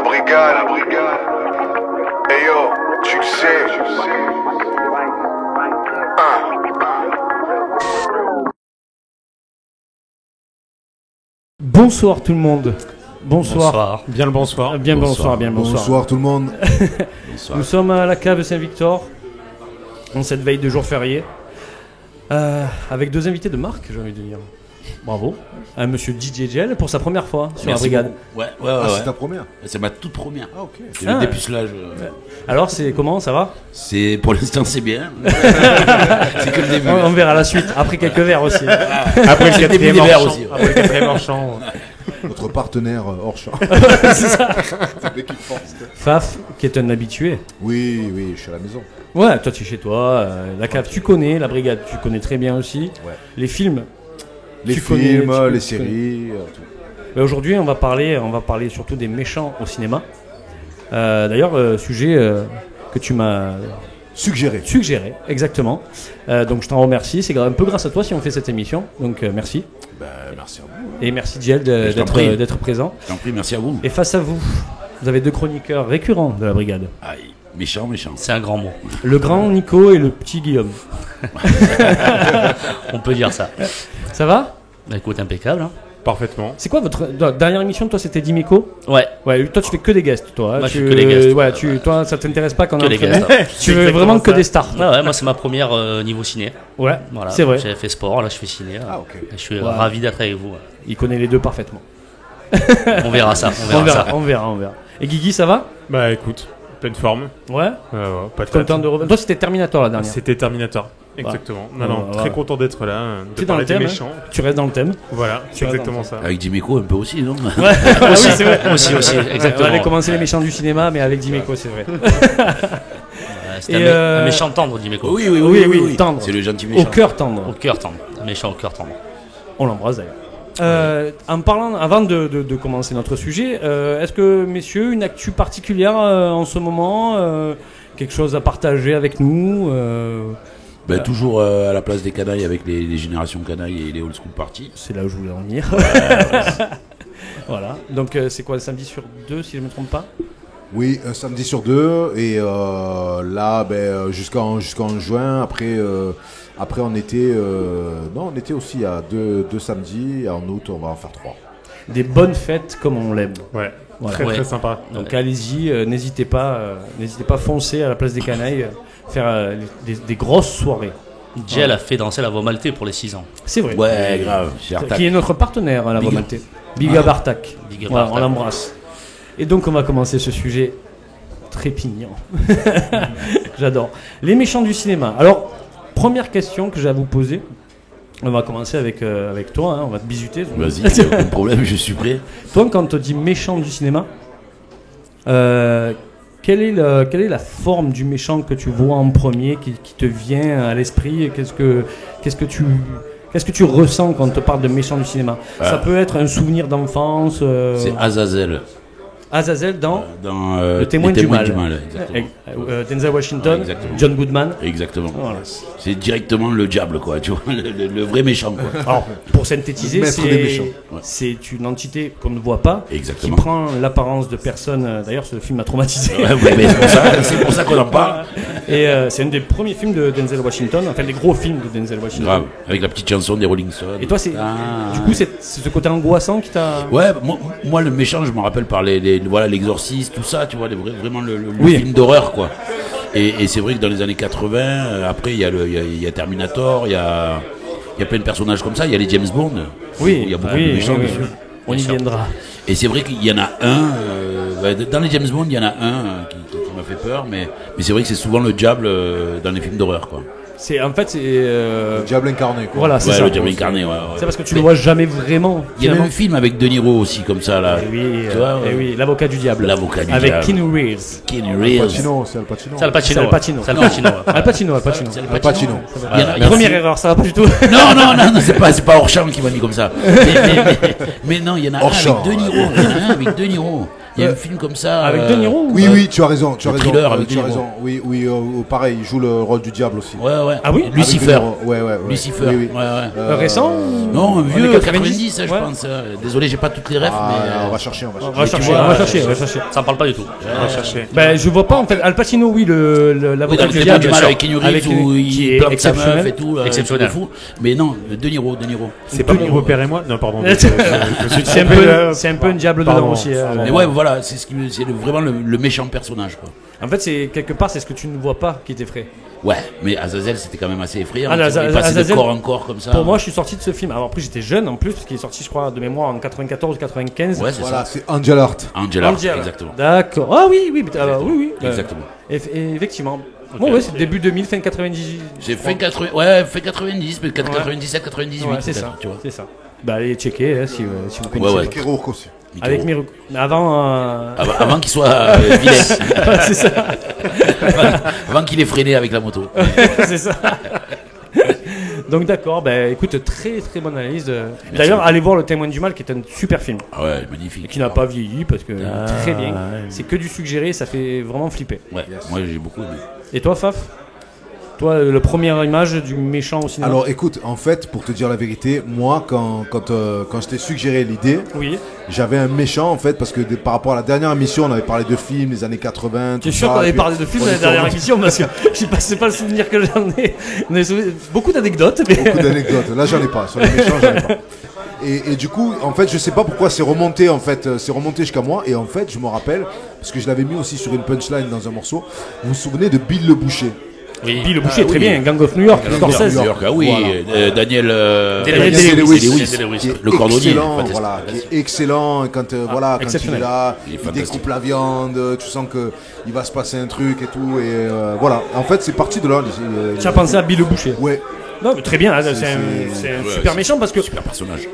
La brigade. Hey yo, succès. Bonsoir tout le monde. Bonsoir. Bien le bonsoir. Bien le bonsoir. Bonsoir tout le monde. Nous sommes à la cave Saint-Victor, en cette veille de jour férié, avec deux invités de marque, j'ai envie de dire. Bravo. Un monsieur DJ Gel pour sa première fois sur Merci la brigade. beaucoup. Ouais. C'est ta première? C'est ma toute première. Ah, ok. C'est le dépucelage. Alors, c'est comment, ça va? C'est pour l'instant c'est bien. C'est que le début. On verra la suite, après quelques verres aussi. Après le début des verres aussi. Après le quatrième hors champ. Notre partenaire hors champ. C'est ça. C'est l'équipe force. Faf, qui est un habitué. Oui, je suis à la maison. Ouais, toi tu es chez toi, la cave tu connais, la brigade tu connais très bien aussi. Ouais. Les films. Les Tu films, connais, les tu séries, tout. Mais aujourd'hui, on va parler surtout des méchants au cinéma. D'ailleurs, sujet que tu m'as suggéré, exactement. Donc je t'en remercie. C'est un peu grâce à toi si on fait cette émission. Donc merci. Merci à vous. Et merci Giel d'être présent. Je t'en prie, merci à vous. Et face à vous, vous avez deux chroniqueurs récurrents de la brigade. Aïe, méchant. C'est un grand mot. Le grand Nico et le petit Guillaume. On peut dire ça. Ça va? Bah écoute, impeccable. Hein. Parfaitement. C'est quoi votre dernière émission? Toi, c'était Dimeco? Ouais. Ouais, toi, tu fais que des guests, toi. Moi, je fais que des guests. Ouais, toi, ça t'intéresse pas quand on Que est des entraîné. guests. Tu veux vraiment que des stars. Ouais, moi c'est ma première niveau ciné. Ouais, Voilà. c'est vrai. J'avais fait sport, là je fais ciné. Ah, ok. Je suis Ouais. ravi d'être avec vous. Il connaît les deux parfaitement. On verra ça. On verra. Et Guigui, ça va? Bah écoute, pleine forme. Ouais. Pas de Content fête. de revenir. Toi, c'était Terminator la dernière. C'était Terminator. Exactement. Ouais. Non, Ouais. très content d'être là, T'es de dans parler le des thème. méchants. Tu restes dans le thème. Voilà, c'est Tu restes exactement dans ça. Avec Dimeco un peu aussi, non? Ouais, oui, c'est vrai. Aussi, On exactement. allait commencer les méchants du cinéma, mais avec Dimeco, c'est vrai. C'était Et un méchant tendre, Dimeco. Oui, tendre. C'est le gentil Au méchant. cœur tendre. Au cœur tendre. Un méchant au cœur tendre. On l'embrasse d'ailleurs. En parlant, avant de commencer notre sujet, est-ce que, messieurs, une actu particulière en ce moment, quelque chose à partager avec nous Toujours à la place des canailles avec les générations canailles et les old school parties. C'est là où je voulais en venir. Voilà. Donc, c'est quoi, samedi sur 2, si je ne me trompe pas? Oui, un samedi sur 2. Et là, jusqu'en juin. Après, on était... on était aussi à 2 samedis. Et en août, on va en faire 3. Des bonnes fêtes comme on l'aime. Ouais, Voilà. très Ouais. très sympa. Donc allez-y, n'hésitez pas à foncer à la place des canailles, faire des grosses soirées. Giel a fait danser la voix maltais pour les 6 ans. C'est vrai. Ouais, grave. J'ai Artac. Qui est notre partenaire à la Voix Maltais. Big up Artac. Big up Voilà, Artac. on l'embrasse. Et donc on va commencer ce sujet trépignant. J'adore. Les méchants du cinéma. Alors, première question que j'ai à vous poser. On va commencer avec toi, hein, on va te bisuter. Vas-y, y a aucun problème, je suis prêt. Toi, quand on te dit méchant du cinéma, quelle est la forme du méchant que tu vois en premier, qui te vient à l'esprit? Qu'est-ce que tu ressens quand on te parle de méchant du cinéma? Ça peut être un souvenir d'enfance. C'est Azazel. Azazel dans Le témoin du mal. Exactement. Denzel Washington, Exactement. John Goodman. Exactement. Voilà. C'est directement le diable, quoi. Tu vois, le vrai méchant, quoi. Alors, pour synthétiser, Maître des méchants. c'est une entité qu'on ne voit pas, Exactement. qui prend l'apparence de personnes. D'ailleurs, ce film m'a traumatisé. Ouais, mais c'est pour ça qu'on en parle. Et c'est un des premiers films de Denzel Washington, enfin des gros films de Denzel Washington. Grave. Avec la petite chanson des Rolling Stones. Et toi, du coup, c'est ce côté angoissant qui t'a. Ouais, moi le méchant, je me rappelle par l'exorciste, tout ça, tu vois, vraiment le Oui. film d'horreur, quoi. Et c'est vrai que dans les années 80, après il y a Terminator, il y a plein de personnages comme ça, il y a les James Bond. Oui, Il y a beaucoup oui, de méchants oui, dessus. oui. On y Bien sûr. viendra. Et c'est vrai qu'il y en a un, dans les James Bond, il y en a un qui m'a fait peur, mais c'est vrai que c'est souvent le diable dans les films d'horreur, quoi. En fait, c'est. Le diable incarné, quoi. Voilà, c'est Ouais, ça. le diable incarné, ouais. C'est parce que tu le vois jamais vraiment. Il y a finalement. même un film avec De Niro aussi, comme ça, là. Eh oui, Tu vois, ouais. oui, l'avocat du diable. L'avocat du Avec diable. Keanu Reeves. Keanu Al Reeves. Pacino, c'est Al Pacino. C'est Al Pacino. C'est Al Pacino. C'est Al Pacino. Al Pacino. Al Pacino. Il y en a- Première erreur, ça va pas du tout. Non, c'est pas Orchamp qui m'a dit comme ça. Mais non, il y en a un Orchamp. avec De Niro. Il y en a un avec De Niro. Il y a un film comme ça. Avec De Niro ou- Oui, tu as raison, tu as Le raison. thriller avec tu as De Niro. raison. Oui, pareil, il joue le rôle du diable aussi. Ouais. Ah oui Avec Lucifer. De Niro. Ouais. Lucifer. Oui, oui. Ouais. Récent ou- Non, un On est vieux 90, 90, je ouais. pense. Désolé, j'ai pas toutes les refs, mais. On va chercher, on va On chercher. va tu chercher, vois, on va chercher. Ça me parle pas du tout. On va chercher. Ben, je vois pas en fait Al Pacino, oui, Oui, l'avocat dans le du du diable, mal bien avec sûr. Keanu Reeves où qui il est plante sa exceptionnel. meuf et tout. Exceptionnel. C'est fou. Mais non, De Niro. C'est Pas pas mon repère et moi. Non, pardon. C'est un peu un diable Pardon. dedans aussi. Mais ouais, voilà, c'est vraiment le méchant personnage, quoi. En fait, c'est quelque part, c'est ce que tu ne vois pas qui t'effraie. Ouais, mais Azazel, c'était quand même assez effrayant. Ah, Il passait de Azazel, corps en corps comme ça. Pour moi, je suis sorti de ce film. Alors, après, j'étais jeune en plus, parce qu'il est sorti, je crois, de mémoire en 94 ou 95. Ouais, c'est Voilà, ça. c'est Angel Heart. Angel Heart, Angel. exactement. D'accord. Ah oui, oui. Oui. Exactement. Effectivement. Bon, ouais, c'est début 2000, fin 90. J'ai fait 90, mais 97, 98, Ouais, c'est peut-être, ça. tu vois. C'est ça. Bah, allez checker si vous connaissez. Ouais. Avec Hero aussi. Avec Mirouk. Mais avant. Avant qu'il soit vilain. c'est ça. Avant qu'il ait freiné avec la moto. C'est ça. Donc d'accord, écoute, très très bonne analyse. D'ailleurs, allez voir Le Témoin du Mal, qui est un super film, Ah ouais, magnifique. et qui n'a pas vieilli parce que très bien. ouais. C'est que du suggéré, ça fait vraiment flipper. Ouais, moi j'ai beaucoup aimé. Et toi, Faf? Toi, la première image du méchant au cinéma? Alors écoute, en fait, pour te dire la vérité, moi, quand je t'ai suggéré l'idée, Oui. j'avais un méchant en fait, parce que par rapport à la dernière émission, on avait parlé de films, les années 80. Tu es tout sûr ça, qu'on et avait puis parlé de films on dans la était dernière en- émission parce que c'est pas le souvenir que j'en ai. On a beaucoup d'anecdotes, mais. Beaucoup d'anecdotes. Là, j'en ai pas. Sur les méchants, j'en ai pas. Et du coup, en fait, je sais pas pourquoi c'est remonté jusqu'à moi. Et en fait, je me rappelle, parce que je l'avais mis aussi sur une punchline dans un morceau. Vous vous souvenez de Bill le Boucher? Oui. Bill le Boucher, très oui. bien. Gang of New York, Scorsese. New York, ah oui, Voilà. Daniel Daniel Day-Lewis, qui est le cordonnier, excellent, fantastique. voilà, qui est excellent. Et quand quand il est exceptionnel. là, Il est il fantastique. découpe la viande, tu sens que il va se passer un truc et tout. Et voilà. En fait, c'est parti de là. Tu as pensé à Bill le Boucher? Ouais. Non, mais très bien. Hein, c'est C'est- un ouais, super c'est- méchant parce que Super personnage.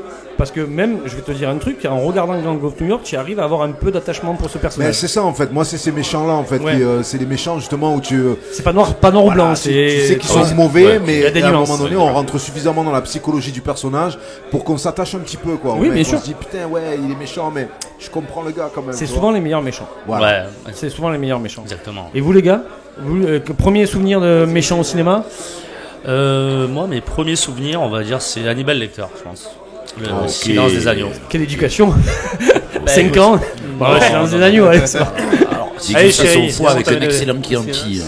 même, je vais te dire un truc, en regardant Gang of New York, tu arrives à avoir un peu d'attachement pour ce Mais personnage. c'est ça en fait. Moi, c'est ces méchants là en fait. Ouais. C'est les méchants justement où tu C'est pas noir ou voilà, blanc. tu sais qu'ils sont c'est- mauvais, ouais. mais Il y a des à un nuances. moment donné, on rentre suffisamment dans la psychologie du personnage pour qu'on s'attache un petit peu, quoi. Oui, Au mec, bien on sûr. se dit putain, ouais, il est méchant, mais je comprends le gars quand même. C'est tu souvent les meilleurs méchants. vois. Voilà. Ouais, C'est souvent les meilleurs méchants. exactement. Et vous les gars, premier souvenir de méchant au cinéma? Moi, mes premiers souvenirs, on va dire, c'est Hannibal Lecter, je pense. Le Ok. Silence des agneaux. Quelle éducation? Bah, 5 écoute. ans. Bon, silence des agneaux, allez, c'est bon. C'est Allez, juste chérie, son foie avec c'est un bon, excellent Chianti.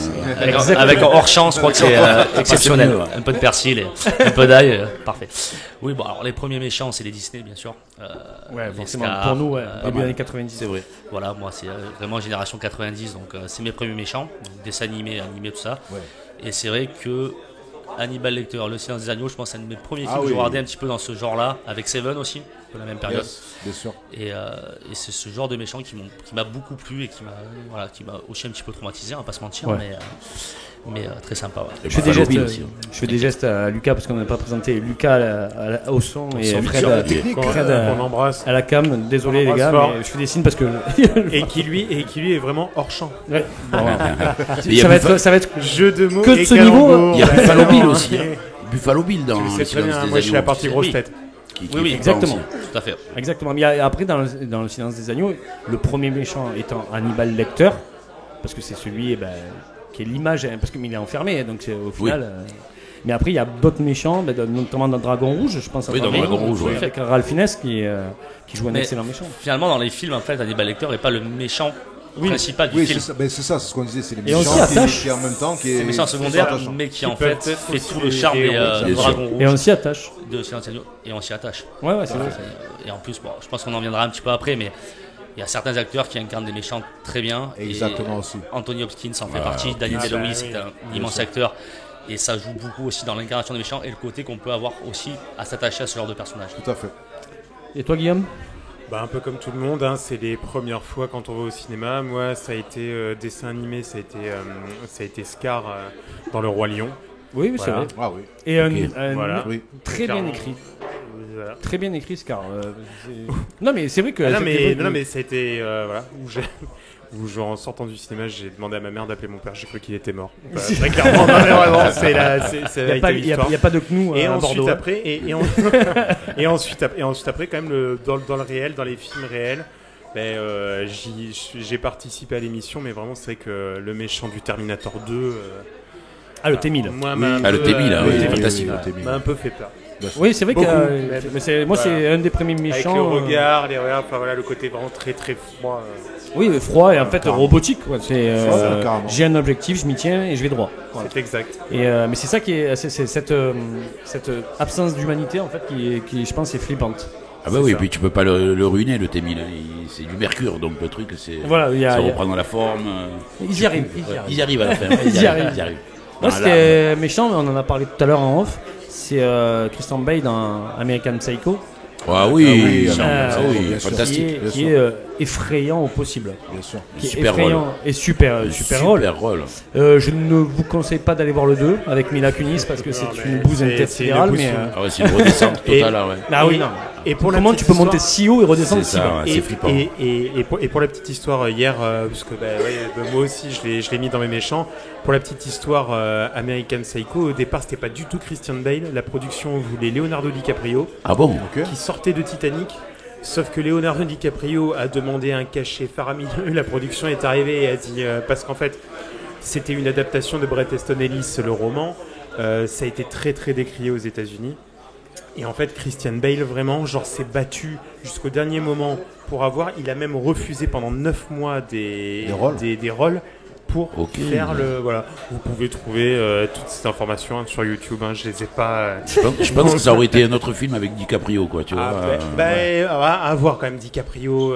Avec un hors champ, je crois que c'est exceptionnel. mieux, ouais. Un peu de persil, et un peu d'ail, parfait. Oui, bon, alors les premiers méchants, c'est les Disney, bien sûr. Ouais, les forcément. Scar, Pour nous, ouais, début mal. années 90. C'est vrai. Voilà, moi, c'est vraiment génération 90, donc c'est mes premiers méchants, donc, dessins animés, tout ça. Ouais. Et c'est vrai que Hannibal Lecter, Le Silence des agneaux, je pense que c'est un de mes premiers Ah films que oui. j'ai regardé un petit peu dans ce genre-là, avec Seven aussi, un peu la même période. Yes, bien sûr. Et c'est ce genre de méchant qui m'a beaucoup plu et qui m'a aussi un petit peu traumatisé, on va pas se mentir, Ouais. mais très sympa. Ouais. Je fais des Buffalo gestes, Bill aussi. je fais des gestes à Lucas parce qu'on n'a pas présenté Lucas au son et son, Fred, bien sûr, à- technique. Fred On embrasse. à la cam. Désolé On les gars, embrasse fort. mais je fais des signes parce que. Et qui lui est vraiment hors champ. Ouais. Bon, il y a ça va être Jeu de mots Que de et ce niveau, calembours. Il y a Buffalo Bill Vraiment, aussi. hein. Buffalo Bill dans Tu le sais Le très bien, Silence hein, des moi je suis la agneaux. partie grosse Oui. tête. Qui Oui, est exactement. aussi. Tout à fait. Exactement. Mais après, dans le silence des agneaux, le premier méchant étant Hannibal Lecter, parce que c'est celui qui est l'image, parce qu'il est enfermé, donc c'est au final. Mais après, il y a d'autres méchants, notamment dans Dragon Rouge, je pense à Oui, dans Dragon Rouge, ouais. avec Ralph Fiennes qui joue un Mais excellent méchant. Finalement, dans les films, en fait, Hannibal Lecter n'est pas le méchant principal du Oui, film. c'est ça, c'est ça, c'est ce qu'on disait, c'est les Et on méchants s'y attache. qui en même temps qui C'est est le méchant secondaire, attachant. mais qui en peuvent fait être fait aussi tout le charme des des héros, bien Dragon Et on Rouge s'y attache. de Silence des agneaux, et on s'y attache. Ouais, c'est vrai. Et en plus, bon, je pense qu'on en viendra un petit peu après, mais il y a certains acteurs qui incarnent des méchants très bien. Exactement Et aussi. Anthony Hopkins en fait partie, Daniel Ah, Day-Lewis bah oui, est un immense acteur. Et ça joue beaucoup aussi dans l'incarnation des méchants et le côté qu'on peut avoir aussi à s'attacher à ce genre de personnage. Tout à fait. Et toi, Guillaume? Bah, un peu comme tout le monde, hein, c'est les premières fois quand on va au cinéma. Moi, ça a été dessin animé, ça a été Scar dans Le Roi Lion. Oui, c'est Voilà. vrai. Ah oui. Et Voilà. Oui. très bien Clairement. écrit. Voilà. Très bien écrit, Scar. Non, mais c'est vrai que. Ah non, cette mais, époque- non, mais ça a été voilà, où en sortant du cinéma, j'ai demandé à ma mère d'appeler mon père, j'ai cru qu'il était mort. Très clairement, non, mais vraiment, c'est Il n'y a, pas de Knou Et à ensuite Bordeaux. après, et ensuite après, quand même, dans le réel, dans les films réels, J'ai participé à l'émission, mais vraiment, c'est vrai que le méchant du Terminator 2. Ah, le T-1000. Moi, le T-1000, là, oui, fantastique. M'a un peu fait peur. Oui, c'est vrai que c'est un des premiers Avec méchants. le regard, les regards, enfin voilà, le côté vraiment très très froid. Oui, froid et en fait Carrément. robotique. Quoi. C'est, carrément. j'ai un objectif, je m'y tiens et je vais droit. Voilà. C'est exact. Et, mais c'est ça qui est, c'est cette absence d'humanité en fait qui je pense, est flippante. Ah bah oui, et puis tu peux pas le ruiner, le T-1000. C'est du mercure, donc le truc, c'est Voilà, ça reprend la forme. Ils y arrivent. Ils y arrivent à la fin. Ils y arrivent. Ils y arrivent. Moi, c'était méchant, mais on en a parlé tout à l'heure en off. C'est Christian Bale dans American Psycho. Ah oui, bien sûr. fantastique. Qui est effrayant au possible. Bien sûr. Qui est Super effrayant et super rôle. rôle. Je ne vous conseille pas d'aller voir le 2 avec Mila Kunis parce que c'est une bouse intersidérale. Mais Ah ouais, c'est une redescente totale, là, ouais. ah oui, non. Et pour la Comment petite tu peux monter histoire- si haut et redescendre C'est si ça, bas ouais. C'est flippant. Et pour la petite histoire, hier, parce que moi aussi je l'ai mis dans mes méchants, pour la petite histoire American Psycho, au départ c'était pas du tout Christian Bale, la production voulait Leonardo DiCaprio, Ah bon? qui sortait de Titanic, sauf que Leonardo DiCaprio a demandé un cachet faramineux, la production est arrivée et a dit, parce qu'en fait c'était une adaptation de Bret Easton Ellis, le roman, ça a été très très décrié aux États-Unis. Et en fait, Christian Bale, vraiment, s'est battu jusqu'au dernier moment pour avoir. Il a même refusé pendant 9 mois des rôles pour faire le. Voilà. Vous pouvez trouver toutes ces informations sur YouTube. Je les ai pas. Je pense que ça aurait été un autre film avec DiCaprio, quoi, tu vois. À voir quand même DiCaprio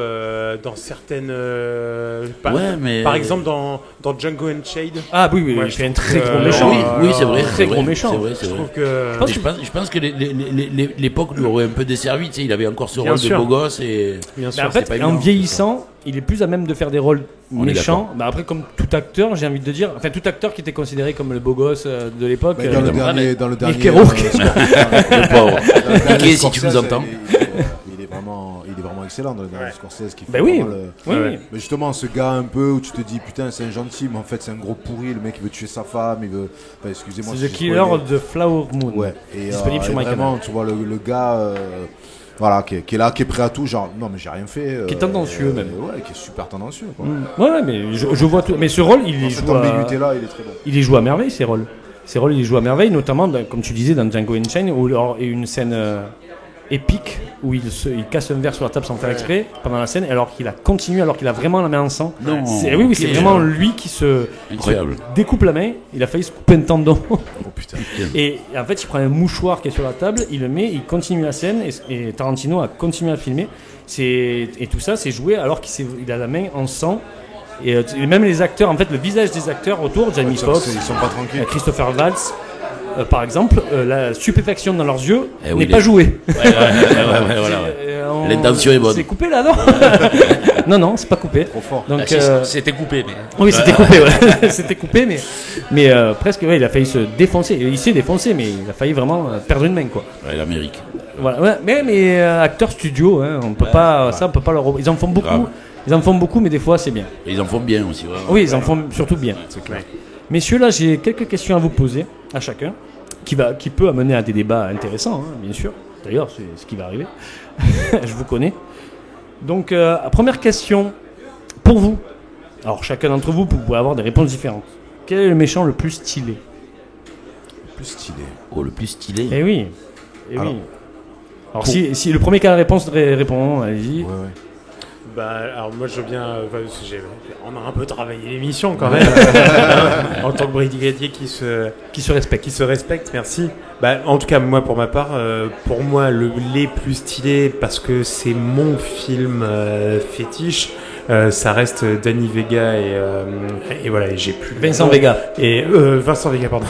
dans certaines. Par exemple, dans Django Unchained. Ah oui, Moi, il je fait un trouve très que- gros méchant. Oui, c'est vrai. Très c'est gros vrai, méchant. C'est vrai, c'est Je vrai. trouve que. Je pense que l'époque lui aurait un peu desservi, tu sais, il avait encore ce Bien rôle sûr. de beau gosse et. Bien Mais sûr, en fait, pas en évident. vieillissant, il est plus à même de faire des rôles On est méchants. Bah après, comme tout acteur, j'ai envie de dire, enfin tout acteur qui était considéré comme le beau gosse de l'époque. Mais dans le dernier, Kerouac. Le pauvre. dans le dernier Mickey, si tu Scorsese, nous entends. il est vraiment excellent dans le dernier Scorsese qui fait Bah oui, vraiment le- oui. Mais justement, ce gars un peu où tu te dis putain, c'est un gentil, mais en fait, c'est un gros pourri. Le mec, il veut tuer sa femme, il veut. Enfin, excusez-moi. C'est si The je Killer spoil, de Flower Moon. mais- Ouais. Et, Disponible sur et MyCanal. vraiment, tu vois le gars. Voilà, qui est là, qui est prêt à tout, genre non mais j'ai rien fait. Qui est tendancieux, même. Ouais, qui est super tendancieux. Quoi. Ouais, mais je vois tout. Mais ce rôle, il Dans est cette joue à... ambiguïté là, il est très bon. Il est joué à merveille, ces rôles. Ces rôles, il est joué à merveille, notamment, comme tu disais, dans Django Unchained, où il y a une scène épique où il casse un verre sur la table sans faire exprès pendant la scène, alors qu'il a continué, alors qu'il a vraiment la main en sang. Non. Oui, c'est Ok. vraiment lui qui se Incroyable. découpe la main. Il a failli se couper un tendon. Oh putain. Et en fait, il prend un mouchoir qui est sur la table, il le met, il continue la scène, et Tarantino a continué à filmer. Et tout ça, c'est joué alors qu'il a la main en sang. Et même les acteurs, en fait, le visage des acteurs autour, Jamie Foxx, Ils sont pas tranquilles. Christopher Waltz, par exemple, la stupéfaction dans leurs yeux Eh oui, n'est les- pas jouée. Voilà, ouais. L'intention est bonne. C'est coupé là, non? Non, c'est pas coupé. Trop fort. Donc, C'était coupé, mais. oui, c'était coupé, ouais. C'était coupé, mais presque, ouais, il a failli se défoncer. Il s'est défoncé, mais il a failli vraiment perdre une main, quoi. Ouais, l'Amérique. Voilà, ouais, mais acteurs studio, hein, on peut pas, ça, on peut pas leur. Ils en font beaucoup. Grave. Ils en font beaucoup, mais des fois, c'est bien. Et ils en font bien aussi. Ouais. Oui, ils en font surtout bien. C'est clair. Messieurs, là, j'ai quelques questions à vous poser, à chacun, qui peut amener à des débats intéressants, hein, bien sûr. D'ailleurs, c'est ce qui va arriver. Je vous connais. Donc, première question, pour vous. Alors, chacun d'entre vous, vous pouvez avoir des réponses différentes. Quel est le méchant le plus stylé? Plus stylé. Oh, le plus stylé. Eh oui. Eh Alors, oui. Alors, si le premier qui a la réponse répond, allez-y. Ouais. Alors moi je veux bien, on a un peu travaillé l'émission quand même, en tant que brigadier qui se respecte, merci. En tout cas moi pour ma part, pour moi les plus stylés parce que c'est mon film fétiche, ça reste Danny Vega et voilà et j'ai plus le Vincent nom. Vega. Et Vincent Vega pardon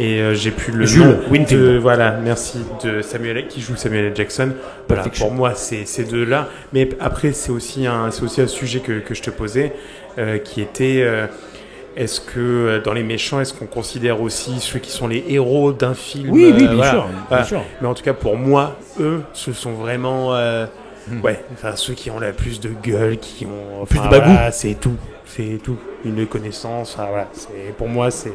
et j'ai plus le Jules nom Winfield. voilà merci de qui joue Samuel L. Jackson. Voilà, Fiction. pour moi c'est ces deux-là, mais après c'est aussi un sujet que je te posais qui était est-ce que dans les méchants est-ce qu'on considère aussi ceux qui sont les héros d'un film? Oui, bien voilà. sûr. Voilà. Bien sûr. Mais en tout cas pour moi eux ce sont vraiment ouais, enfin ceux qui ont la plus de gueule, qui ont Plus de enfin, bagou. voilà, c'est tout, une connaissance. Voilà, pour moi c'est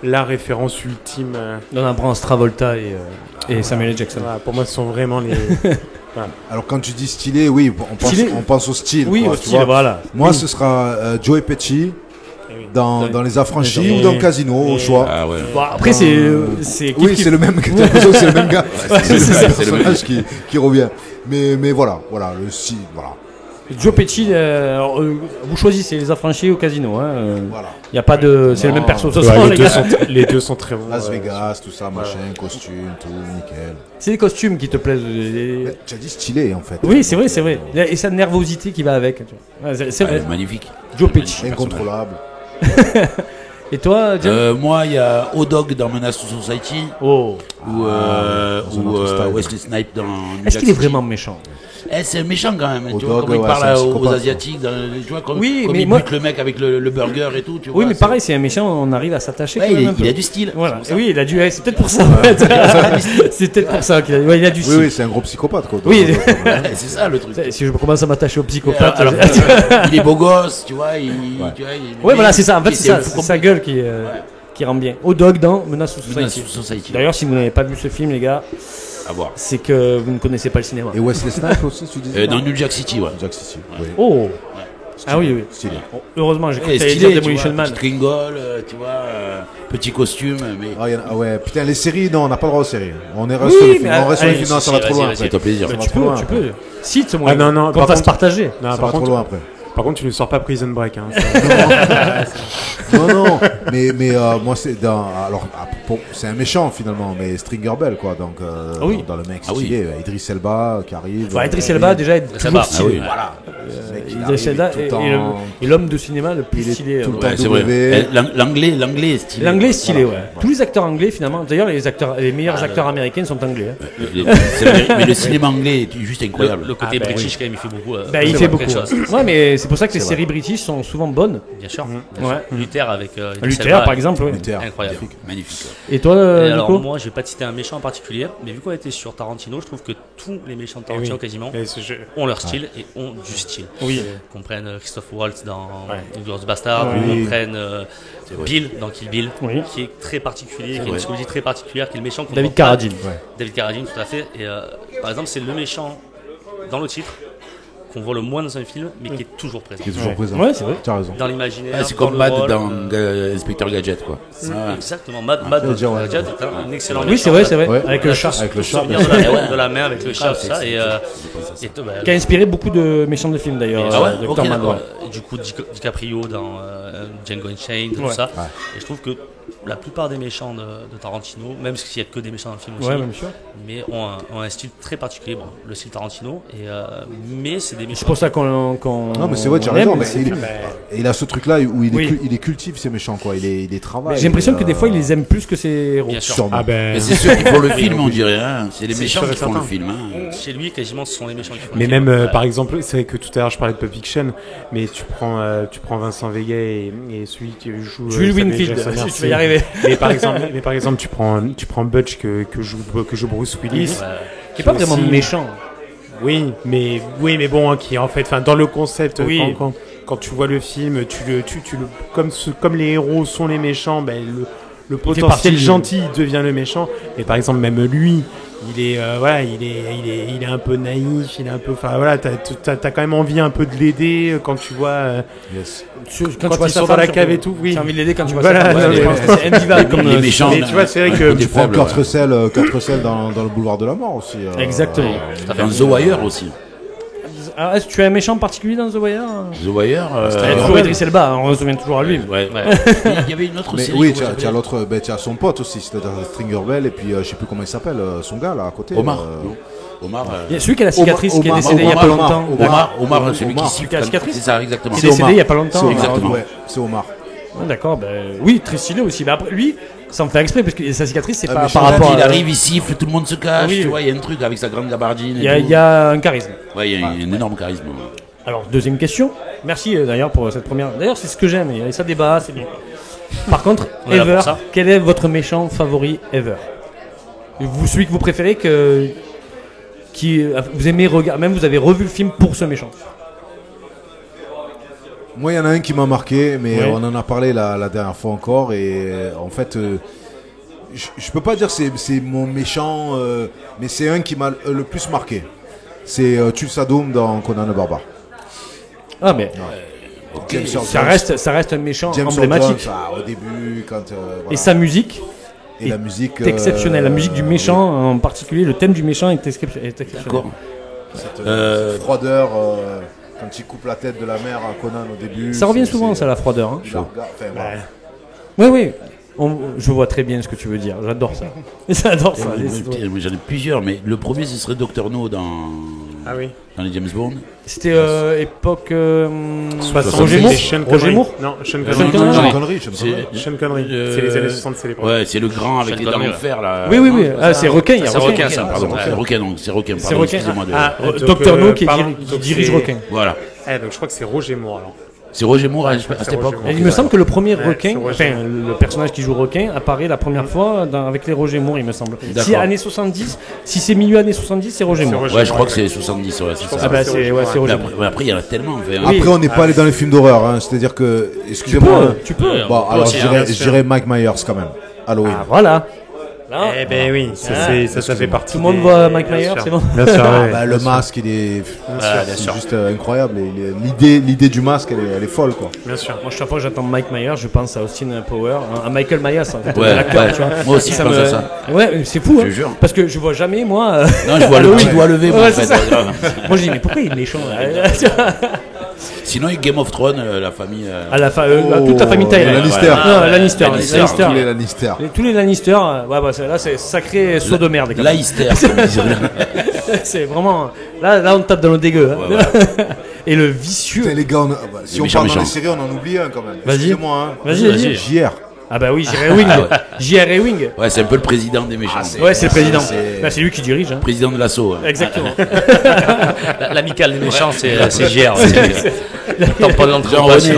la référence ultime. On apprend Travolta et Samuel L. Jackson. Voilà, pour moi ce sont vraiment Alors quand tu dis stylé, oui, on pense au style. Oui, quoi, au tu style, vois. voilà. Moi, ce sera Joe Pesci dans Les Affranchis ou dans Casino, au choix. Ah ouais. Bon, après, c'est Oui, c'est le même. T'as l'impression que c'est le même gars. c'est ça. C'est le personnage qui revient. Mais voilà, le style, voilà. Joe Pesci, vous choisissez Les Affranchis ou Casino. Voilà. Y a pas de, c'est le même perso. Ce Ouais, soir, les, les deux gars. sont, les deux sont très bons. Las Vegas, tout ça, machin, costume, tout, nickel. C'est les costumes qui te plaisent. Mais tu as dit stylé en fait. Oui, c'est vrai, c'est vrai. Et sa nervosité qui va avec. Tu vois. Ouais, c'est vrai. Magnifique. Joe Pesci. Incontrôlable. Et toi, John Moi, il y a O-Dog dans Menace to Society Oh. ou dans un autre style. Wesley Snipes dans New Est-ce Jack qu'il est City. vraiment méchant? C'est méchant quand même. Tu O-Dog, vois, comment il ouais, parle c'est un aux psychopathe, Asiatiques, tu vois, comme Oui, mais il moi- bute le mec avec le burger et tout. Tu Oui, vois, mais c'est- pareil, c'est un méchant, on arrive à s'attacher. Ouais, quand même un il peu. a du style. Voilà. c'est pour ça. Oui, il a du. C'est peut-être pour ça. En fait. C'est peut-être pour ça qu'il a. Ouais, il a du Oui, style. oui, c'est un gros psychopathe quoi. Oui. Ouais, c'est ça le truc. Si je commence à m'attacher au psychopathe. Alors, il est beau gosse, tu vois. Tu vois, Ouais, voilà, c'est ça. En fait, il- c'est ça. fou C'est sa complet. gueule qui rend bien. Au dog dans Menace to Menace Society. to Society. D'ailleurs, si vous n'avez pas vu ce film, les gars, À voir. c'est que vous ne connaissez pas le cinéma. Et Wesley Snipes aussi, tu disais Dans New Jack City, ouais. Jack City. Oui. Oh. Ah oui, oui. Stylé. Bon, heureusement, j'ai cru Ouais, que t'allais stylé, dire tu vois, Demolition Man. petite ringole, tu vois, petit costume, mais Ah ouais, putain, les séries, non, on n'a pas le droit aux séries. On est Oui, resté sur les films. mais On reste sur les allez, films, non, ça va si, trop vas-y, loin. vas-y. après. fais-toi plaisir. Ça va Tu trop peux, loin, tu après. peux. Cite moi. Ah, non, Qu'on par fasse contre- partager. Non, Ça par va trop contre, loin après. par contre, tu ne sors pas Prison Break. Hein, Non, mais moi c'est alors c'est un méchant finalement, mais Stringer Bell quoi, donc Ah oui. dans le mec Ah oui. stylé, Idris Elba qui arrive. Enfin, Idris Elba déjà est Idris toujours Elba, stylé. ah oui. Voilà. Le mec, il Idris arrive Elba tout le est temps- est l'homme de cinéma le plus Il est stylé. tout le ouais. temps Ouais, c'est vrai. W. L'anglais est stylé. L'anglais est stylé, ouais. Voilà. Tous les acteurs anglais, finalement. D'ailleurs, les meilleurs acteurs américains sont anglais. Hein. Mais le cinéma anglais est juste incroyable. Le côté Ah, bah british, quand même, il fait beaucoup. Il c'est fait vrai, beaucoup. quelque chose. Ouais, mais c'est pour ça que les C'est séries british sont souvent bonnes. Bien sûr. Ouais. Luther avec. Idris Luther, Elba, par exemple. Ouais. Luther. Incroyable. Magnifique. Et toi, Et alors Nico moi je vais pas te citer un méchant en particulier, mais vu qu'on était sur Tarantino, je trouve que tous les méchants de Tarantino oui. quasiment Mais ce jeu- ont leur style et ont du style. Oui. Qu'on prenne Christophe Waltz dans Ouais. Inglourious Bastard, Oui. ou qu'on prenne Bill dans Kill Bill, Oui. qui est très particulier, qui a une vrai. psychologie très particulière, qui est le méchant qu'on David voit pas. Carradine. David Carradine, tout à fait. Et par exemple, c'est le méchant dans le titre qu'on voit le moins dans un film, mais qui est toujours présent. Qui est toujours présent. Ouais, c'est vrai. Tu as raison. Dans l'imaginaire, Ah, c'est dans comme le Mad rôle, dans Inspector Gadget, quoi. Ah, Exactement, Mad j'allais dire, ouais. Gadget est un excellent Oui, c'est méchant. vrai. Ouais. Avec le chat. Avec le chat. Souvenir de la main avec le chat, tout ça. Qui a inspiré beaucoup de méchants de films d'ailleurs. Ah ouais, de ok, Tom d'accord. Hanks. Du coup, DiCaprio dans Django Unchained, tout Ouais. ça. Ouais. Et je trouve que la plupart des méchants de Tarantino, même s'il n'y a que des méchants dans le film aussi, Ouais, même sûr. mais ont un style très particulier. Bon, le style Tarantino, mais c'est des méchants. C'est pour ça qu'on. Non, mais c'est vrai, tu as on raison. aime Mais ces il, films. il a ce truc-là où Oui. il est cultive, ces méchants, quoi. Il est travail. J'ai l'impression que des fois, ils les aiment plus que ses héros. Bien sûr. Sûrement. Ah ben. Mais c'est sûr qu'ils font le film, on dirait. Hein. C'est les C'est méchants sûr et qui font le certain. film. Hein. Chez lui, quasiment, ce sont les méchants qui font Mais le film. même, Ouais. par exemple, c'est vrai que tout à l'heure je parlais de Pulp Fiction, mais tu prends Vincent Vega et celui qui joue Jules Samuel Winfield, Jackson, si tu merci. vas y arriver. Mais par exemple, tu prends Butch que joue Bruce Willis. Ouais. Qui est pas vraiment aussi- méchant. Oui, mais bon, qui est en fait, enfin, dans le concept, Oui. quand tu vois le film, comme les héros sont les méchants, ben le partie potentiel du- gentil devient le méchant. Et par exemple, même lui, il est un peu naïf, il est un peu, enfin voilà, t'as quand même envie un peu de l'aider quand tu vois. Yes. Quand ils sont dans la cave et tout, oui. J'ai envie de l'aider quand tu vois Voilà, ça. non, Ouais, mais- je pense que c'est invivable comme Les méchants. Mais tu vois, c'est vrai que côté Tu prends faible, Kurt ouais. Russell dans le boulevard de la mort aussi. Exactement. Dans The Wire aussi. Ah, est-ce que tu as un méchant particulier dans The Wire The Wire. Il y a toujours Idris Elba, hein, on se souvient toujours à lui. Ouais. Ouais. Il y avait une autre Mais série. oui, comment tu as l'autre, tu as son pote aussi, c'est-à-dire Stringer Bell, et puis je sais plus comment il s'appelle, son gars là à côté. Omar. Omar. Il y a celui qui a la cicatrice qui est Omar, décédé il y a pas Omar, longtemps. Omar, celui qui Omar. siffle. Qui a la cicatrice. C'est ça, exactement. Qui est décédé il y a pas longtemps. C'est Omar, Exactement. ouais, c'est Omar. Ah, d'accord, oui, très stylé aussi. Mais après, lui, ça me fait exprès parce que sa cicatrice, c'est Ah, pas mais par Chantal, rapport Il à. arrive, il siffle, tout le monde se cache. Oui. Tu vois, il y a un truc avec sa grande gabardine. Il y a un charisme. Ouais, il y a un énorme charisme. Alors, deuxième question. Merci d'ailleurs pour cette première. D'ailleurs, c'est ce que j'aime. Il y a ça débat, c'est bien. Par contre, On est là pour ever, ça. quel est votre méchant favori ever celui que vous préférez, vous aimez regarder, même vous avez revu le film pour ce méchant. Moi, il y en a un qui m'a marqué, mais Ouais. on en a parlé la dernière fois encore, et en fait, je peux pas dire c'est mon méchant, mais c'est un qui m'a le plus marqué. C'est Tulsa Doom dans Conan le Barbare. Ah, mais James Earl ça reste un méchant James Earl emblématique. Jones, au début, quand. Voilà. Et sa musique Et la musique. est exceptionnelle. La musique du méchant, en particulier, le thème du méchant est exceptionnel. D'accord. Cette froideur, quand il coupe la tête de la mère à Conan au début. Ça revient souvent, ça, la froideur. Hein. Il la regarde, enfin, voilà. Oui. Je vois très bien ce que tu veux dire. J'adore ça. J'adore ça. J'en ai plusieurs, mais le premier ce serait Dr No dans les James Bond. C'était époque 60, Roger Moore. Sean Roger Connery. Moore. Non, Sean Sean Connery. Connery. Sean Connery, Sean Connery. Sean Connery. C'est les années 60, c'est les premiers. Ouais, c'est le grand avec Sean les dents Connery, en fer là. Oui. Ah, c'est requin. Il y a C'est requin. requin, ça, Pardon, Ouais. c'est requin, donc c'est requin. C'est Pardon, requin. excusez-moi de. Ah, Donc, Dr No qui pardon, donc dirige c'est- requin. Voilà. Donc je crois que c'est Roger Moore alors. C'est Roger Moore à c'est cette époque. Roger Moore. Et il me semble que le premier Ouais, requin, c'est Roger. enfin le personnage qui joue requin, apparaît la première fois avec les Roger Moore, il me semble. Si D'accord. années 70, si c'est milieu années 70, c'est Roger C'est Moore. Roger Ouais, je crois Moore. que c'est 70, ouais, c'est pense ça. Ah bah c'est c'est Roger ouais, c'est Mais Roger Moore. après, il y en a tellement. Enfin, Oui. Après, on n'est pas allé dans les films d'horreur, hein, c'est-à-dire que. Excusez-moi. hein. Tu peux. Bon, alors aussi, je hein, dirais Mike Myers quand même. Halloween. Ah voilà. Là, Eh ben oui, ça fait partie. tout le monde des- voit Mike bien Myers, sûr. c'est bon. Bien sûr, Ah, ouais. bah, le masque, il est. bien C'est sûr. juste incroyable. L'idée du masque, elle est folle, quoi. Bien sûr. Moi, chaque fois que j'entends Mike Myers, je pense à Austin Power, à Michael Myers, en fait, Ouais, l'acteur, ouais. tu vois. Moi aussi, Et je pense à ça. Ouais, c'est fou, Je hein, te jure. parce que je vois jamais, moi. Non, je vois le Halloween. petit doigt levé, moi, Ouais, en c'est fait. ça. Moi, je dis, mais pourquoi il est méchant là Sinon, il y a Game of Thrones, la famille. À la fin, toute la famille Tyrell. Lannister. Non, Lannister. Lannister. Tous les Lannister. Tous les Lannister, ouais, bah, là, c'est sacré saut de merde. quand même. Leicester, comme disait. C'est vraiment. Là, on tape dans le dégueu. Hein. Ouais, voilà. Et le vicieux. Putain, les gars, si Les on méchants, parle dans les méchants. séries, on en oublie un quand même. Vas-y. Excusez-moi, hein. Vas-y. JR. Ah bah oui, J.R. Ewing. J.R. Ewing. Ouais, c'est un peu le président des méchants. Ouais, c'est le président. c'est- Bah, c'est lui qui dirige. Hein. Président de l'assaut. hein. Exactement. L'amicale des méchants, c'est JR. Tant pas de Jean-René.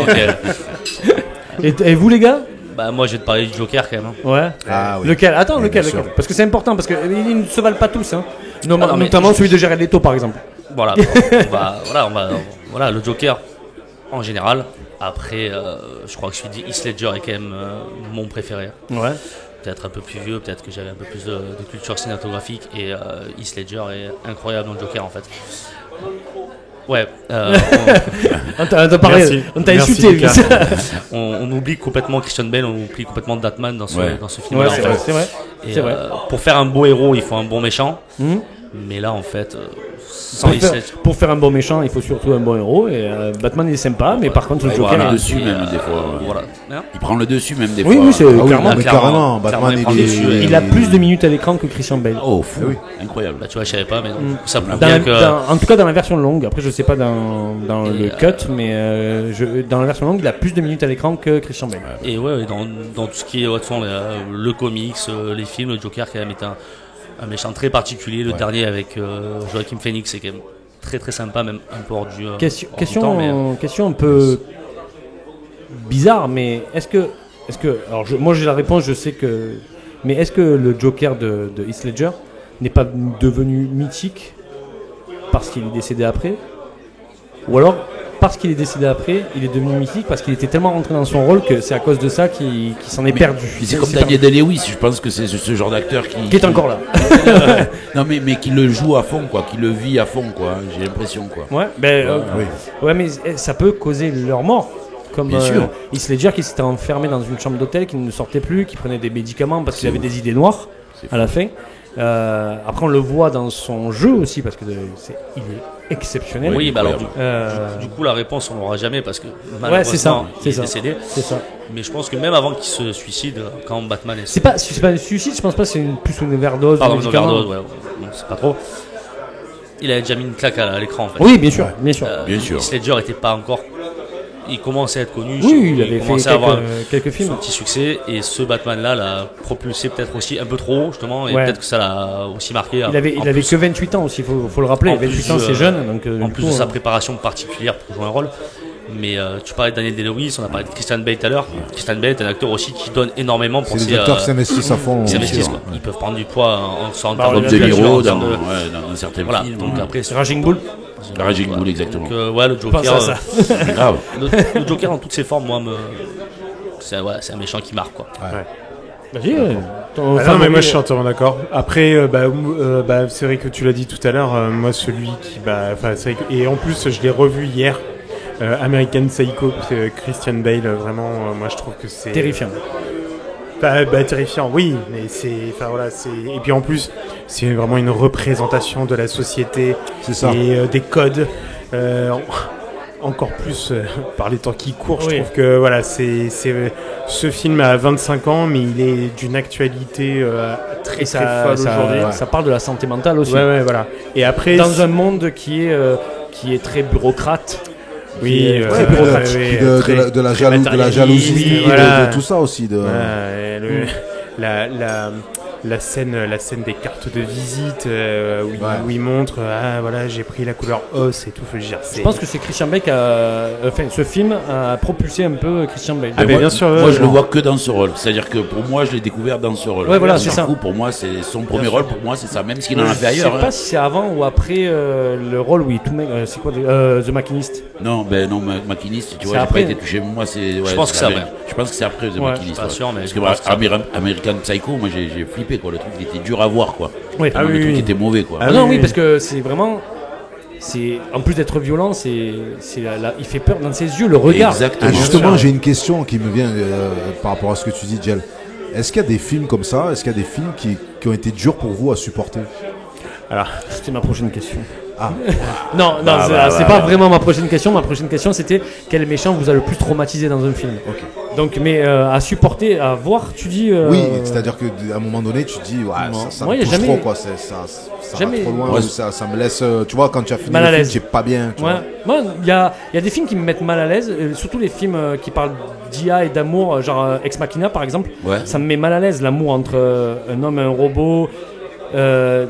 Et vous, les gars? Bah, moi, je vais te parler du Joker quand même. hein. Ouais. Ah oui. Lequel? Attends, Oui, lequel, bien sûr. Parce que c'est important, parce qu'ils ne se valent pas tous. Hein. non, mais Notamment celui de Jared Leto, par exemple. Voilà, voilà, le Joker en général. Après, je crois que celui d'Heath Ledger est quand même mon préféré. Ouais. Peut-être un peu plus vieux, peut-être que j'avais un peu plus de culture cinématographique. Et Heath Ledger est incroyable dans le Joker en fait. Ouais, On t'a parlé, Merci. on t'a Merci, insulté. Lucas. on oublie complètement Christian Bale, on oublie complètement Batman dans ce, Ouais. dans ce film-là. Ouais, en c'est fait. vrai, c'est vrai. Et, C'est vrai. pour faire un beau héros, il faut un bon méchant. Mhm. Mais là, en fait, sans Pour Heath faire, Ledger. pour faire un bon méchant, il faut surtout un bon héros. Et Batman, il est sympa, mais par contre, le Il Joker. prend le il- dessus même des fois. ouais. Voilà. Hein Il prend le dessus même des Oui, fois. oui, c'est Ah oui, clairement. mais clairement. carrément, Batman, Clairement, il dessus, est. Il a plus de minutes à l'écran que Christian Bale. Oh, fou. oui. Incroyable. Bah, tu vois, je savais pas, mais ça prouve Dans bien la- que. en tout cas, dans la version longue. Après, je sais pas dans le Et, cut, mais dans la version longue, il a plus de minutes à l'écran que Christian Bale. Et ouais, dans tout ce qui est de toute façon, le comics, les films, le Joker quand même est un méchant très particulier. Le dernier avec Joaquin Phoenix, c'est quand même très très sympa, même un peu hors du, hors du temps. Mais, Question un peu bizarre, mais est-ce que alors moi j'ai la réponse, je sais que, mais est-ce que le Joker de Heath Ledger n'est pas devenu mythique parce qu'il est décédé après, ou alors parce qu'il est décédé après, il est devenu mythique parce qu'il était tellement rentré dans son rôle que c'est à cause de ça qu'il s'en est perdu. Puis c'est comme Daniel Day-Lewis, je pense que c'est ce genre d'acteur qui est encore là. Non mais qui le joue à fond quoi, qui le vit à fond quoi, j'ai l'impression quoi. Ouais, ben, Oui. ouais, mais ça peut causer leur mort. Comme Bien sûr. Heath Ledger qui s'était enfermé dans une chambre d'hôtel, qui ne sortait plus, qui prenait des médicaments parce qu'il avait des idées noires à la fin. Après, on le voit dans son jeu aussi parce que il est exceptionnel. oui, bah alors incroyable. du coup, la réponse, on l'aura jamais parce que Ouais, c'est ça, malheureusement, il est décédé. C'est ça. Mais je pense que même avant qu'il se suicide, quand Batman est. C'est pas un suicide, je pense pas. C'est plus une overdose. Pardon, de une médicaments. overdose, ouais, non, c'est pas trop. Il avait déjà mis une claque à l'écran en fait. Oui, bien sûr, bien sûr. Bien sûr. Heath Ledger était pas encore. Il commençait à être connu. Oui, il avait fait commençait à avoir quelques films. son petit succès et ce Batman-là l'a propulsé peut-être aussi un peu trop justement et Ouais. peut-être que ça l'a aussi marqué. Il avait que 28 ans aussi, faut le rappeler. en 28 plus, ans, c'est jeune. Donc, en du plus coup, de sa préparation particulière pour jouer un rôle. Mais tu parlais de Daniel Day-Lewis, on a parlé de Christian Bale tout à l'heure. Christian Bale est un acteur aussi qui donne énormément pour C'est ses des acteurs qui s'investissent à fond. qui s'investissent, sûr. quoi. Ils peuvent prendre du poids en sortant Bah, Comme on De l'a Niro en dans, termes de- dans certains Voilà, films. donc ouais. après Raging Bull. Raging Bull, exactement. Donc ouais, le Pense Joker, à ça. le Joker dans toutes ses formes, moi, c'est un méchant qui marque quoi. Ouais. Vas-y. Non, mais moi je suis entièrement d'accord. Après, c'est vrai que tu l'as dit tout à l'heure, moi celui qui... c'est vrai et en plus, je l'ai revu hier, American Psycho, c'est Christian Bale, vraiment, moi je trouve que c'est... Terrifiant. Terrifiant, oui, mais c'est... Et puis en plus, c'est vraiment une représentation de la société et des codes. Encore plus par les temps qui courent, je trouve que voilà, ce film a 25 ans, mais il est d'une actualité très folle aujourd'hui. Ça parle de la santé mentale aussi. Ouais, voilà. Et après, dans un monde qui est très bureaucrate. Oui, de la jalousie, de tout ça aussi. La scène des cartes de visite où il montre j'ai pris la couleur os et tout. Je pense que c'est Christian Bale ce film a propulsé un peu Christian Bale. Bien sûr. Moi, je le vois que dans ce rôle. C'est-à-dire que pour moi, je l'ai découvert dans ce rôle. Ouais, voilà, c'est ça. Pour moi, c'est son premier rôle. Pour moi, c'est ça. Même s'il en a fait ailleurs. Je sais pas si c'est avant ou après le rôle où il tout c'est quoi The Machinist. Non, Machinist. Tu vois, j'ai pas été touché. Moi, c'est. Je pense que c'est après. Je pense que c'est après The Machinist. Pas sûr, mais parce que American Psycho, moi, j'ai flippé quoi. Le truc il était dur à voir quoi. Oui. Le truc était mauvais quoi. Oui, parce que c'est vraiment. En plus d'être violent, il fait peur dans ses yeux, le regard. Exactement. Et justement, j'ai une question qui me vient par rapport à ce que tu dis, Jel. Est-ce qu'il y a des films comme ça? Est-ce qu'il y a des films qui ont été durs pour vous à supporter? Alors, c'était ma prochaine question. Non, c'est pas vraiment ma prochaine question. Ma prochaine question, c'était quel méchant vous a le plus traumatisé dans un film? Ok. Donc, mais à supporter, à voir, tu dis. Oui, c'est-à-dire qu'à un moment donné, tu te dis, ça me touche trop, quoi. Ça va trop loin. Ouais. Ça me laisse. Tu vois, quand tu as fini le film, j'ai pas bien. Moi, il y a des films qui me mettent mal à l'aise, surtout les films qui parlent d'IA et d'amour, genre Ex Machina par exemple. Ouais. Ça me met mal à l'aise, l'amour entre un homme et un robot. Je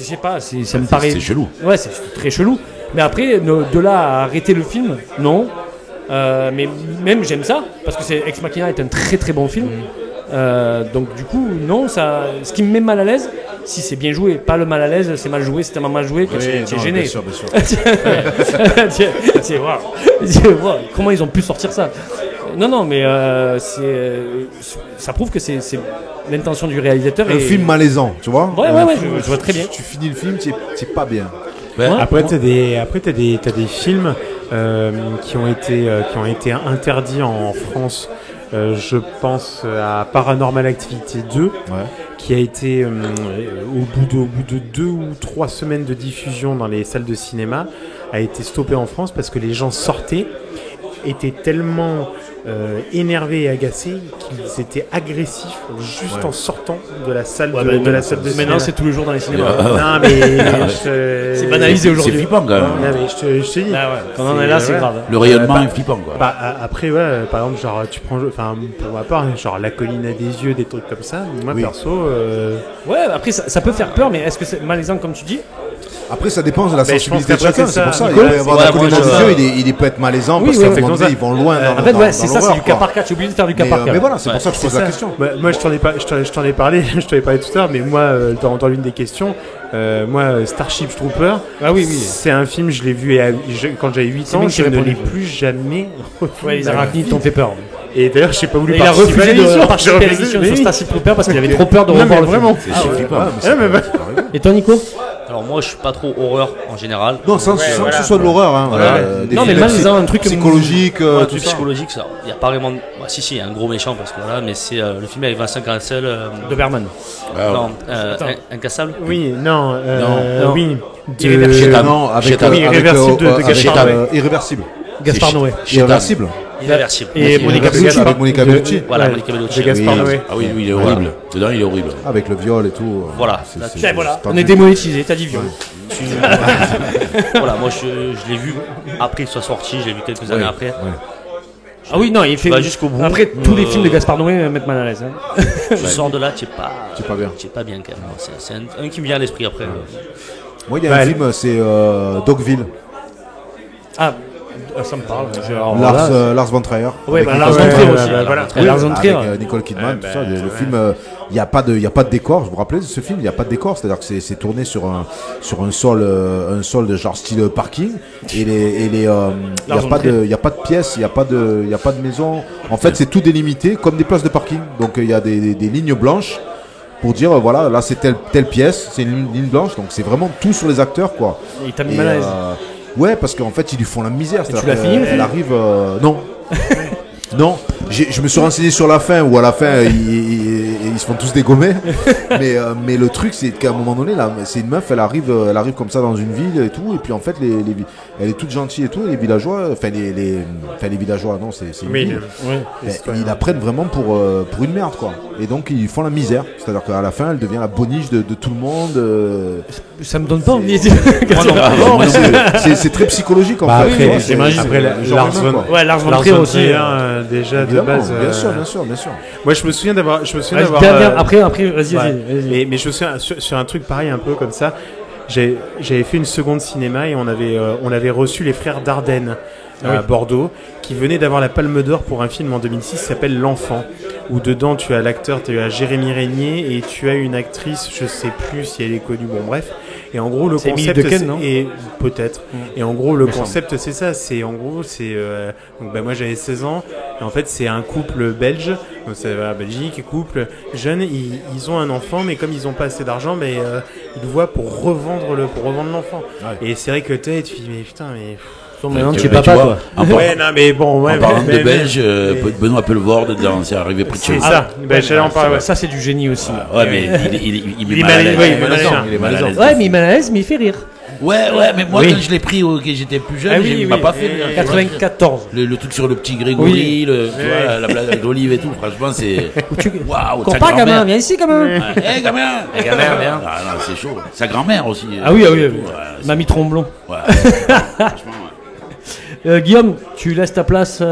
sais pas, ça me paraît. C'est chelou. Ouais, c'est très chelou. Mais après, de là à arrêter le film, non. Mais même j'aime ça, parce que Ex Machina est un très très bon film. Donc du coup, non, ce qui me met mal à l'aise, si c'est bien joué, pas le mal à l'aise, c'est mal joué, c'est tellement mal joué que c'est gêné. Bien sûr. Wow, comment ils ont pu sortir ça? Non, mais ça prouve que c'est l'intention du réalisateur. Un film malaisant, tu vois. Ouais, je vois très bien. Tu finis le film, t'es pas bien. Après, t'as des films qui ont été interdits en France. Je pense à Paranormal Activity 2, qui a été au bout de 2 ou 3 semaines de diffusion dans les salles de cinéma, a été stoppé en France parce que les gens sortaient, étaient tellement énervés et agacés qu'ils étaient agressifs juste en sortant de la salle de la salle de cinéma. Maintenant, c'est tous les jours dans les cinémas. Non, mais c'est banalisé aujourd'hui. C'est flippant quand même. Non, mais je te dis. Quand on est là, c'est grave. Le rayonnement est flippant quoi. Après, par exemple, genre, tu prends, pour ma part, genre La Colline à des yeux, des trucs comme ça. Moi, perso. Ouais, après, ça peut faire peur, mais est-ce que c'est malaisant comme tu dis? Après, ça dépend de la sensibilité de chacun. C'est pour ça. Il peut peut y avoir La Colline à des yeux, il peut être malaisant parce qu'à un moment donné, ils vont loin. En fait, c'est ça, c'est du cas par cas. Tu es obligé de faire du cas par cas. Mais voilà, c'est pour ça que je pose la question. Moi, je t'en ai parlé tout à l'heure, mais moi, dans l'une des questions, Starship Trooper, c'est un film, je l'ai vu quand j'avais 8 ans, je ne l'ai plus jamais revu. Les arachnides t'ont fait peur. Et d'ailleurs, je n'ai pas voulu participer. Il a refusé de participer à l'émission sur Starship Trooper parce qu'il avait trop peur de revoir le film. Et toi, Nico? Alors moi je suis pas trop horreur en général. Non, sans que ce soit de l'horreur. Non, mais malaisant, un truc psychologique. Un truc psychologique, ça. Il y a pas vraiment. Si, il y a un gros méchant parce que voilà, mais c'est le film avec Vincent Cassel. De Berman. Non, Incassable. Oui, non. Oui. Irréversible. Gaspard Noé. Irréversible. Et Monica Bellucci. Voilà, Monica Bellucci. Gaspard Noé. Ah oui, il est horrible. Dedans, il est horrible. Avec le viol et tout. Voilà. On est démonétisé, t'as dit viol. Voilà, moi je l'ai vu après qu'il soit sorti, je l'ai vu quelques années après. Ah oui, non, il fait jusqu'au bout. Après, tous les films de Gaspard Noé mettent mal à l'aise. Tu sors de là, tu es pas bien quand même. C'est un qui me vient à l'esprit après. Moi, il y a un film, c'est Dogville. Ah, Ça me parle. Lars von Trier. Oui, Lars von Trier aussi. Voilà. Lars von Trier. Avec Nicole Kidman, tout ça. Le film, il n'y a pas de décor. Vous vous rappelez de ce film? Il n'y a pas de décor. C'est-à-dire que c'est tourné sur un sol de genre style parking. Et il n'y a pas de pièces, il n'y a pas de maison. En fait, c'est tout délimité comme des places de parking. Donc il y a des lignes blanches pour dire voilà, là c'est telle pièce, c'est une ligne blanche. Donc c'est vraiment tout sur les acteurs, quoi. Et il t'a mis mal à l'aise. Ouais, parce qu'en fait, ils lui font la misère. Tu l'as fini? Elle arrive. Non. Non. Je me suis renseigné sur la fin, où à la fin, ils se font tous dégommer. mais le truc, c'est qu'à un moment donné, là, c'est une meuf, elle arrive comme ça dans une ville et tout. Et puis en fait, elle est toute gentille et tout. Et les villageois, les villageois, non, c'est une ville. Ils la prennent vraiment pour une merde, quoi. Et donc, ils font la misère. C'est-à-dire qu'à la fin, elle devient la boniche de tout le monde. Ça me donne pas envie. C'est très psychologique, en fait. Après, j'imagine. Après, Lars von Trier aussi. Déjà, de base. Bien sûr. Moi, je me souviens d'avoir. Après, vas-y. Mais je me souviens sur un truc pareil, un peu comme ça. J'avais fait une seconde cinéma et on avait reçu les frères Dardenne à Bordeaux, qui venaient d'avoir la Palme d'Or pour un film en 2006 qui s'appelle L'Enfant, où dedans tu as l'acteur, tu as Jérémy Régnier et tu as une actrice, je sais plus si elle est connue, bon bref. Et en gros le concept est peut-être. Et en gros le concept c'est ça, donc moi j'avais 16 ans et en fait c'est un couple belge, donc ça va à Belgique, couple jeune, ils ont un enfant mais comme ils ont pas assez d'argent, mais ils le voient pour revendre l'enfant. Ouais. Et c'est vrai que tu dis mais putain mais maintenant tu es papa, quoi. Ouais, non, mais bon, en parlant de Belge, Benoît Poelvoorde, c'est arrivé près de chez nous. C'est ça, j'allais en parler. Ça, c'est du génie aussi. Ouais, mais il est mal à l'aise. Il est mal à l'aise. Ouais, mais il est mal à l'aise, mais il fait rire. Ouais, mais moi, quand je l'ai pris, j'étais plus jeune, il m'a pas fait rire. 94. Le truc sur le petit Grégory, la blague d'Olive et tout, franchement, c'est. Waouh, comprends, gamin, viens ici, gamin. Hé, gamin, viens. Ah non, c'est chaud. Sa grand-mère aussi. Ah oui. Mamie Tromblon. Ouais, franchement, Guillaume, tu laisses ta place.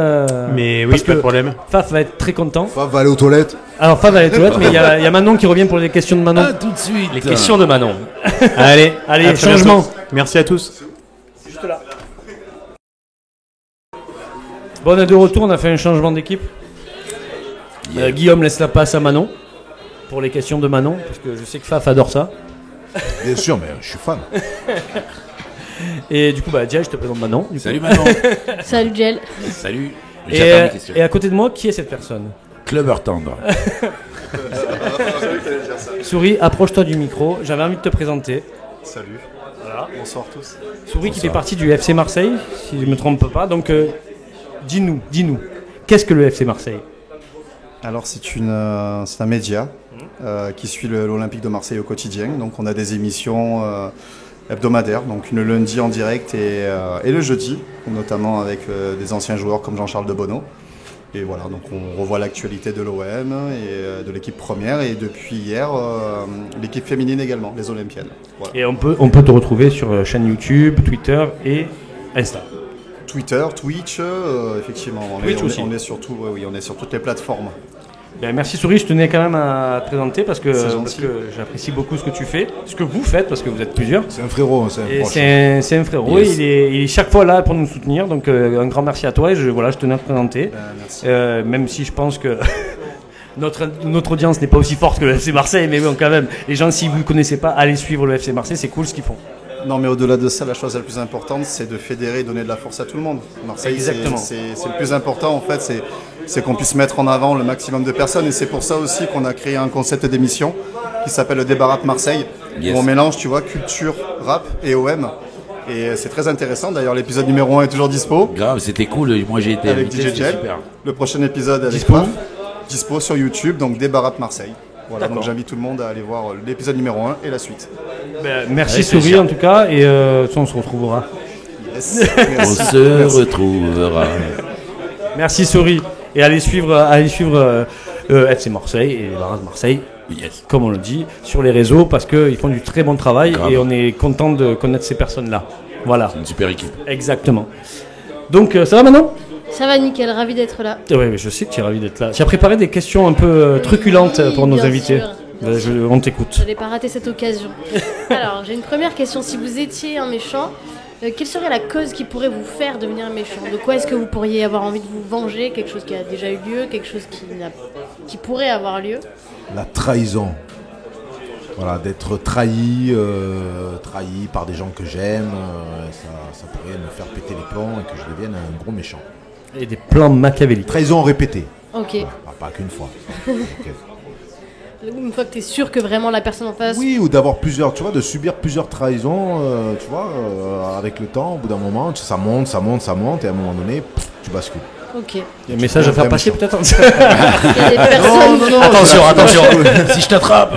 Mais oui, pas de problème. Faf va être très content. Faf va aller aux toilettes. Alors, Faf va aller aux toilettes, mais il y a Manon qui revient pour les questions de Manon. Ah, tout de suite. Les questions de Manon. Allez, changement. Merci à tous. Juste là. Bon, on est de retour, on a fait un changement d'équipe. Guillaume laisse la place à Manon pour les questions de Manon, parce que je sais que Faf adore ça. Bien sûr, mais je suis fan. Et du coup, Diel, je te présente Manon. Salut Manon. Salut Gel. Salut. Et à côté de moi, qui est cette personne? Clubber Tendre. Souris, approche-toi du micro. J'avais envie de te présenter. Salut. Voilà. Bonsoir tous. Souris qui fait partie du FC Marseille, si je ne me trompe pas. Donc, dis-nous, qu'est-ce que le FC Marseille? Alors, c'est un média qui suit l'Olympique de Marseille au quotidien. Donc, on a des émissions hebdomadaires, donc une lundi en direct et le jeudi, notamment avec des anciens joueurs comme Jean-Charles Debono. Et voilà, donc on revoit l'actualité de l'OM et de l'équipe première et depuis hier, l'équipe féminine également, les Olympiennes. Voilà. Et on peut te retrouver sur chaîne YouTube, Twitter et Insta. Twitter, Twitch, effectivement. On est sur toutes les plateformes. Ben, merci Souris, je tenais quand même à te présenter parce que j'apprécie beaucoup ce que tu fais, ce que vous faites parce que vous êtes plusieurs. C'est un frérot, c'est un frérot. Yes. Il est chaque fois là pour nous soutenir, donc un grand merci à toi et je tenais à te présenter. Merci. Même si je pense que notre audience n'est pas aussi forte que le FC Marseille, mais bon quand même, les gens si vous ne connaissez pas, allez suivre le FC Marseille, c'est cool ce qu'ils font. Non, mais au-delà de ça, la chose la plus importante, c'est de fédérer et donner de la force à tout le monde. Marseille, c'est le plus important, en fait, c'est qu'on puisse mettre en avant le maximum de personnes. Et c'est pour ça aussi qu'on a créé un concept d'émission qui s'appelle le Débat Rap Marseille, où on mélange, tu vois, culture, rap et OM. Et c'est très intéressant. D'ailleurs, l'épisode numéro 1 est toujours dispo. Grave, c'était cool. Moi, j'ai été avec DJ Gel. Le prochain épisode avec Faf, dispo sur YouTube, donc Débat Rap Marseille. Voilà, donc j'invite tout le monde à aller voir l'épisode numéro 1 et la suite. Merci Souris en tout cas, et on se retrouvera. Yes. On se retrouvera. Merci Souris, et allez suivre FC Marseille et Barras Marseille, comme on le dit, sur les réseaux, parce qu'ils font du très bon travail. Grave. Et on est content de connaître ces personnes-là. Voilà. C'est une super équipe. Exactement. Donc ça va maintenant ? Ça va nickel, ravi d'être là. Oui, je sais que tu es ravi d'être là. Tu as préparé des questions un peu truculentes pour nos invités. On t'écoute. Je n'allais pas rater cette occasion. Alors, j'ai une première question. Si vous étiez un méchant, Quelle serait la cause qui pourrait vous faire devenir méchant? De quoi est-ce que vous pourriez avoir envie de vous venger? Quelque chose qui a déjà eu lieu, quelque chose qui pourrait avoir lieu? La trahison. Voilà, d'être trahi par des gens que j'aime, ça pourrait me faire péter les plombs et que je devienne un gros méchant. Et des plans machiavéliques. Trahison répétée. Ok. Pas qu'une fois. Okay. Une fois que tu es sûr que vraiment la personne en face... Oui, ou d'avoir plusieurs, tu vois, de subir plusieurs trahisons, tu vois, avec le temps, au bout d'un moment, ça monte, et à un moment donné, tu bascules. Ok. Il y a un message à faire passer peut-être. Il y a des personnes... Attention, attention. Si je t'attrape.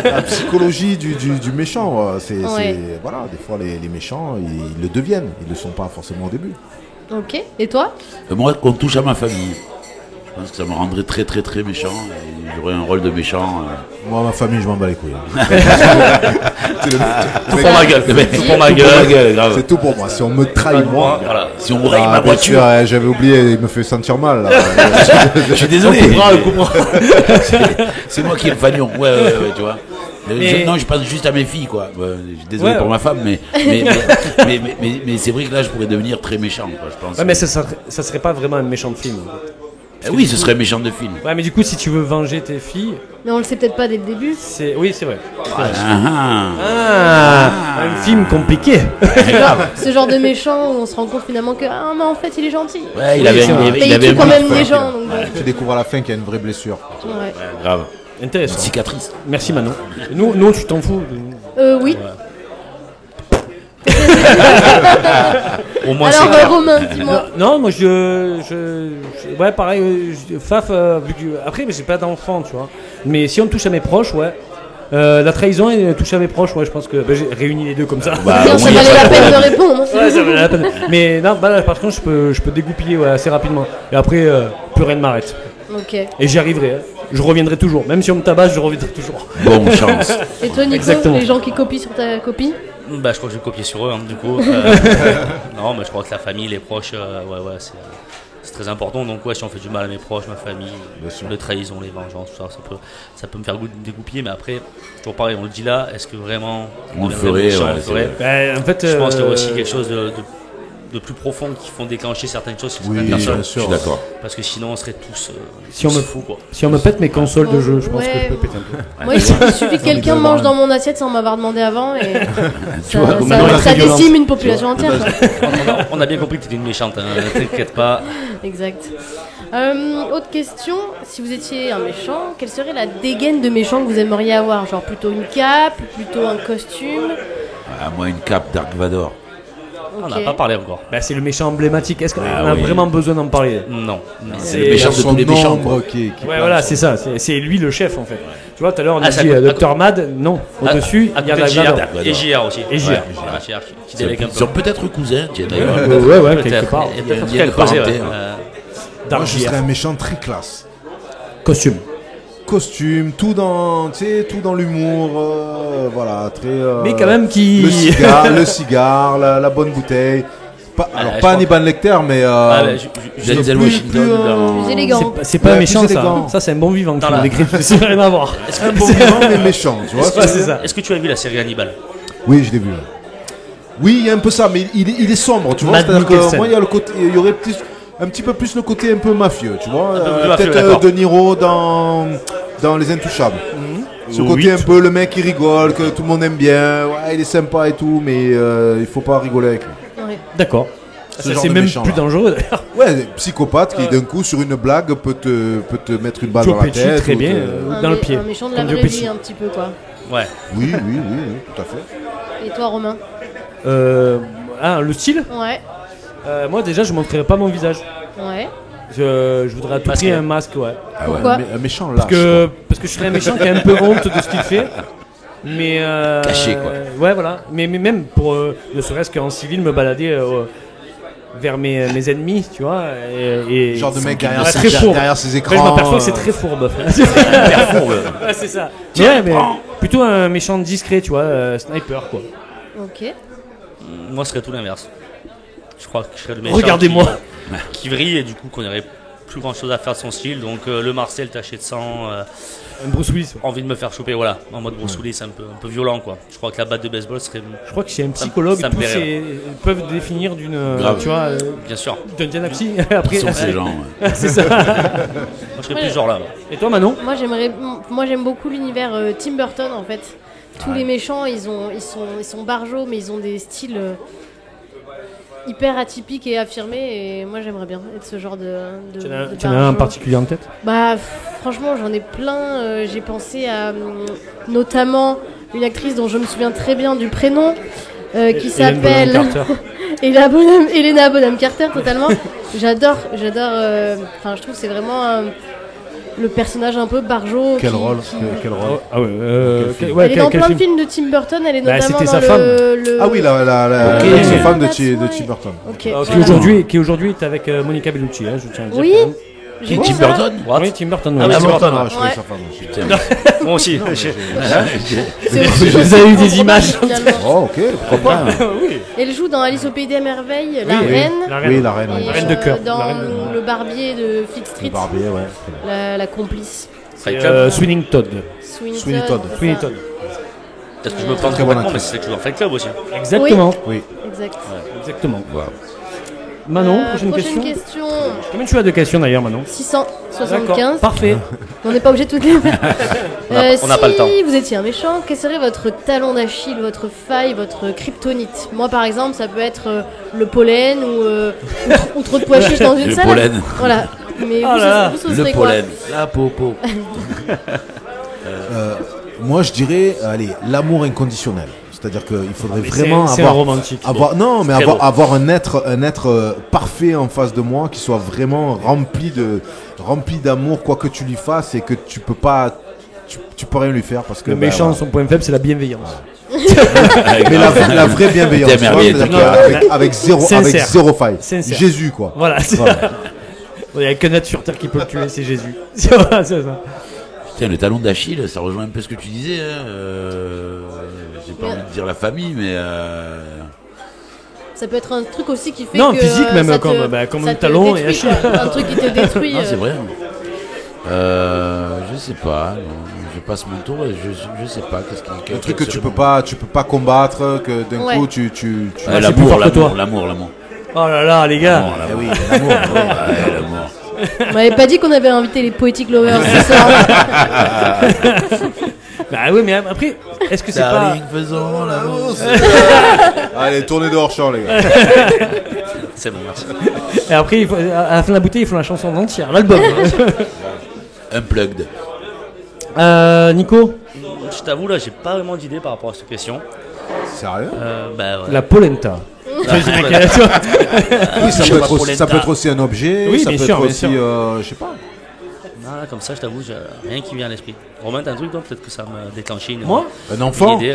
La psychologie du méchant, voilà, des fois les méchants, ils le deviennent, ils ne le sont pas forcément au début. Ok. Et toi? Moi, qu'on touche à ma famille. Je pense que ça me rendrait très très très méchant. J'aurais un rôle de méchant. Moi, ma famille, je m'en bats les couilles. Tout pour ma gueule. Tout pour ma gueule, grave. C'est tout pour moi. Si on me trahit, moi. Voilà. Si on raye ma voiture. Sûr, j'avais oublié, il me fait sentir mal. Là. Je suis désolé. C'est moi qui ai le fagnon. Ouais, tu vois. Non, je pense juste à mes filles, quoi. Je suis désolé pour ma femme, mais c'est vrai que là, je pourrais devenir très méchant, quoi, je pense. Ouais, mais ça serait pas vraiment un méchant de film. Oui, ce serait méchant de film. Ouais, mais du coup, si tu veux venger tes filles... Mais on le sait peut-être pas dès le début. Oui, c'est vrai. Un film compliqué. Ce genre de méchant où on se rend compte finalement que mais en fait il est gentil. Ouais, il avait quand même les gens. Donc... Tu découvres à la fin qu'il y a une vraie blessure. Ouais. Grave. Intéressant. Une cicatrice. Merci Manon. Nous, tu t'en fous oui. Ouais. Au moins, alors Romain, dis-moi. Non, moi ouais, pareil, Faf, après, mais j'ai pas d'enfant, tu vois. Mais si on touche à mes proches, ouais. La trahison et toucher à mes proches, ouais, je pense que j'ai réuni les deux comme ça. Ça valait la peine de répondre. Ouais, ça valait la peine. Mais non, là, par contre, je peux dégoupiller assez rapidement. Et après, plus rien ne m'arrête. Ok. Et j'y arriverai. Hein. Je reviendrai toujours. Même si on me tabasse, je reviendrai toujours. Bonne chance. Et toi, Nico, exactement. Les gens qui copient sur ta copie? Bah, je crois que je vais copier sur eux, hein, du coup. Non, mais je crois que la famille, les proches, c'est très important. Donc, ouais, si on fait du mal à mes proches, ma famille, les trahisons, les vengeances, tout ça, ça peut me faire dégoupiller. Mais après, toujours pareil, on le dit là, est-ce que vraiment on le ferait, en fait, je pense qu'il y a aussi quelque chose de plus profond qui font déclencher certaines choses sur certaines personnes. Bien sûr. Je suis d'accord. Parce que sinon, on serait tous fous, quoi. Si on me pète mes consoles de jeu, je pense que je peux péter un peu. Moi, il suffit que quelqu'un mange dans mon assiette sans m'avoir demandé avant et ça décime une population entière. On a bien compris que tu étais une méchante, hein, t'inquiète pas. Exact. Autre question, si vous étiez un méchant, quelle serait la dégaine de méchant que vous aimeriez avoir? Genre plutôt une cape, plutôt un costume? Moi, une cape Dark Vador. On n'a pas parlé encore. Bah, c'est le méchant emblématique. Est-ce qu'on a vraiment besoin d'en parler? Non. C'est le méchant de tous les méchants. Ouais, voilà, c'est ça. C'est lui le chef en fait. Tu vois, tout à l'heure on a dit Dr Mad. Non, au-dessus, il y a la et JR aussi. Et JR. Qui délègue un peu. Ils sont peut-être cousins, d'ailleurs. Ouais, quelque part. Il y a peut-être quelque chose. Moi, je serais un méchant très classe. Costume, tout dans l'humour, voilà, très. Mais quand même qui. Le cigare, la bonne bouteille. Pas Hannibal Lecter, mais. Denzel Washington. Plus élégant. C'est pas méchant ça. Ça c'est un bon vivant qui nous décrit. C'est rien à voir. C'est un bon vivant mais méchant, tu vois. C'est ça. Est-ce que tu as vu la série Hannibal? Oui, je l'ai vu. Oui, il y a un peu ça, mais il est sombre, tu vois. C'est-à-dire que moi, il y aurait un petit peu plus le côté un peu mafieux, tu vois. Peut-être De Niro dans Les Intouchables. Ce côté un peu le mec qui rigole, que tout le monde aime bien, ouais, il est sympa et tout, mais il faut pas rigoler avec lui. Ouais. D'accord. C'est même plus dangereux d'ailleurs. Ouais, psychopathe qui d'un coup sur une blague peut te mettre une balle dans la tête. Très bien, dans le pied. Un méchant de la vraie vie un petit peu quoi. Ouais. Oui, tout à fait. Et toi Romain? Le style? Ouais. Moi déjà je montrerai pas mon visage. Ouais. Je voudrais à tout prix un masque, ouais. Pourquoi? Un méchant là. Parce que je serais un méchant qui a un peu honte de ce qu'il fait. Mais caché quoi. Ouais voilà. Mais même pour ne serait-ce qu'en civil me balader vers mes ennemis, tu vois. Et genre de mec derrière ses écrans. Je m'aperçois que c'est très fourbe. Ouais, c'est ça. Ouais, mais plutôt un méchant discret, tu vois, sniper quoi. Ok. Moi, ce serait tout l'inverse. Je crois que je serais le méchant. Regardez-moi. Qui vrille et du coup qu'on irait plus grand chose à faire de son style. Donc le Marcel taché de sang, Un Bruce Willis. Ouais. envie de me faire choper, voilà. En mode Bruce Willis, c'est un peu violent quoi. Je crois que la batte de baseball serait. Je crois que c'est un psychologue, ça me plairait, peuvent définir d'une. Grave. Tu vois, Bien sûr. d'un Dianapsy. Après, Qui sont ces gens ouais. c'est ça. Moi je serais plus ce genre là. Et toi, Manon? Moi j'aime beaucoup l'univers Tim Burton en fait. Tous les méchants ils sont barjots mais ils ont des styles hyper atypiques et affirmés et moi j'aimerais bien être ce genre de Tu en as un en barjot. particulier en tête? Bah franchement j'en ai plein. J'ai pensé à notamment une actrice dont je me souviens très bien du prénom qui s'appelle Helena Bonham Carter totalement. J'adore. Enfin je trouve que c'est vraiment le personnage un peu barjot. Quel rôle? Ah ouais. Elle est dans plein de films de Tim Burton. Elle est Bah, notamment c'était dans sa femme. le. Ah oui, la Ok. femme de That's Tim why. Burton. Ok. Qui voilà. aujourd'hui est avec Monica Bellucci, hein, je tiens à le dire. Oui. quand même. J'ai vu Tim ça. Burton Oui, Tim Burton. Ah ouais. oui, Tim Tim Burton, Burton, je connais ouais. sa femme aussi. Moi aussi. Vous avez eu des images. Finalement. Oh, ok, pourquoi pas. Elle joue dans Alice au Pays des Merveilles, la Oui, reine. La reine. Oui, la reine. Et, La reine de cœur. Dans La reine le barbier de Fleet Street, Le barbier, ouais. la complice. Fight Club. Swinging Todd. Sweeney Todd. c'est Sweeney ça. Todd. Peut-être que je me plante Très bonne complètement, mais actrice. c'est que je joue dans Fight Club aussi. Exactement. Oui. Exact. Exactement. Voilà. Manon, prochaine question. question. Combien tu as de questions d'ailleurs, Manon? 675. Parfait. On n'est pas obligé de toutes les faire. On n'a pas le temps. Si vous étiez un méchant, quel serait votre talon d'Achille, votre faille, votre kryptonite? Moi, par exemple, ça peut être le pollen ou trop de pois chiches dans une Le salade. pollen. Voilà. Mais Oh vous, là là. ce Le serait quoi? pollen, la popo. Moi, je dirais, allez, l'amour inconditionnel. C'est-à-dire qu'il faudrait Mais vraiment c'est un avoir, romantique. non, mais Très beau. avoir un être parfait en face de moi, qui soit vraiment rempli d'amour, quoi que tu lui fasses, et que tu peux pas, tu peux rien lui faire parce que Le ben, méchant, voilà. son point faible, c'est la bienveillance. Mais la vraie bienveillance, T'es tu vois, merveilleux, c'est-à-dire t'es avec Sincère. zéro faille. Sincère. Jésus, quoi. Voilà. Voilà. Il n'y a qu'un être sur terre qui peut le tuer, c'est Jésus. Voilà, c'est ça. Tiens, le talon d'Achille, ça rejoint un peu ce que tu disais. Hein. J'ai pas envie de dire la famille, mais. Ça peut être un truc aussi qui fait Non, que physique même, ça comme ça un te talon et détruit, Achille. quoi. Un truc qui te détruit. Non, c'est vrai. Je sais pas. Je passe mon tour et je sais pas. Qu'est-ce qui. Un truc que tu peux pas combattre, que d'un Ouais. coup tu. Ah, c'est plus fort que toi. L'amour. Oh là là, les gars. Eh oui, l'amour. Ouais, l'amour. On m'avait pas dit qu'on avait invité les Poetic Lovers ce soir. Bah oui, mais après, est-ce que c'est pas. Darling, faisons l'amour. Allez, tournez dehors champ, les gars. C'est bon, merci. Et après, à la fin de la bouteille, ils font la chanson entière, l'album. Unplugged. Nico, Je t'avoue, là, j'ai pas vraiment d'idée par rapport à cette question. Sérieux? Bah, ouais. la polenta. Oui, ça Je peut, sais pas, être aussi, polenta. ça peut être aussi un objet, Oui, ça bien peut sûr, être bien aussi, sûr. je sais pas. Non, là, comme ça, je t'avoue, j'ai rien qui vient à l'esprit. Romain, t'as un truc, donc peut-être que ça m'a déclenché une. Moi Un enfant. Une idée,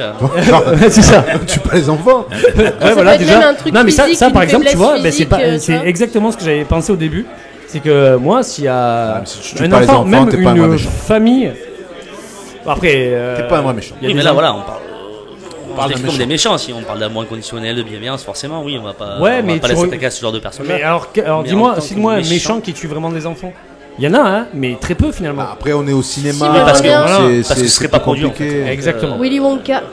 Genre, C'est ça. tu pas les enfants. Ouais, voilà, peut être même un truc non, mais ça, physique, ça une par exemple, tu faiblesse vois, ben, c'est pas- physique, c'est ça. exactement ce que j'avais pensé au début. C'est que moi, s'il y a mais si tu tues un pas les enfant, enfants, même t'es pas un vrai une méchant. famille. Bon, après. T'es pas un vrai méchant. il y a Oui, des mais là, gens- voilà, on parle d'un comme méchant. des méchants. Si on parle d'amour inconditionnel, de bienveillance, forcément, oui, on va pas, Ouais, on mais va pas tu s'attaquer à ce genre de personnes. Mais alors, Mais en dis-moi, tant cite-moi que un méchant méchant qui tue vraiment des enfants. Il y en a, hein, mais très peu finalement. Bah, après, on est au cinéma. Si, mais parce que- parce que ce serait pas produit, en fait. compliqué. Exactement. Willy Wonka.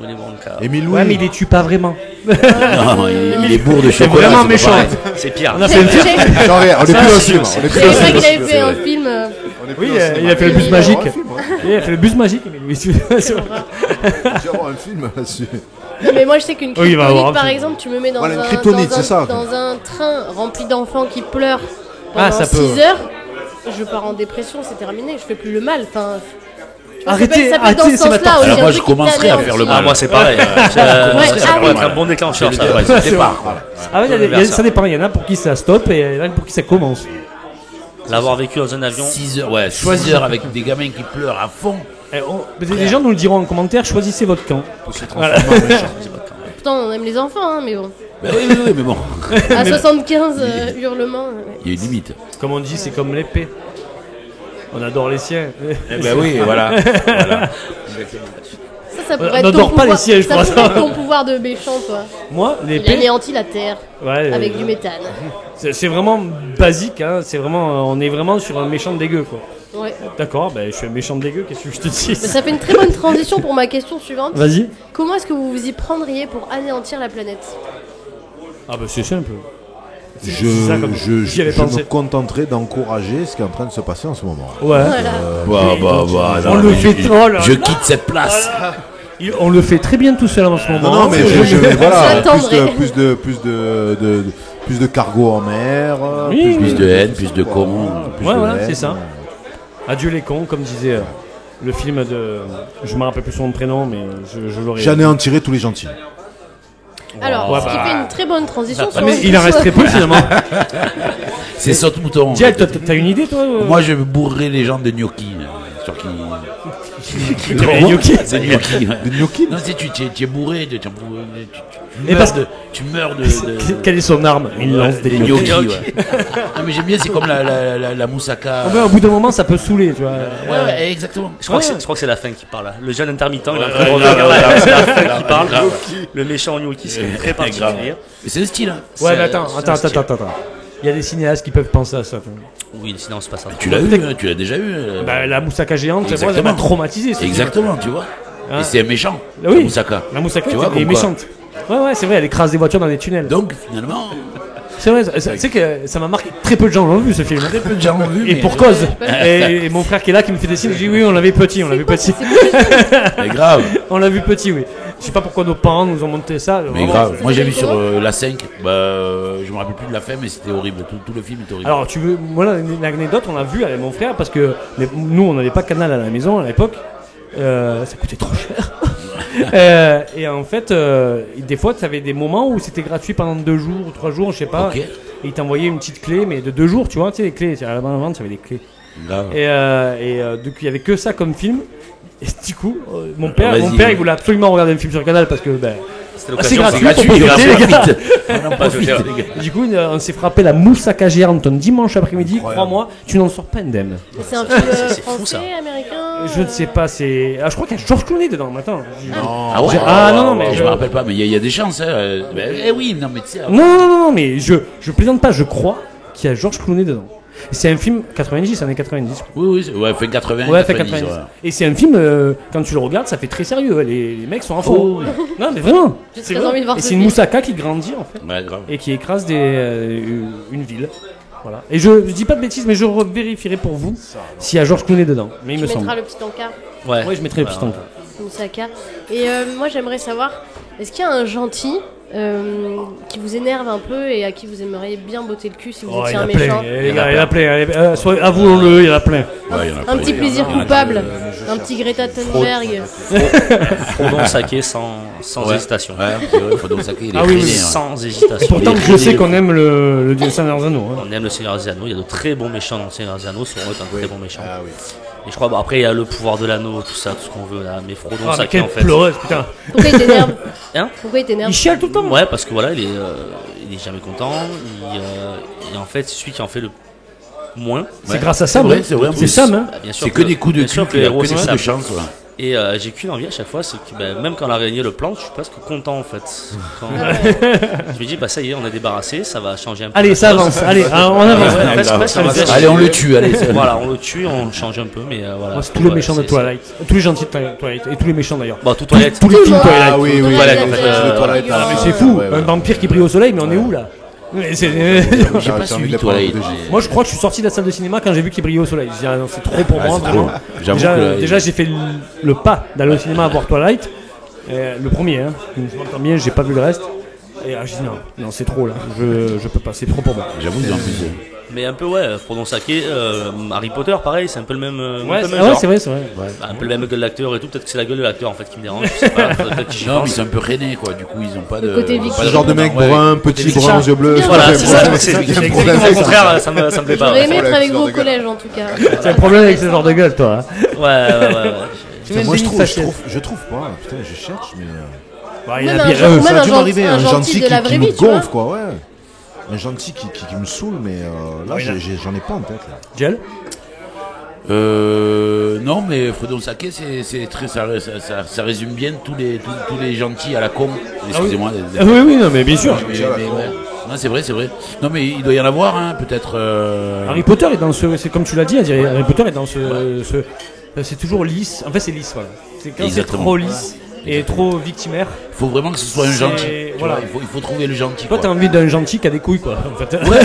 Willy Wonka. Émile Louis. Ouais, mais il les tue pas vraiment. Non, il est bourre de C'est chocolat. vraiment pas méchant. pareil. C'est pire. On a fait le film. Genre, on est plus dans le cinéma. On est plus C'est dans le vrai cinéma. qu'il avait fait un film. On est plus Oui, dans le cinéma. il a fait le bus Il magique. va y avoir un film, ouais. Il a fait le bus magique, mais lui, c'est vrai. Il va y avoir un film là-dessus. Non, mais moi je sais qu'une Oui, il va avoir kryptonite un par film. exemple, tu me mets dans, Voilà, une un, kryptonite, dans, c'est ça. dans un train rempli d'enfants qui pleurent pendant Ah, ça peut, 6 ouais. heures, je pars en dépression, c'est terminé, je fais plus le mal. Enfin, tu vois, Arrêtez, ça peut être dans arrêtez, ce c'est ma sens-là tarte. aussi. Alors un moi, truc je qui commencerai à t'anéantit. faire le Ah, mal. moi, c'est pareil. Ça ah peut oui. être un bon déclencheur, ça. Ouais, c'est départ. Ah ouais, Faut le faire, ça. ça dépend. Il y en a pour qui ça stoppe et il y en a pour qui ça commence. L'avoir vécu dans un avion. 6 heures, ouais, 6 heures avec des gamins qui pleurent à fond. Les gens nous le diront en commentaire. Choisissez votre camp. Pourtant, on aime les enfants, hein, mais bon. Ben oui, mais bon, À 75 hurlements. il y a une limite. Comme on dit, c'est comme l'épée. On adore les siens. Eh ben oui, voilà. Ça pourrait On être n'adore pas les siens, je crois. Ça pourrait être ton pouvoir de méchant, toi. Moi, Il l'épée. anéantit la terre Ouais, avec du méthane. c'est vraiment basique, hein. C'est vraiment, on est vraiment sur un méchant dégueu, quoi. Ouais. D'accord, je suis un méchant dégueu, qu'est-ce que je te dis? Mais ça fait une très bonne transition pour ma question suivante. Vas-y. Comment est-ce que vous vous y prendriez pour anéantir la planète? Ah c'est simple. Je pensé. me contenterai d'encourager ce qui est en train de se passer en ce moment. Ouais. Voilà. On le fait trop, là. Je quitte cette place. On le fait très bien tout seul en ce moment. Non, mais voilà, J'attendrai. plus de cargo en mer, Oui, Plus de haine, plus de cons. Ouais, voilà, c'est ça. Adieu les cons, comme disait le film de. Je me rappelle plus son prénom, mais je l'aurais. J'anéantirai tous les gentils. Alors, Ouais, ce qui fait une très bonne transition sur mais il en reste très peu finalement. C'est saute-mouton. Diel, t'as une idée toi Moi, je bourrerai les gens de gnocchi. Sur qui. Les gnocchis. C'est gnocchi. Des gnocchis. Non, tu es bourré. Et parce que- Tu meurs de. Quelle est son arme? Il lance des gnocchis. gnocchis. Ouais. Non, mais j'aime bien, c'est comme la moussaka. Au bout d'un moment, ça peut saouler, tu vois. Ouais, exactement. Je crois que c'est la fin qui parle. Là. Le jeune intermittent, il est en train de regarder. C'est la fin qui parle. Le méchant gnocchi, c'est très particulier. Mais c'est le style. Hein. Ouais, mais attends. Il y a des cinéastes qui peuvent penser à ça. Oui, sinon c'est pas ça. Tu l'as eu, tu l'as déjà eu. La moussaka géante, moi, ça Exactement. m'a traumatisé. ce Exactement, tu vois. Hein. Et c'est un méchant. Oui. La moussaka. La moussaka Tu vois, est comme quoi. méchante. Ouais, c'est vrai, elle écrase des voitures dans des tunnels. Donc, finalement, C'est vrai, tu sais que ça m'a marqué. Très peu de gens l'ont vu ce film. très peu de gens l'ont vu. Et mais- pour cause. Et mon frère qui est là, qui me fait des signes, je dis oui, on l'a vu petit, Mais grave. On l'a vu petit, oui. Je sais pas pourquoi nos parents nous ont monté ça. Mais Vraiment. grave. Moi, j'ai vu sur la 5. Je me rappelle plus de la fin, mais c'était horrible. Tout le film était horrible. Alors, tu veux, voilà, l'anecdote, on l'a vu avec mon frère parce que nous, on n'avait pas Canal à la maison à l'époque. Ça coûtait trop cher. Et en fait, des fois, tu avais des moments où c'était gratuit pendant 2 jours ou 3 jours, je sais pas. Ok. Et ils t'envoyaient une petite clé, mais de 2 jours, tu vois, tu sais, les clés, à la vente, tu avais des clés. Grave. Donc, il y avait que ça comme film. Et du coup, mon père, Vas-y, il voulait absolument regarder un film sur Canal parce que C'était c'est l'occasion. gratuit, C'est gratuit, pour profiter, les gars. on en profite, les gars. Et du coup, on s'est frappé la moussaka géante un dimanche après-midi. Crois-moi, tu n'en sors pas indemne. C'est un film C'est fou, français, ça. américain. Je ne sais pas, c'est. Ah, je crois qu'il y a George Clooney dedans maintenant. Ah ouais. Ah, non, mais je je- me rappelle pas, mais il y a des chances. Hein. Oui, non, mais tu sais. Non, mais je plaisante pas, je crois qu'il y a George Clooney dedans. Et c'est un film 90, années 90. Oui, fin 80. Ouais, fait 90. 90. Ouais. Et c'est un film, quand tu le regardes, ça fait très sérieux. Les mecs sont en fond. Oh, oui. Non, mais vraiment. J'ai C'est très vrai. envie de voir Et ce c'est une film. moussaka qui grandit en fait. Ouais, grave. Et qui écrase une ville. Voilà. Et je dis pas de bêtises, mais je vérifierai pour vous s'il y a George Clooney dedans. Mais il Tu me semble. mettras le petit encart, Ouais, je mettrai le petit encart. Moussaka. Et moi, j'aimerais savoir, est-ce qu'il y a un gentil qui vous énerve un peu et à qui vous aimeriez bien botter le cul si vous Oh, étiez il y en un a plein, méchant? les gars, il y en a plein. Allez, avouons-le, il y en a plein. Ouais, il y en a Un pas, petit il y en a- plaisir il y en a- coupable, un petit Greta Thunberg. Frodon Saké sans Ouais. hésitation. Ouais, c'est vrai, faut donc saquer. Il est Ah oui, freiné, oui. hein. Sans hésitation. Pourtant, je sais qu'on aime le Dieu Seigneur des Anneaux. Hein. On aime le Seigneur des Anneaux, il y a de très bons méchants dans le Seigneur des Anneaux, sur un très bon méchant. Ah oui. Et je crois, après il y a le pouvoir de l'anneau, tout ça, tout ce qu'on veut là, mais Frodon Ah, mais Saké quelle en fait. pleureuse, putain. Pourquoi il t'énerve? Hein? Pourquoi il t'énerve? Il chiale tout le temps. Ouais, parce que voilà, il est jamais content, et en fait, c'est celui qui en fait le moins. C'est Ouais. grâce à Sam. C'est vrai, hein. c'est vrai, en C'est plus. Sam. Hein. Bah, bien sûr C'est que des coups de bien sûr cul, que le héros que c'est des Sam. coups de chance. Ouais. Et j'ai qu'une envie à chaque fois, c'est que même quand l'araignée le plante, je suis presque content en fait. Quand, je me dis, bah ça y est, on a débarrassé, ça va changer un peu. Allez, la ça chose. avance. Allez, on avance. Ouais, presque, ça me fait Allez, on chier. le tue, allez. Voilà, on le tue, on le change un peu, mais voilà. Moi, c'est tous les Ouais, méchants de c'est- Twilight. Tous les gentils de Twilight. Et tous les méchants d'ailleurs. Bon, tout toilette. Tous les films Twilight. Ah oui, oui. Toilette, en oui, fait, le toilette, Ah, Mais ah, c'est fou. ouais, ouais. Un vampire qui brille au soleil, mais on est où là? Mais c'est- J'ai pas suivi Twilight. Moi, je crois que je suis sorti de la salle de cinéma quand j'ai vu qu'il brillait au soleil. Je dis, ah, non, c'est trop pour moi, c'est vraiment. trop. J'avoue Déjà, que- déjà, j'ai fait le pas d'aller au cinéma à voir Twilight. Le premier, hein. Je m'entends bien, j'ai pas vu le reste. Et je dis non, c'est trop là. Je peux pas, c'est trop pour moi. J'avoue, ils ont plus. Mais un peu, ouais, Frodon Saké, Harry Potter, pareil, c'est un peu le même. Ouais, un peu le c'est même genre. c'est vrai, c'est vrai. Bah, un peu le même gueule de l'acteur et tout. Peut-être que c'est la gueule de l'acteur en fait qui me dérange. Je sais pas, peut-être que j'y Non, mais pense. c'est un peu rené, quoi. Du coup, ils ont pas de. Le côté pas victime. de Ce genre de mec Ouais. brun, petit, brun, aux yeux bleus. Voilà, ça c'est fait- ça, ça c'est fait un exactement problème, le ça. contraire, ça me plaît pas. J'aurais Ouais, aimé être Ouais, avec ce vous genre au de collège en tout cas. C'est un problème avec ce genre de gueule, toi. Hein. ouais. Tu Moi, je trouve faciès. pas. Putain, je cherche, mais. Bah, il y en Même a un bien. genre- Ça même a un dû gentil- m'arriver, un un gentil gentil de la qui vraie me vie, tu vois. gonfle, quoi, ouais. Un gentil qui me saoule, mais là, j'en ai pas en tête. Là. Gel Non, mais Fredon Saké, c'est très, ça résume bien tous les gentils à la con. Excusez-moi. Oui, non, mais bien sûr. Non, c'est vrai. Non, mais il doit y en avoir, hein, peut-être. Harry Potter est dans ce. C'est comme tu l'as dit, Harry Potter est dans ce. C'est toujours lisse. En fait, c'est lisse, voilà. C'est quand c'est trop lisse et trop victimaire. Il faut vraiment que ce soit un gentil. Voilà. Il faut trouver le gentil. Toi, t'as envie d'un gentil qui a des couilles, quoi. En fait. Ouais,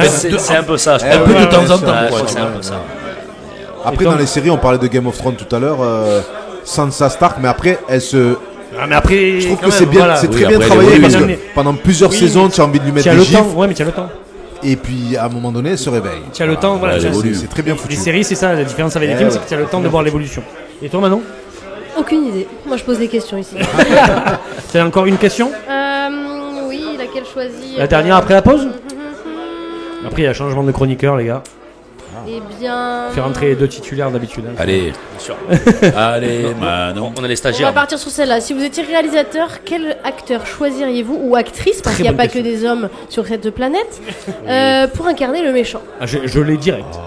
c'est un peu ça. Un peu de temps en temps. C'est un peu ça. Après, dans les séries, on parlait de Game of Thrones tout à l'heure. Sansa Stark, mais après, elle se. Ah, mais après, je trouve que c'est bien, c'est très bien travaillé parce que pendant plusieurs saisons, tu as envie de lui mettre des gifs. Ouais, mais tu as le temps. Et puis à un moment donné, elle se réveille. Tu as le temps, voilà. C'est très bien foutu. Les séries, c'est ça. La différence avec les films, c'est que tu as le temps de voir l'évolution. Et toi, Manon? Aucune idée. Moi, je pose des questions ici. Tu as encore une question? Oui, laquelle choisir? La dernière après la pause? Après, il y a changement de chroniqueur, les gars. Eh bien. Faire entrer les deux titulaires d'habitude. Hein. Allez, bien sûr. Allez, Manon. On a les On stagiaires. va partir sur celle-là. Si vous étiez réalisateur, quel acteur choisiriez-vous ou actrice, parce qu'il n'y a pas que des hommes sur cette planète, pour incarner le méchant? Je l'ai direct.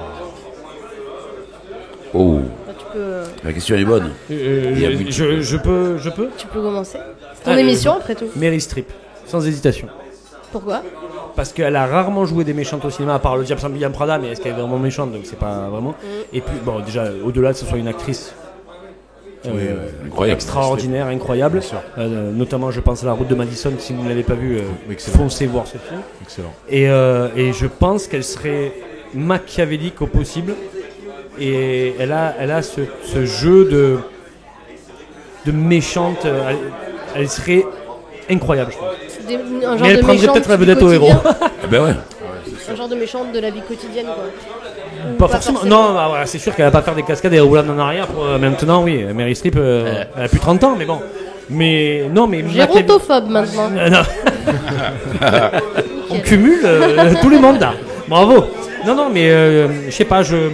Oh. Tu peux. La question est bonne. Je peux. Tu peux commencer. C'est ton émission après tout. Meryl Streep, sans hésitation. Pourquoi? Parce qu'elle a rarement joué des méchantes au cinéma, à part Le Diable s'habille en Prada, mais est-ce qu'elle est vraiment méchante? Donc c'est pas vraiment. Et puis, bon, déjà, au-delà que ce soit une actrice incroyable, extraordinaire, incroyable. Notamment, je pense à La Route de Madison. Si vous ne l'avez pas vu, foncez voir ce film. Excellent. Et je pense qu'elle serait machiavélique au possible. Et elle a ce jeu de méchante. Elle serait incroyable, je pense. Un genre mais elle de prendrait peut-être la vedette au héros. Ben ouais. Un genre de méchante de la vie quotidienne, quoi. Pas forcément. Non, c'est sûr qu'elle va pas faire des cascades et roulades en arrière. Maintenant, oui. Meryl Streep, elle a plus 30 ans, mais bon. Mais non, mais. Gérontophobe maintenant. On cumule tous les mandats. Bravo. Non, mais je sais pas. Je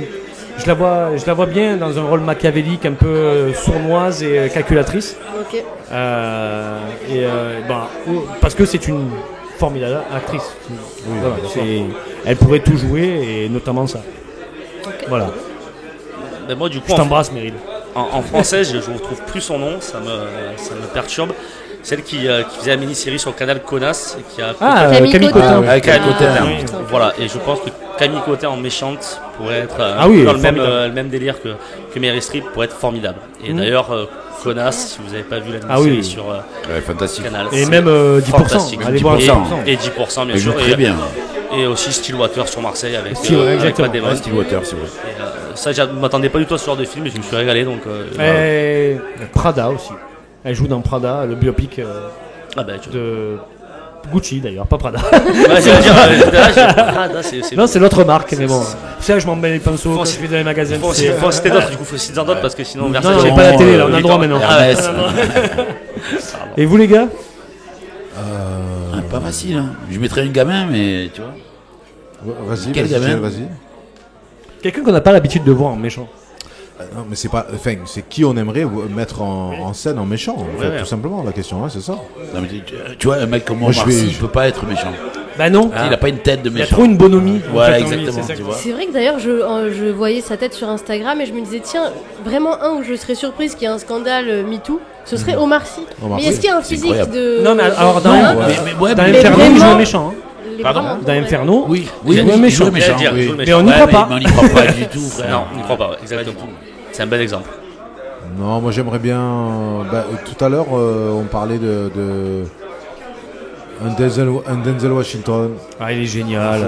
la vois bien dans un rôle machiavélique, un peu sournoise et calculatrice. Ok. Parce que c'est une formidable actrice. Voilà, elle pourrait tout jouer et notamment ça. Okay. Voilà. Ben moi, du coup, je t'embrasse, Meryl. En français, je ne retrouve plus son nom, ça me perturbe. Celle qui faisait la mini-série sur le canal Connasse. Qui a Camille Cotin. Camille Cotin. Voilà, et je pense que Camille Cotin en méchante pourrait être dans le même délire que Meryl Streep, pourrait être formidable. Et d'ailleurs, Connasse, si vous n'avez pas vu la mini-série sur Canal. Et même 10%. Allez voir 10%. Et 10%, bien sûr. Très bien. Et aussi Stillwater sur Marseille avec exactement. Stillwater, c'est vrai. Ça, je ne m'attendais pas du tout à ce genre de film, mais je me suis régalé. Donc, Prada aussi. Elle joue dans Prada, le biopic de Gucci d'ailleurs, pas Prada. Prada, c'est non, c'est l'autre marque, mais bon. Tu sais, je m'en mets les pinceaux quand je vais dans les magasins. Faut citer d'autres, du coup, faut citer d'autres parce que sinon. Non, j'ai pas la télé là, on a le droit maintenant. Et vous les gars? Pas facile, hein. Je mettrais un gamin, mais tu vois. Vas-y, quelqu'un qu'on n'a pas l'habitude de voir en méchant. Non, mais c'est pas. Enfin, c'est qui on aimerait mettre en scène en méchant, tout simplement, la question, c'est ça. Non, mais tu vois, un mec comme moi, il peut pas être méchant. Bah non. Il a pas une tête de méchant. Il a trop une bonhomie. Ouais, exactement. C'est vrai que d'ailleurs, je voyais sa tête sur Instagram et je me disais, tiens, vraiment un où je serais surprise qu'il y ait un scandale MeToo, ce serait Omar Sy. Mais est-ce qu'il y a un physique de. Non, mais alors dans Inferno, il joue méchant. Pardon? Dans Inferno, oui, il joue méchant. Mais on n'y croit pas. On n'y croit pas du tout, frère. Non, on n'y croit pas, exactement. C'est un bel exemple. Non, moi j'aimerais bien. Tout à l'heure, on parlait un Denzel Washington. Ah, il est génial.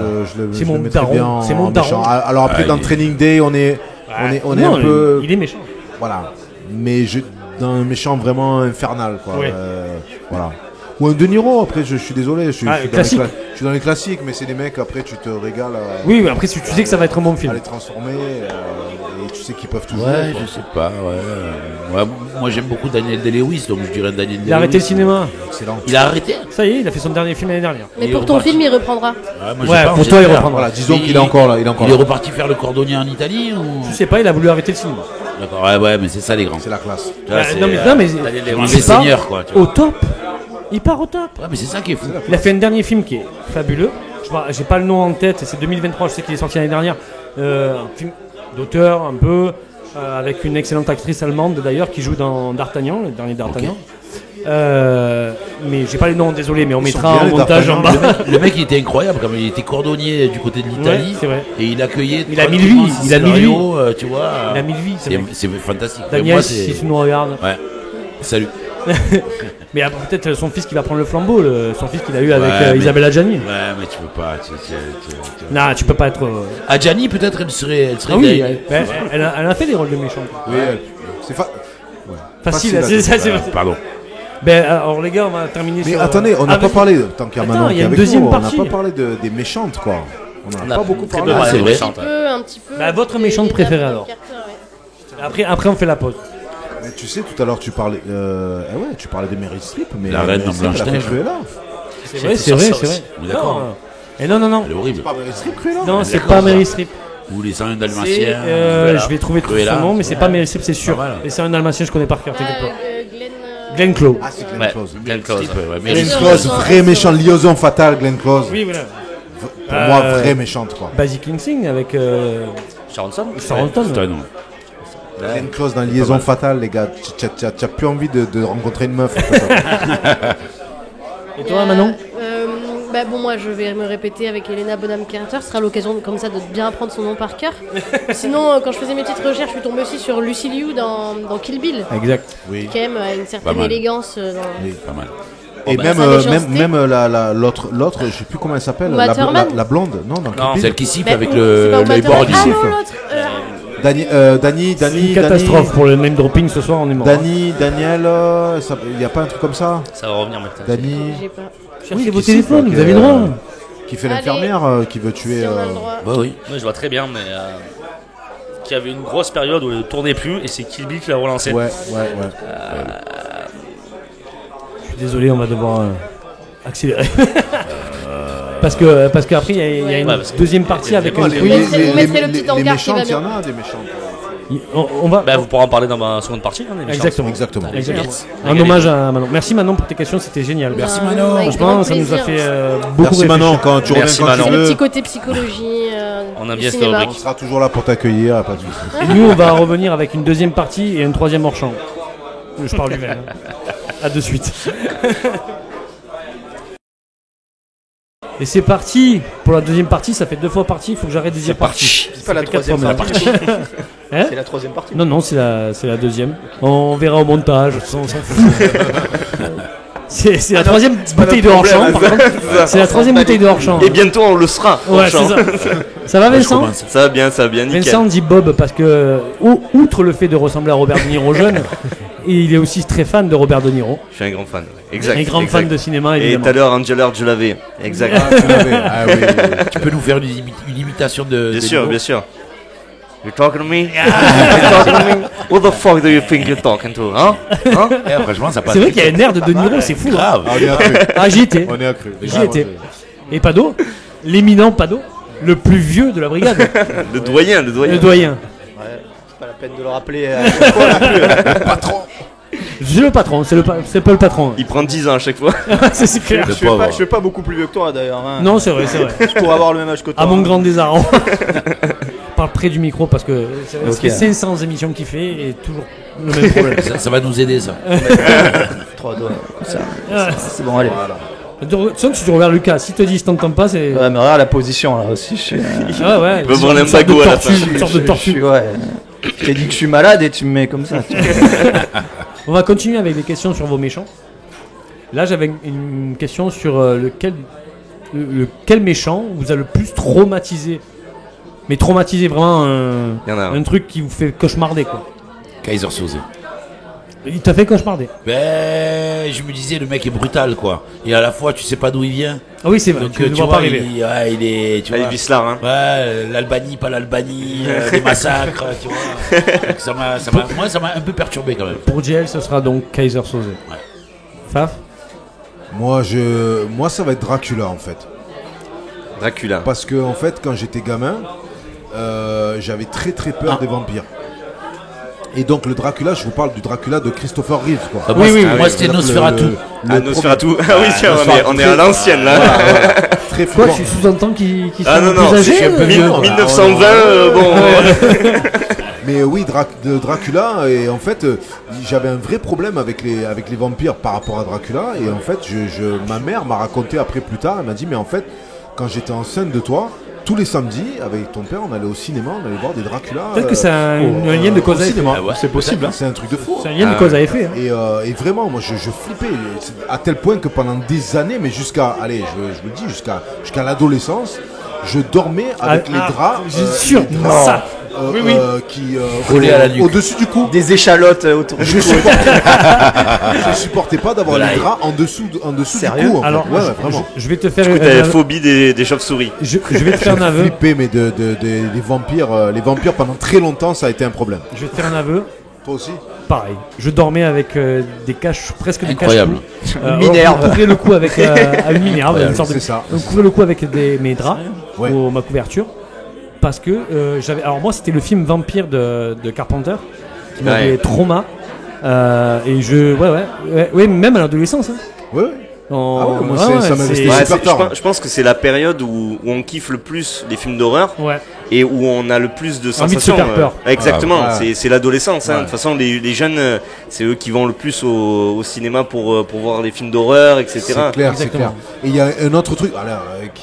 C'est mon daron. C'est mon daron. Alors après, dans Training Day, on est un peu. Il est méchant. Voilà. Mais dans un méchant vraiment infernal, quoi. Ouais. Voilà. Ou un De Niro, après, je suis désolé, je suis dans les classiques, mais c'est des mecs, après, tu te régales. Oui, mais après, tu sais que ça va être un bon film. À les transformer, et tu sais qu'ils peuvent tout jouer. Ouais, je sais pas, ouais. Moi, j'aime beaucoup Daniel Day-Lewis, donc je dirais Daniel Day-Lewis. Il a arrêté le cinéma. Excellent. Il a arrêté? Ça y est, il a fait son dernier film l'année dernière. Mais pour ton film, il reprendra. Ouais, pour toi, il reprendra. Voilà, disons qu'il est encore là. Il est reparti faire le cordonnier en Italie ou... Je sais pas, il a voulu arrêter le cinéma. D'accord, ouais, mais c'est ça les grands. C'est la classe. Non, mais un seigneur, quoi. Au top. Il part au top. Ouais, mais c'est ça qui est fou. Il a fait un dernier film qui est fabuleux. J'ai pas le nom en tête, c'est 2023, je sais qu'il est sorti l'année dernière. Un film d'auteur un peu, avec une excellente actrice allemande d'ailleurs qui joue dans D'Artagnan, le dernier D'Artagnan. Mais j'ai pas les noms, désolé, mais on mettra en montage en bas. Le mec il était incroyable, comme il était cordonnier du côté de l'Italie, ouais, c'est vrai. Et il accueillait. Il a mis lui, tu vois. Il a mis lui, c'est fantastique. Daniel, si tu nous regardes. Ouais. Salut. Mais peut-être son fils qui va prendre le flambeau, son fils qu'il a eu avec Isabelle Adjani. Ouais, mais tu peux pas. Non, tu peux pas être. Adjani, peut-être, elle serait. Oui, elle a fait des rôles de méchante. Oui, c'est facile. Pardon. Alors les gars, on va terminer. Mais attendez, on n'a pas parlé, tant qu'il y a Manon qui est avec nous, on n'a pas parlé des méchantes, quoi. On n'a pas beaucoup parlé. C'est vrai. Un petit peu. Votre méchante préférée alors. Après, on fait la pause. Mais tu sais, tout à l'heure, tu parlais de Meryl Streep, mais la reine dans Blanche-Neige. C'est vrai. D'accord. Et non. Elle est horrible. C'est pas Meryl Streep, Cruella ? Non, c'est pas Meryl Streep. Ou les 101 Dalmatiens. Je vais trouver tout son nom, mais c'est pas Meryl Streep, c'est sûr. Les 101 Dalmatiens, je connais par cœur. Glenn Close. Ah, c'est Glenn Close. Glenn Close, vrai méchant, liaison fatale, Glenn Close. Oui, voilà. Pour moi, vrai méchante, quoi. Basic Instinct avec Sharonson. Glenn Close dans Liaison fatale, les gars. T'as plus envie de rencontrer une meuf. Et toi, Manon ? Moi je vais me répéter avec Helena Bonham Carter, ce sera l'occasion comme ça de bien apprendre son nom par cœur. Sinon, quand je faisais mes petites recherches, je suis tombée aussi sur Lucy Liu dans Kill Bill. Exact. Oui. Qui aime une certaine élégance. Oui, pas mal. Et même l'autre, je sais plus comment elle s'appelle, la blonde, non, celle qui siffle avec les bords du siffle. Dani, c'est une catastrophe pour le name dropping ce soir, on est mort. Daniel, il n'y a pas un truc comme ça ? Ça va revenir maintenant. Dani. J'ai pas. Cherchez vos téléphones, vous avez le droit. Qui fait l'infirmière, qui veut tuer. Si on a le droit. Bah oui. Moi je vois très bien, mais qui avait une grosse période où elle ne tournait plus et c'est Kill Bill qui l'a relancé. Ouais. Je suis désolé, on va devoir accélérer. Parce qu'après il y a une deuxième partie avec un quiz. Vous mettrez le petit encart qui va bien. Il y en a des méchantes. On va... vous pourrez en parler dans ma seconde partie. Exactement. Un hommage à Manon. Merci Manon pour tes questions, c'était génial. Merci Manon. Franchement, ça nous a fait beaucoup Merci Manon, quand tu reviens quand tu veux. Le petit côté psychologie. On a bien cette rubrique. On sera toujours là pour t'accueillir, pas de soucis. Et nous, on va revenir avec une deuxième partie et un troisième hors champ. Je parle du même. À de suite. Et c'est parti pour la deuxième partie, ça fait 2 fois partie, il faut que j'arrête de dire partie. C'est pas la troisième partie. Hein? C'est la troisième partie. Non, c'est la deuxième. On verra au montage, on s'en fout. C'est la troisième bouteille de hors-champ, par contre. C'est la troisième bouteille de hors-champ. Et bientôt on le sera. Ouais, c'est ça. Ça va Vincent ? Ça va bien, nickel. Vincent dit Bob parce que, outre le fait de ressembler à Robert De Niro jeune, il est aussi très fan de Robert De Niro. Je suis un grand fan. Exact. Un grand fan de cinéma, évidemment. Et tout à l'heure, Angela, je l'avais. Exact. Ah oui. Tu peux nous faire une imitation de. Bien sûr. You're talking to me? You're talking to me? What the fuck do you think you're talking to? Hein? Franchement, ça passe. C'est vrai qu'il y a un air de De Niro, c'est fou. Grave. J'y étais. On est accru. J'y étais. Et Pado, l'éminent Pado, le plus vieux de la brigade. Le doyen. Le doyen. Ouais, c'est pas la peine de le rappeler à chaque fois non plus. Le patron. C'est le patron, c'est pas le patron. Il prend 10 ans à chaque fois. C'est clair. Je suis pas beaucoup plus vieux que toi d'ailleurs. Hein. Non, c'est vrai. Je pourrais avoir le même âge que toi. À mon grand désarroi. Parle près du micro parce que ça fait 500 émissions qu'il fait et toujours le même problème. Ça va nous aider ça. 3 doigts. C'est bon, allez. Si tu regardes Lucas, si te dit je t'entends pas, c'est. Ouais, mais regarde la position là aussi. Ouais. Il veut voir l'imbago à la fin. Une sorte de tortue. Ouais. Je t'ai dit que je suis malade et tu me mets comme ça. On va continuer avec des questions sur vos méchants. Là, j'avais une question sur lequel méchant vous a le plus traumatisé. Mais traumatisé vraiment un truc qui vous fait cauchemarder quoi. Kaiser Soze. Il t'a fait cauchemarder. Je me disais le mec est brutal quoi. Et à la fois tu sais pas d'où il vient. Ah oui c'est vrai. Donc tu vois il est tu vois. Il visse là hein. Ouais, l'Albanie pas l'Albanie, les massacres, tu vois. Moi ça m'a un peu perturbé quand même. Pour JL ce sera donc Kaiser Soze. Ouais. Faf. Moi ça va être Dracula en fait. Dracula. Parce que en fait quand j'étais gamin, j'avais très peur des vampires. Et donc le Dracula, je vous parle du Dracula de Christopher Reeve, quoi. Ah, moi c'était Nosferatu. Nosferatu. Ah oui, tiens, on est à l'ancienne là. Très fort. Quoi, tu sous-entends qu'ils sont plus âgés, 1920, bon. Mais oui, de Dracula, et en fait, j'avais un vrai problème avec les vampires par rapport à Dracula, et en fait, ma mère m'a raconté après plus tard, elle m'a dit, mais en fait, quand j'étais enceinte de toi, tous les samedis, avec ton père, on allait au cinéma, on allait voir des Dracula. Peut-être que c'est un lien de cause à effet. C'est possible, hein. C'est un truc de fou. C'est un lien de cause à effet. Hein. Et vraiment, moi, je flippais, à tel point que pendant des années, mais jusqu'à l'adolescence, je dormais avec les draps. J'ai sûr, ça. Qui collé à la nuque. Au-dessus du cou. Des échalotes autour du cou. Je supportais pas d'avoir les draps en dessous du cou. Alors, je vais te faire. Du coup, t'as la phobie des chauves-souris. Je vais te faire un aveu. Flippé, mais les vampires pendant très longtemps, ça a été un problème. Je vais te faire un aveu. Toi aussi. Pareil. Je dormais avec des caches, presque des incroyable. Minerve. On couvrait le cou avec une minerve. C'est ça. On couvrait le cou avec mes draps ou ma couverture. Parce que j'avais. Alors, moi, c'était le film Vampire de Carpenter qui m'avait trauma. Et ouais, même à l'adolescence. Hein. Ouais. Ça m'avait resté super tard. Je pense que c'est la période où on kiffe le plus les films d'horreur et où on a le plus de sensations. Envie de se faire peur. Exactement, c'est l'adolescence. Hein. De toute façon, les jeunes, c'est eux qui vont le plus au cinéma pour voir les films d'horreur, etc. C'est clair, c'est clair. Et il y a un autre truc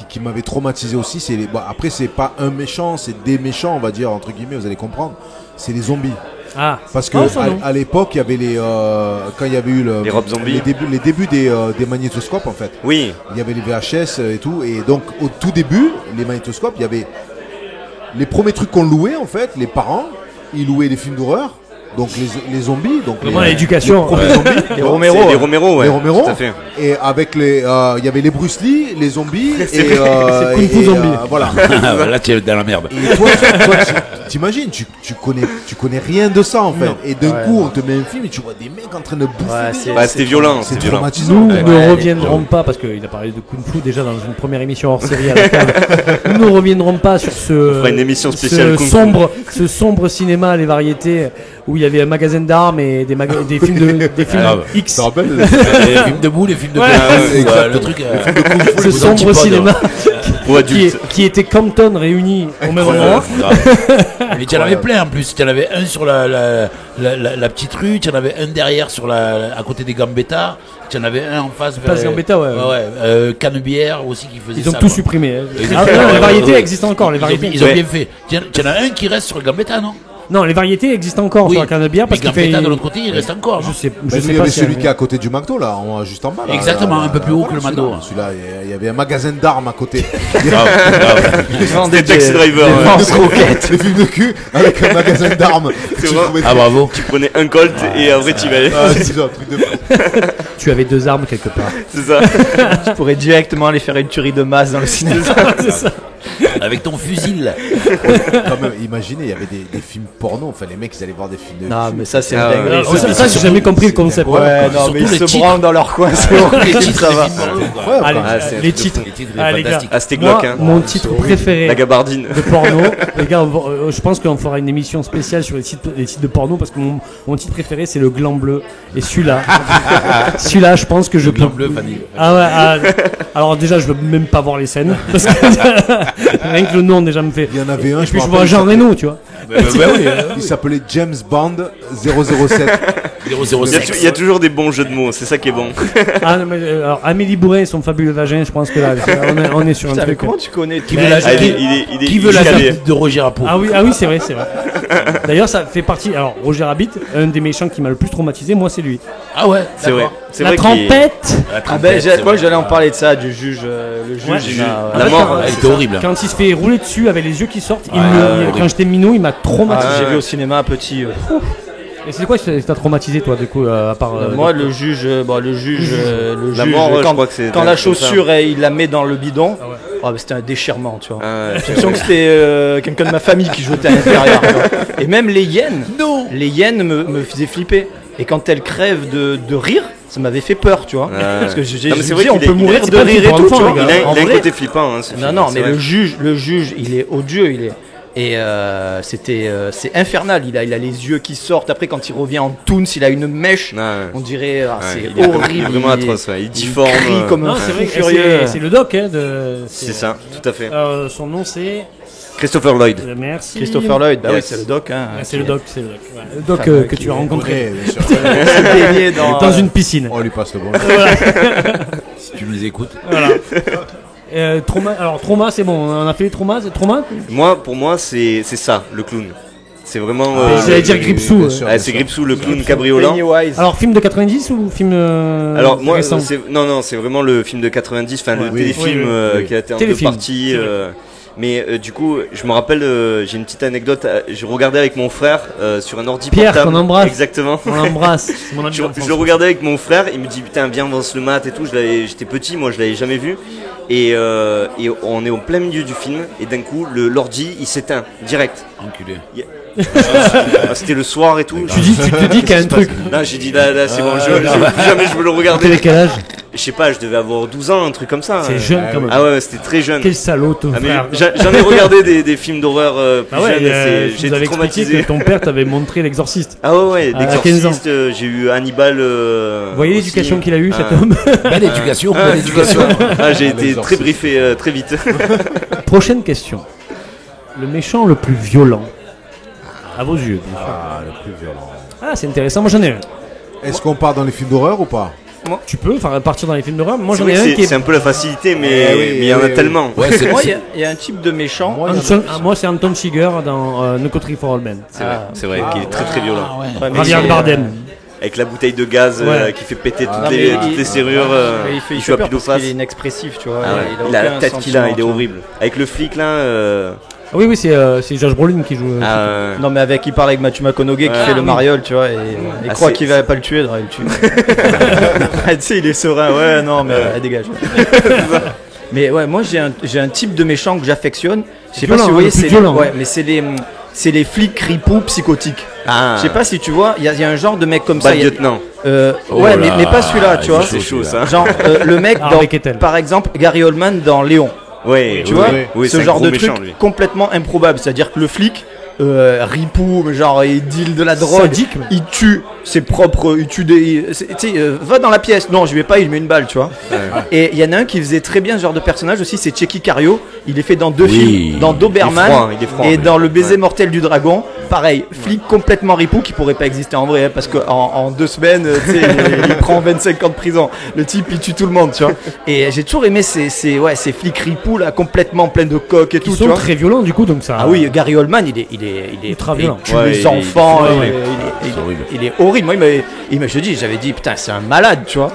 qui m'avait traumatisé aussi, c'est après, c'est pas un méchant, c'est des méchants, on va dire, entre guillemets, vous allez comprendre, c'est les zombies. Ah. Parce que à l'époque, il y avait quand il y avait eu les Rob Zombies, les débuts des magnétoscopes en fait. Oui. Il y avait les VHS et tout, et donc au tout début, les magnétoscopes, il y avait les premiers trucs qu'on louait en fait. Les parents, ils louaient des films d'horreur. Donc les zombies, donc l'éducation, les Romero, les Romero, tout à fait. Et avec il y avait les Bruce Lee, les zombies et Kung Fu Zombie. Voilà. Là tu es dans la merde. Et toi t'imagines, tu connais rien de ça en fait. Non. Et d'un coup on te met un film et tu vois des mecs en train de bouffer. C'était violent, c'est traumatisant. Nous ne reviendrons pas parce qu'il a parlé de Kung Fu déjà dans une première émission hors série à la table. Nous ne reviendrons pas sur une émission spéciale ce sombre cinéma, les variétés où il y avait un magasin d'armes et des films X. Ça rappelle les films de boules, les films de le truc. Ce sombre cinéma qui était Compton réunis au même endroit. Mais tu en avais plein en plus. Tu en avais un sur la petite rue, tu en avais un derrière à côté des Gambetta. Tu en avais un en face. Place Gambetta, Canebière aussi qui faisait ça. Ils ont tout supprimé. Les variétés existent encore. Ils ont bien fait. Tu en as un qui reste sur le Gambetta, non? Non, les variétés existent encore sur la Canebière parce qu'il fait. De l'autre côté, il reste encore. Je sais pas. Il y avait celui qui est à côté du McDo là, juste en bas. Exactement, un peu plus haut que le McDo. Celui-là, il y avait un magasin d'armes à côté. Des taxi drivers. Des films de cul avec un magasin d'armes. Ah bravo. Tu prenais un Colt et après tu allais. C'est ça, un truc de fou. Tu avais 2 armes quelque part. C'est ça. Tu pourrais directement aller faire une tuerie de masse dans le cinéma. C'est ça. Avec ton fusil. Quand même, imaginez, il y avait des films porno. Enfin, les mecs, ils allaient voir des films de. Non, mais ça, c'est dingue. Ça, j'ai jamais compris le concept. Ouais, non, mais ils se branlent dans leur coin. Les titres, ça va. Les titres. Les gars, c'était glauque. Mon titre préféré. La gabardine. De porno. Les gars, je pense qu'on fera une émission spéciale sur les titres de porno parce que mon titre préféré, c'est le gland bleu. Et celui-là, je pense que je. Gland bleu, Fanny. Ah ouais. Alors déjà, je veux même pas voir les scènes parce que rien que le nom déjà me fait. Il y en avait un. Et puis je vois Jean Reno, tu vois. Il s'appelait James Bond 007. Il y a toujours des bons jeux de mots, c'est ça qui est bon. Alors Amélie Bourret et son fabuleux vagin, je pense que là on est sur un truc. Comment tu connais Qui veut la bite de Roger Rabbit? Ah oui, c'est vrai. D'ailleurs, ça fait partie. Alors Roger Rabbit, un des méchants qui m'a le plus traumatisé, moi c'est lui. Ah ouais, c'est vrai. La trompette. Moi j'allais en parler de ça, du juge. Le juge, la mort, elle était horrible. Quand il se fait rouler dessus avec les yeux qui sortent, quand j'étais minot, il m'a traumatisé. J'ai vu au cinéma petit. Et c'est quoi qui t'a traumatisé toi du coup à part moi le juge la mort, je crois que c'est quand la chaussure il la met dans le bidon. C'était un déchirement, tu vois. J'ai l'impression que c'était quelqu'un de ma famille qui jouait à l'intérieur. Et même les hyènes me faisaient flipper. Et quand elles crèvent de rire, ça m'avait fait peur, tu vois. Parce que j'ai dit, on peut mourir de rire et tout, tu vois. Il a un côté flippant. Non, mais le juge, il est odieux, Et c'est infernal. Il a les yeux qui sortent. Après, quand il revient en Toons, il a une mèche. On dirait, c'est horrible. Il est vraiment atroce. Il difforme. Il crie comme un fou furieux. C'est le doc. C'est ça, tout à fait. Son nom, c'est Christopher Lloyd. Merci. Christopher Lloyd, bah oui, c'est le doc. C'est le doc, c'est le doc. Le doc que tu as rencontré dans une piscine. On lui passe le bon. Si tu nous écoutes. Voilà. Trauma, c'est bon. On a fait les traumas. Trauma. Pour moi, c'est ça, le clown. C'est vraiment. J'allais dire Gripsou. C'est Gripsou, le clown cabriolant. Alors, film de 90 ou film. Alors, moi, c'est vraiment le film de 90, enfin, le téléfilm qui a été en 2 parties. Mais du coup, je me rappelle, j'ai une petite anecdote. Je regardais avec mon frère sur un ordi Pierre, portable. qu'on embrasse. Exactement. On l'embrasse. Je le regardais avec mon frère. Il me dit putain, viens, on se le mat et tout. J'étais petit, moi, je l'avais jamais vu. Et on est au plein milieu du film. Et d'un coup, l'ordi, il s'éteint direct. Enculé. C'était le soir et tout. Tu te dis qu'il y a un truc. Non, j'ai dit là, c'est bon. Jamais je veux le regarder. T'avais quel âge? Je sais pas, je devais avoir 12 ans, un truc comme ça. C'est jeune quand même. Ah ouais, c'était très jeune. Quel salaud ton frère. J'en ai regardé des films d'horreur plus jeunes. J'ai été traumatisé. Que ton père t'avait montré l'Exorciste. Ah ouais, l'Exorciste. J'ai eu Hannibal. Vous voyez l'éducation qu'il a eu cet homme. Belle éducation, belle éducation. J'ai été très briefé très vite. Prochaine question. Le méchant le plus violent. À vos yeux, bien sûr. Le plus violent. Ah, c'est intéressant. Moi, j'en ai un. Est-ce qu'on part dans les films d'horreur ou pas? Tu peux partir dans les films d'horreur. Moi, j'en ai un qui est. C'est un peu la facilité, mais il y en a tellement. Ouais, il y a un type de méchant. Moi, c'est Anton Chigurh dans No Country for Old Men. C'est vrai, qui est très très violent. Javier Bardem. Avec la bouteille de gaz qui fait péter toutes les serrures. Il fait peur parce qu'il est inexpressif, tu vois. Il a la tête qu'il a, il est horrible. Avec le flic là. Oui, c'est Josh Brolin qui joue. Non, mais il parle avec Matthew McConaughey qui fait le mariole, tu vois, et il croit qu'il va pas le tuer, il le tue. Tu sais, il est serein, ouais, non, mais dégage. Mais ouais, moi j'ai un type de méchant que j'affectionne. Je sais pas si vous voyez, mais c'est les flics ripoux psychotiques. Je sais pas si tu vois, il y a un genre de mec comme ça. Lieutenant. Ouais, mais pas celui-là, tu vois. C'est chaud ça. Genre le mec par exemple Gary Oldman dans Léon. Oui, tu vois, ce genre de truc complètement improbable, c'est-à-dire que le flic ripou, genre il deal de la drogue, sadique, il tue ses propres, il tue des, tu sais, va dans la pièce, non je vais pas, il met une balle, tu vois. Et il y en a un qui faisait très bien ce genre de personnage aussi, c'est Checky Cario, il est fait dans 2 films, dans Doberman et dans Le baiser mortel du dragon. Pareil, flic complètement ripou qui pourrait pas exister en vrai, parce qu'en 2 semaines, il prend 25 ans de prison. Le type, il tue tout le monde, tu vois. Et j'ai toujours aimé ces flics ripou là, complètement pleins de coques et tout. Ils sont très violents du coup, donc ça. Ah oui, Gary Oldman, il est très violent. Il tue les enfants, il est horrible. Moi, j'avais dit, putain, c'est un malade, tu vois.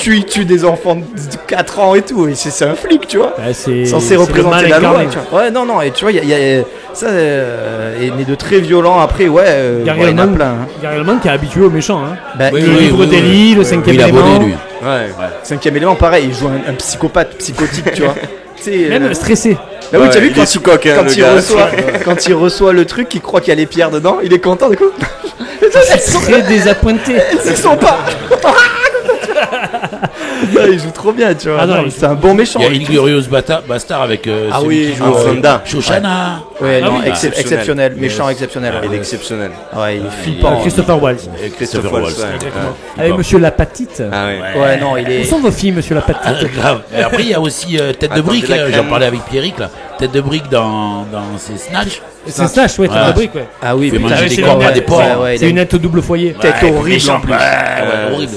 Il tue des enfants de 4 ans et tout. Et c'est un flic, tu vois. C'est censé représenter la loi. Ouais, non, et tu vois, il y a ça est né de très violent après, Gary Oldman, plein. Gary Oldman qui est habitué aux méchants, hein. Le livre d'Eli, le 5e élément. Ouais. 5e élément, pareil, il joue un psychopathe psychotique, tu vois. Même stressé. Bah oui, tu as vu quand il reçoit le truc, il croit qu'il y a les pierres dedans, il est content du coup. Elles sont très désappointées. Elles sont pas. Il joue trop bien, tu vois. C'est un bon méchant. Il y a Inglorious Bastard avec celui qui joue Shoshana. Ouais, non, exceptionnel, méchant exceptionnel. Il est exceptionnel. Ouais, il est flippant. Christopher Waltz. Avec Monsieur Lapatite. Ah ouais, non, il est. Où sont vos filles, Monsieur Lapatite? Grave. Et après, il y a aussi Tête de Brique. J'en parlais avec Pierrick là. Tête de Brique dans ses Snatch. C'est Snatch, ouais, Tête de Brique, ouais. Ah oui, putain, manger des corps à des porcs. C'est une nette au double foyer. Tête horrible en plus. Ouais, horrible.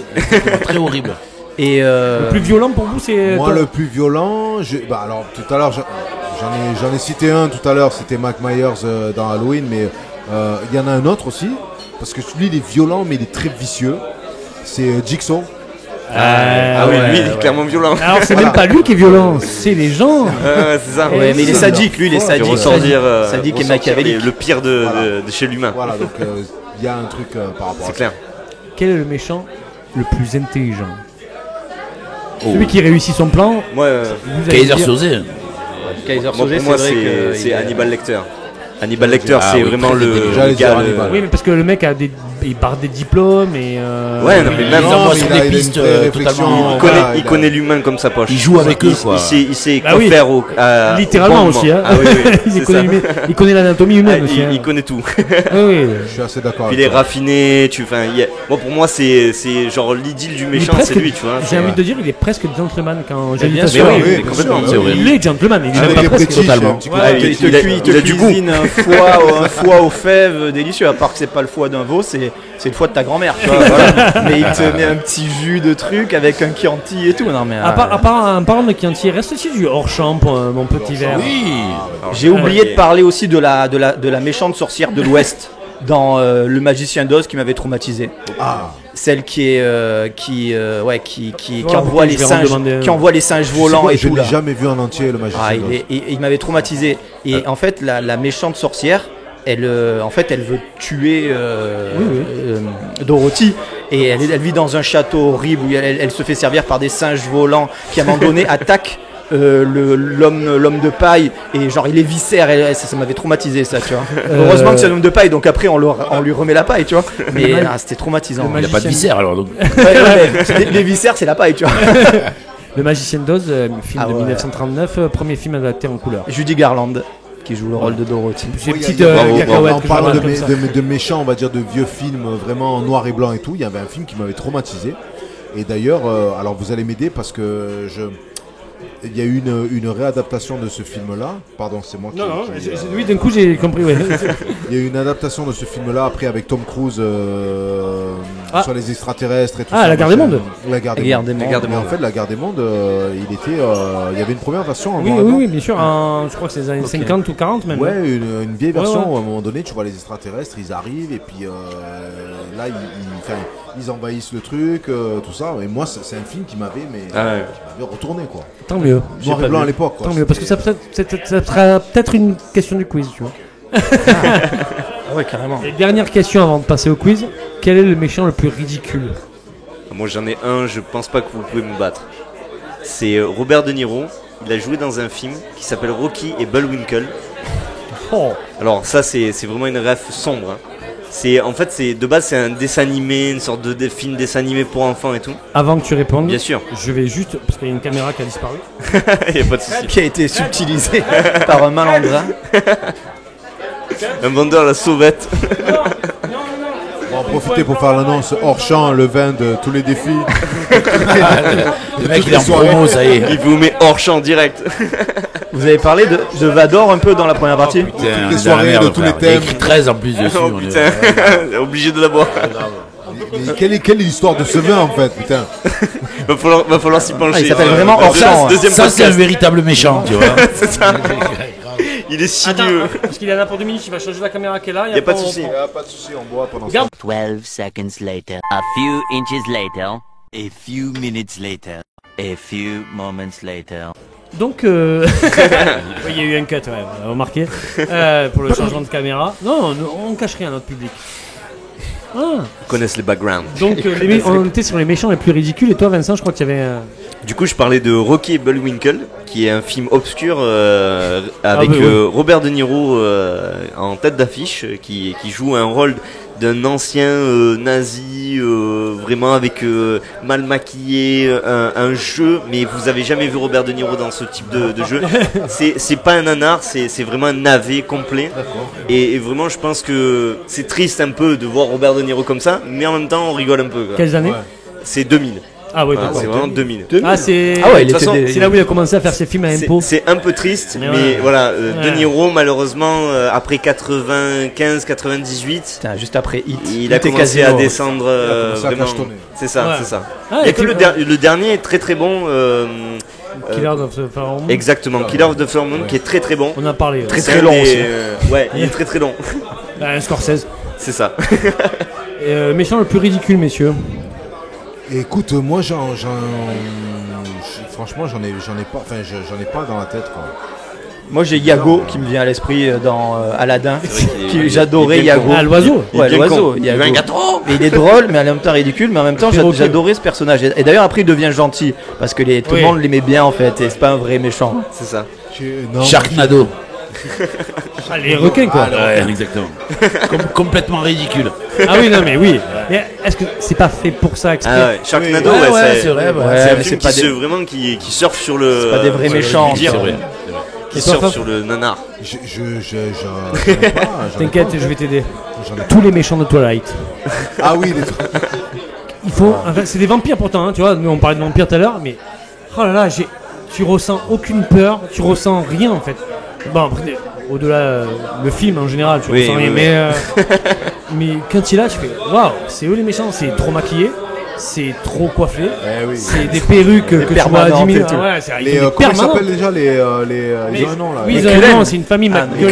Très horrible. Et le plus violent pour vous, c'est. Moi, le plus violent, alors tout à l'heure, j'en ai cité un tout à l'heure, c'était Mike Myers dans Halloween, mais il y en a un autre aussi, parce que lui, il est violent, mais il est très vicieux. C'est Jigsaw. Oui, lui, il est clairement violent. Alors, c'est même pas lui qui est violent, c'est les gens. C'est ça. Ouais, mais il est sadique, lui, il est sadique. Sadique et machiavélique. Le pire de chez l'humain. Voilà, donc il y a un truc par rapport à ça. C'est clair. Quel est le méchant le plus intelligent? Celui qui réussit son plan. Kaiser Soze. Pour moi, c'est Hannibal Lecter. Hannibal Lecter, c'est vraiment le gars. Oui, mais parce que le mec a il barre des diplômes et. Ouais, non, mais même des pistes totalement. Il connaît l'humain comme sa poche. Il joue avec eux, quoi. Il sait quoi faire littéralement aussi. Hein. Ah, oui, il connaît l'anatomie humaine aussi. Il connaît tout. Oui. Je suis assez d'accord. Il est raffiné. Moi, pour moi, c'est genre l'idylle du méchant, c'est lui, tu vois. J'ai envie de dire, il est presque gentleman quand j'ai bien sûr. Il est gentleman. Il est pas presque totalement. Il te cuisine un foie aux fèves délicieux, à part que c'est pas le foie d'un veau, c'est le foie de ta grand-mère, tu vois, voilà. Mais il te met un petit jus de truc avec un Chianti et tout. Non, mais, en parlant de Chianti, reste aussi du hors-champ pour mon petit verre. Oui. J'ai oublié de parler aussi de la méchante sorcière de l'Ouest dans Le Magicien d'Oz qui m'avait traumatisé. Celle qui envoie les singes volants et tout. Je l'ai jamais vu en entier, Le Magicien d'Oz. Il m'avait traumatisé. Et en fait, la méchante sorcière, elle veut tuer Dorothy. Et elle vit dans un château horrible où elle se fait servir par des singes volants qui à un moment donné attaquent l'homme de paille, et genre il est viscère, et ça m'avait traumatisé ça, tu vois. Heureusement que c'est un homme de paille, donc après on lui remet la paille, tu vois. Mais c'était traumatisant. Il n'y a pas de viscère alors donc. Les viscères c'est la paille, tu vois. Le Magicien d'Oz, film de 1939, premier film adapté en couleur. Judy Garland qui joue le rôle de Dorothy. On parle de méchants, on va dire, de vieux films vraiment en noir et blanc et tout. Il y avait un film qui m'avait traumatisé. Et d'ailleurs, alors vous allez m'aider parce que il y a eu une réadaptation de ce film-là. Pardon, c'est moi qui... Non, oui, d'un coup j'ai compris, ouais. Il y a eu une adaptation de ce film-là, après avec Tom Cruise sur les extraterrestres et tout ça. La Guerre des Mondes. La Guerre des Mondes. Mais en fait, La Guerre des Mondes, il y avait une première version en oui, bien sûr, je crois que c'est les années 50 ou 40 même. Ouais, une vieille version où à un moment donné, tu vois les extraterrestres, ils arrivent et puis là, ils envahissent le truc, tout ça. Et moi, c'est un film qui m'avait retourné, quoi. Tant mieux. Noir et blanc à l'époque, quoi. Tant mieux, parce que ça sera peut-être une question du quiz, tu vois. Ouais, carrément. Et dernière question avant de passer au quiz. Quel est le méchant le plus ridicule? Moi, j'en ai un, je pense pas que vous pouvez me battre. C'est Robert De Niro. Il a joué dans un film qui s'appelle Rocky et Bullwinkle. Alors ça, c'est vraiment une ref sombre, hein. De base c'est un dessin animé, une sorte de film dessin animé pour enfants et tout. Avant que tu répondes, bien sûr, je vais juste, parce qu'il y a une caméra qui a disparu. Il n'y a pas de souci. Qui a été subtilisée par un malandrin. Un vendeur à la sauvette. On va en profiter pour faire l'annonce hors champ, le vin de tous les défis. Le mec il est en promo, ça y est. Il vous met hors champ direct. Vous avez parlé de Vador un peu dans la première partie. Toutes les soirées, de tous les thèmes. Il y a écrit 13 en plus dessus. Obligé de la boire. Quelle est l'histoire de ce vin en fait, putain? Va falloir s'y pencher. Il s'appelle vraiment hors champ. Ça c'est un véritable méchant, tu vois. C'est ça. Il est sinueux. Parce qu'il y en a pour 2 minutes, il va changer la caméra qui est là. Il n'y a pas de souci. On boit pendant ça. 12 seconds later. A few inches later. A few minutes later. A few moments later. Donc, il y a eu un cut, remarquez, pour le changement de caméra. Non, on cache rien à notre public. Ils connaissent les backgrounds. Donc, on était sur les méchants les plus ridicules. Et toi, Vincent, je crois qu'il y avait... Du coup, je parlais de Rocky et Bullwinkle, qui est un film obscur avec Robert De Niro en tête d'affiche, qui joue un rôle d'un ancien nazi, vraiment avec mal maquillé, un jeu, mais vous avez jamais vu Robert De Niro dans ce type de jeu. C'est pas un nanar, c'est vraiment un navet complet. Et vraiment, je pense que c'est triste un peu de voir Robert De Niro comme ça, mais en même temps, on rigole un peu, quoi. Quelles années? C'est 2000. Ah oui, d'accord. C'est vraiment 2000. C'est là où il a commencé à faire ses films à impôts. C'est un peu triste, mais voilà, De Niro, malheureusement, après 95-98, juste après Hit, il a commencé à descendre. Vraiment. C'est ça, c'est ça. Il y a que le dernier est très très bon. Killer of the Flower Moon. Exactement, Killer of the Flower Moon qui est très très bon. On a parlé. Très très long aussi. Ouais, il est très très long. Un Scorsese. C'est ça. Méchant le plus ridicule, messieurs. Écoute, moi franchement j'en ai pas dans la tête, quoi. Moi j'ai Iago qui me vient à l'esprit dans Aladdin. J'adorais Iago. Ah, l'oiseau. Ouais, l'oiseau. Il y a un gâteau. Il est drôle, mais en même temps ridicule. Mais en même temps, j'adorais ce personnage. Et d'ailleurs après il devient gentil parce que tout le monde l'aimait bien en fait. Et c'est pas un vrai méchant. C'est ça. Sharknado. Les requins, quoi. Ouais, exactement. Complètement ridicule. Ah oui, non, mais oui. Mais est-ce que c'est pas fait pour ça exprès? Ah ouais, Sharknado, c'est vrai. C'est un film vraiment qui surfe sur le. C'est pas des vrais méchants, c'est vrai. Qui surfe sur le nanar. T'inquiète, je vais t'aider. Tous les méchants de Twilight. Ah oui, il faut. Enfin, c'est des vampires pourtant, hein, tu vois. Nous, on parlait de vampires tout à l'heure, mais oh là là, tu ressens aucune peur, tu ressens rien en fait. Bon, après, au-delà le film en général, tu ressens rien. Mais quand il est là, tu fais waouh, c'est eux les méchants, c'est trop maquillé. C'est trop coiffé, c'est des perruques que tu vois à 10 000. Comment ils s'appellent déjà ils ont un nom là. Oui, ils ont un nom, c'est une famille. Les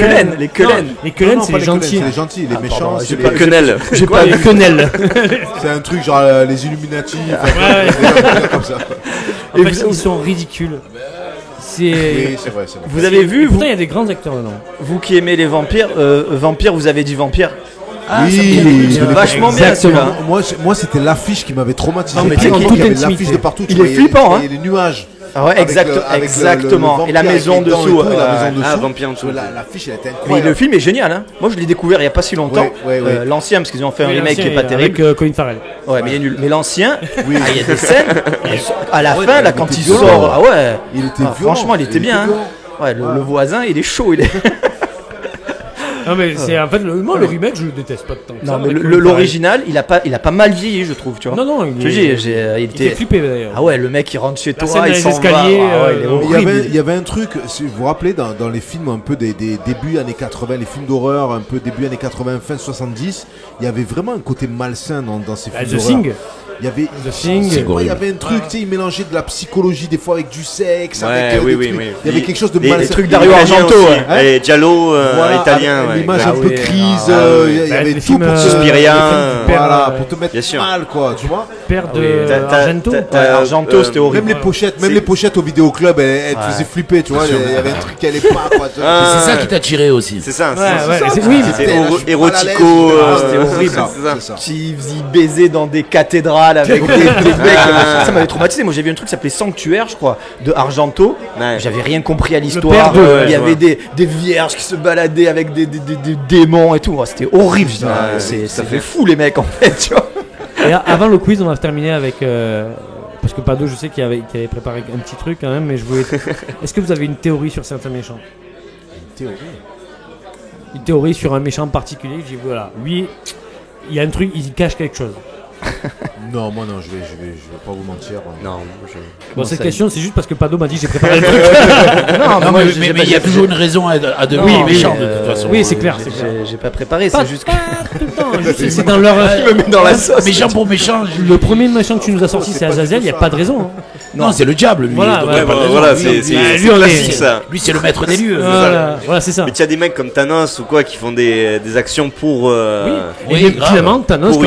Quelen. Les Quelen, c'est les gentils. C'est les gentils, les méchants. J'ai pas Quenelle. J'ai pas les Quenelle. C'est un truc genre les Illuminati. Comme ça. En fait, ils sont ridicules. Oui, c'est vrai. Vous avez vu pourtant, il y a des grands acteurs dedans. Vous qui aimez les vampires, vous avez dit vampire. Ah, oui, c'est vachement bien celui-là. Moi, c'était l'affiche qui m'avait traumatisé. Non, mais il y avait l'affiche de partout. Il est flippant, hein. Les nuages. Ah ouais, exactement. Et la maison dessous. Vampire en dessous. L'affiche, elle était incroyable. Mais le film est génial, hein. Moi, je l'ai découvert il y a pas si longtemps. L'ancien, parce qu'ils ont fait un remake qui est pas terrible. Avec Colin Farrell. Ouais, mais il est nul. Mais l'ancien, il y a des scènes. À la fin, là, quand il sort, ah ouais. Il était franchement, il était bien. Ouais, le voisin, il est chaud, il est. Non mais c'est en fait le remake je le déteste pas de temps. Non mais l'original il a pas mal vieilli je trouve tu vois. Non il était flippé d'ailleurs. Ah ouais le mec il rentre chez toi il s'en escaliers. Il y avait un truc si vous vous rappelez dans les films un peu des débuts années 80 les films d'horreur un peu début années 80 fin 70 il y avait vraiment un côté malsain dans ces films d'horreur. The Thing. Il y avait il y avait un truc, tu sais, il mélangeait de la psychologie des fois avec du sexe. Il y avait quelque chose de malsain. Les trucs Dario Argento, et Giallo, italien. L'image un peu crise, il y avait tout pour Suspiria, pour te mettre mal, quoi, tu vois. Père de Argento. Argento, c'était horrible. Même les pochettes au vidéoclub, elles te faisaient flipper, tu vois. Il y avait un truc qui allait pas, quoi. C'est ça qui t'a tiré aussi. C'est ça. Oui, c'était érotico. C'était horrible. Ils baisaient dans des cathédrales. Avec des mecs, ça m'avait traumatisé. Moi, j'ai vu un truc qui s'appelait Sanctuaire, je crois, de Argento. J'avais rien compris à l'histoire. Il y avait des vierges qui se baladaient avec des démons et tout. C'était horrible. Ça fait fou les mecs en fait. Tu vois. Et avant le quiz, on va terminer avec. Parce que Pado, je sais qu'il avait préparé un petit truc quand même, mais je voulais. Est-ce que vous avez une théorie sur certains méchants? Une théorie sur un méchant particulier. J'ai dit voilà, lui, il y a un truc, il cache quelque chose. Non, moi non, je vais pas vous mentir. Non, bon, cette question, c'est juste parce que Pado m'a dit j'ai préparé le truc. Non, mais il y a toujours une raison à devenir méchant de toute façon. Oui, c'est clair. J'ai pas préparé, c'est juste que. C'est dans leur. Il me met dans la sauce. Méchant pour méchant. Le premier méchant que tu nous as sorti, c'est Azazel, il n'y a pas de raison. Non, c'est le diable, lui. Voilà, c'est classique ça. Lui, c'est le maître des lieux. Voilà, c'est ça. Mais tu as des mecs comme Thanos ou quoi qui font des actions pour. Oui, et finalement, Thanos,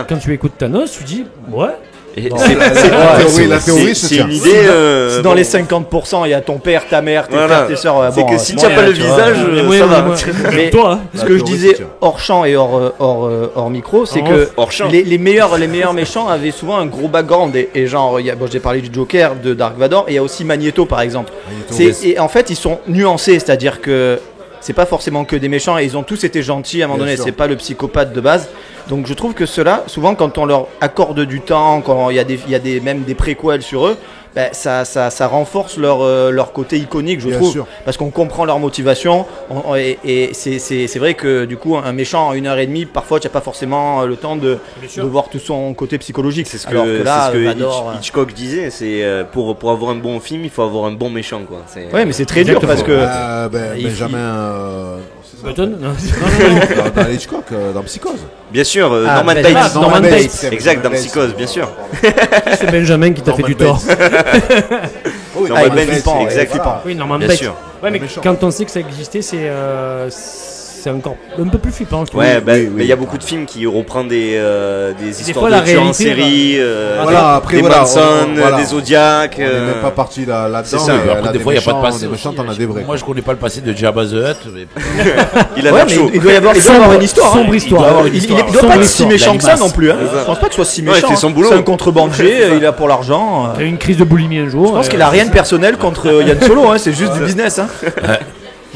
quand tu écoutes Thanos, tu dis ouais. La théorie, c'est une idée. Dans les 50%, il y a ton père, ta mère, tes frères, tes soeurs. C'est que si tu n'as pas le visage, ça va. Mais toi, ce que je disais hors champ et hors micro, c'est que les meilleurs méchants avaient souvent un gros background. Et genre, j'ai parlé du Joker, de Dark Vador, et il y a aussi Magneto par exemple. Et en fait, ils sont nuancés, c'est-à-dire que c'est pas forcément que des méchants et ils ont tous été gentils à un moment donné, c'est pas le psychopathe de base. Donc je trouve que ceux-là, souvent quand on leur accorde du temps, quand il y a même des préquels sur eux, ça renforce leur côté iconique, je trouve, sûr. Parce qu'on comprend leur motivation et c'est vrai que du coup un méchant en 1h30, parfois tu n'as pas forcément le temps de voir tout son côté psychologique. C'est ce que Hitchcock disait, c'est pour avoir un bon film, il faut avoir un bon méchant, quoi. Ouais, mais c'est très dur parce que Benjamin Button dans Hitchcock, dans Psychose. Bien sûr, Norman Bates. Exact, dans Psychose, bien sûr. C'est Benjamin qui t'a fait du tort. Norman Bates, exact. Oui, Norman Bates. Ouais, mais quand on sait que ça existait, c'est encore un peu plus flippant. Ouais, mais il y a beaucoup de films qui reprennent des histoires de tueurs en série, des Manson, des Zodiac. On n'est même pas parti là-dedans. C'est ça, des fois il n'y a pas de passé. Moi je connais pas le passé de Jabba the Hutt. Il a l'air chaud. Il doit y avoir une histoire. Sombre histoire. Il doit pas être si méchant que ça non plus. Je pense pas qu'il soit si méchant. Il fait son boulot. C'est un contrebandier, il est là pour l'argent. Il a eu une crise de boulimie un jour. Je pense qu'il a rien de personnel contre Yann Solo, c'est juste du business.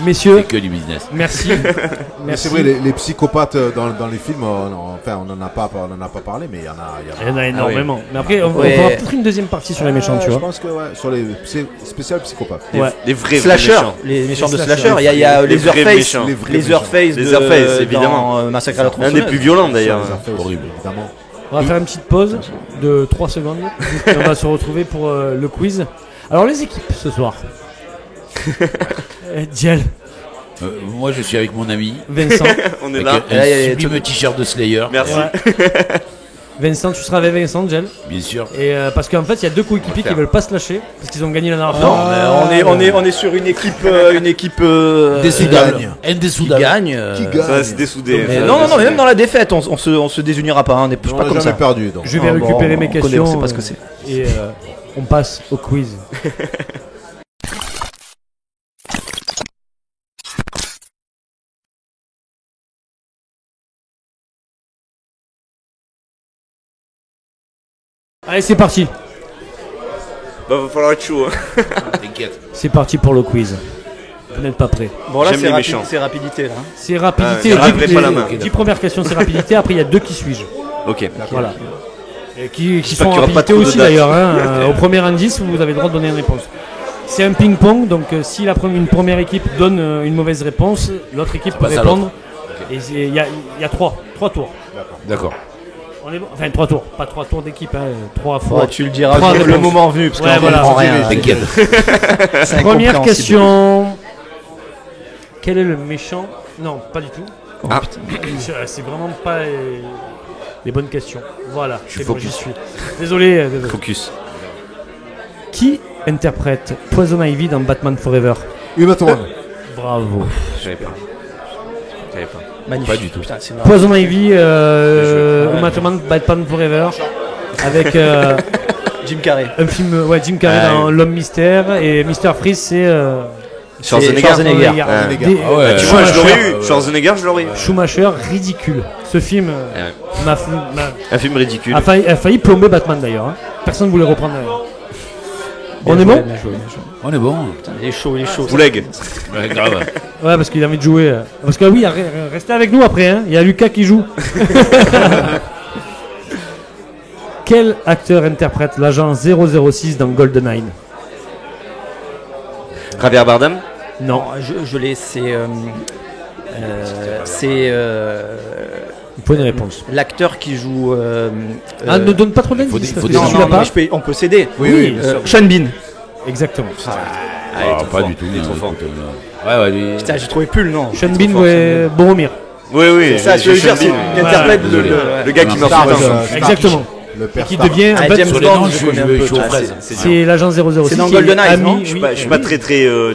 Messieurs, c'est que du business. Merci. C'est vrai, les psychopathes dans les films, on n'en a pas parlé, mais il y en a énormément. Mais après, on va peut-être une deuxième partie sur les méchants, tu vois. Je pense que sur les spéciales psychopathes. Les vrais slashers, les méchants de slasher. Il y a Leatherface, évidemment. Dans Massacre à la tronçonneuse. Un des plus violents d'ailleurs. Horrible, évidemment. On va faire une petite pause de 3 secondes et on va se retrouver pour le quiz. Alors les équipes ce soir. Diel. Moi je suis avec mon ami Vincent. On est là. Un sublime t-shirt de Slayer. Merci. Vincent, tu seras avec Vincent, Diel. Bien sûr. Et parce qu'en fait, il y a 2 coéquipiers qui veulent pas se lâcher parce qu'ils ont gagné la dernière fois. On est sur une équipe indésoudable. Qui gagne. Ça va se dessouder. Non, mais même dans la défaite, on se désunira pas. On n'est pas comme ça. Perdu. Donc. Je vais récupérer mes questions. On sait pas ce que c'est. Et on passe au quiz. Allez, c'est parti. Va falloir être chaud. T'inquiète. C'est parti pour le quiz. Vous n'êtes pas prêts. Bon là c'est rapidité là. C'est rapidité. Pas la main. 10 premières questions, c'est rapidité. Après, il y a 2 qui suis-je. Ok. Voilà. Et qui J'espère sont qu'il y aura pas rapidité trop de aussi dates. d'ailleurs. Au premier indice, vous avez le droit de donner une réponse. C'est un ping-pong, donc si une première équipe donne une mauvaise réponse, l'autre équipe peut passe à répondre. Et il y a 3 tours. D'accord. On est bon. Enfin 3 tours, pas 3 tours d'équipe, 3 fois. Tu le diras Trois le réponses. moment venu parce qu'on voilà. comprend rien. T'inquiète. Première question. Quel est le méchant? Non, pas du tout. C'est vraiment pas les bonnes questions. Voilà, c'est bon, j'y suis. Désolé. Focus. Qui interprète Poison Ivy dans Batman Forever? Uma Thurman. Bravo. J'avais pas. Magnifique. Pas du tout. Putain, c'est marrant. Poison Ivy, Uma Thurman, Batman Forever, avec Jim Carrey. un film, Jim Carrey dans L'Homme Mystère, et Mr. Freeze, c'est Schwarzenegger. Tu vois, je l'aurais eu. Schwarzenegger, je l'aurais eu. Schumacher, ridicule. Ce film Un film ridicule. a failli plomber Batman d'ailleurs. Personne ne voulait reprendre. On est bon? Bien joué. On est bon. Putain, il est chaud. Bouleg. Ouais, grave. Ouais, parce qu'il a envie de jouer. Parce que oui, restez avec nous après. Il y a Lucas qui joue. Quel acteur interprète l'agent 006 dans GoldenEye? Javier Bardem. Non. Je l'ai. C'est Il faut une réponse. l'acteur qui joue. Ne donne pas trop d'indices. parce que Non, si tu l'as pas. on peut céder. Oui, Sean Bean. exactement. Pas du tout. Il est trop fort. Ouais, lui. Putain, j'ai trouvé plus le nom. Sean Bean, Boromir. Oui. C'est ça, je veux dire, c'est il interprète le gars qui meurt sur le champ. Exactement. Le Et père qui Stark. devient en fait, James Sur les Bond, noms, je connais un je peu. suis aux fraises. c'est l'agent 006. C'est dans qui est GoldenEye, ami- non oui, Je suis pas très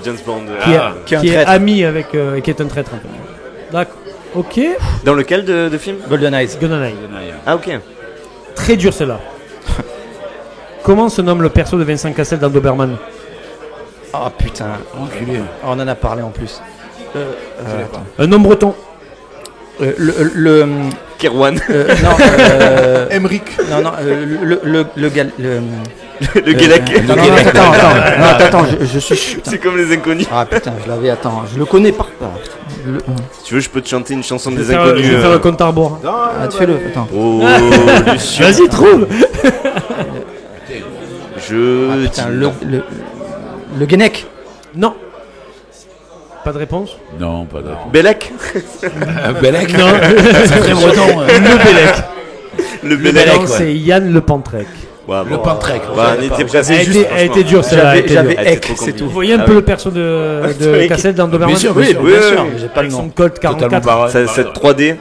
James Bond. qui un est traître. ami avec qui est un traître un peu. D'accord. Ok. Dans lequel de film? GoldenEye. GoldenEye. Ah ok. Très dur celle-là. Comment se nomme le perso de Vincent Cassel dans Doberman? Oh putain. Enculé. On en a parlé en plus. Un nom breton. Le Kerwan. Emmerich. non, le gars. Le Guélec. Attends, je suis. C'est comme les inconnus. Ah putain, je l'avais. Attends, je le connais pas. Si tu veux, je peux te chanter une chanson Je des vais faire inconnus. le compte à rebours. Ah, tu fais-le. Attends. Oh, Lucien. Vas-y, trouve. Je. Putain, dis non. le Guénec. Non. Pas de réponse? Non, pas d'accord. Bellec. Bellec. Non. C'est très breton. Le Bellec. Le Le Bellec. Bellec, c'est Yann Le Pantrec. Ouais, Le Pantrec. Bah, on était presque. Elle était dure celle-là. J'avais Ah, c'est Eck, trop c'est compliqué. tout. Vous voyez un peu le perso de Cassel dans Doberman? Bien sûr, Oui, bien bien sûr. sûr, mais j'ai pas le Avec son nom. code Totalement 44. pareil. Cette 3D.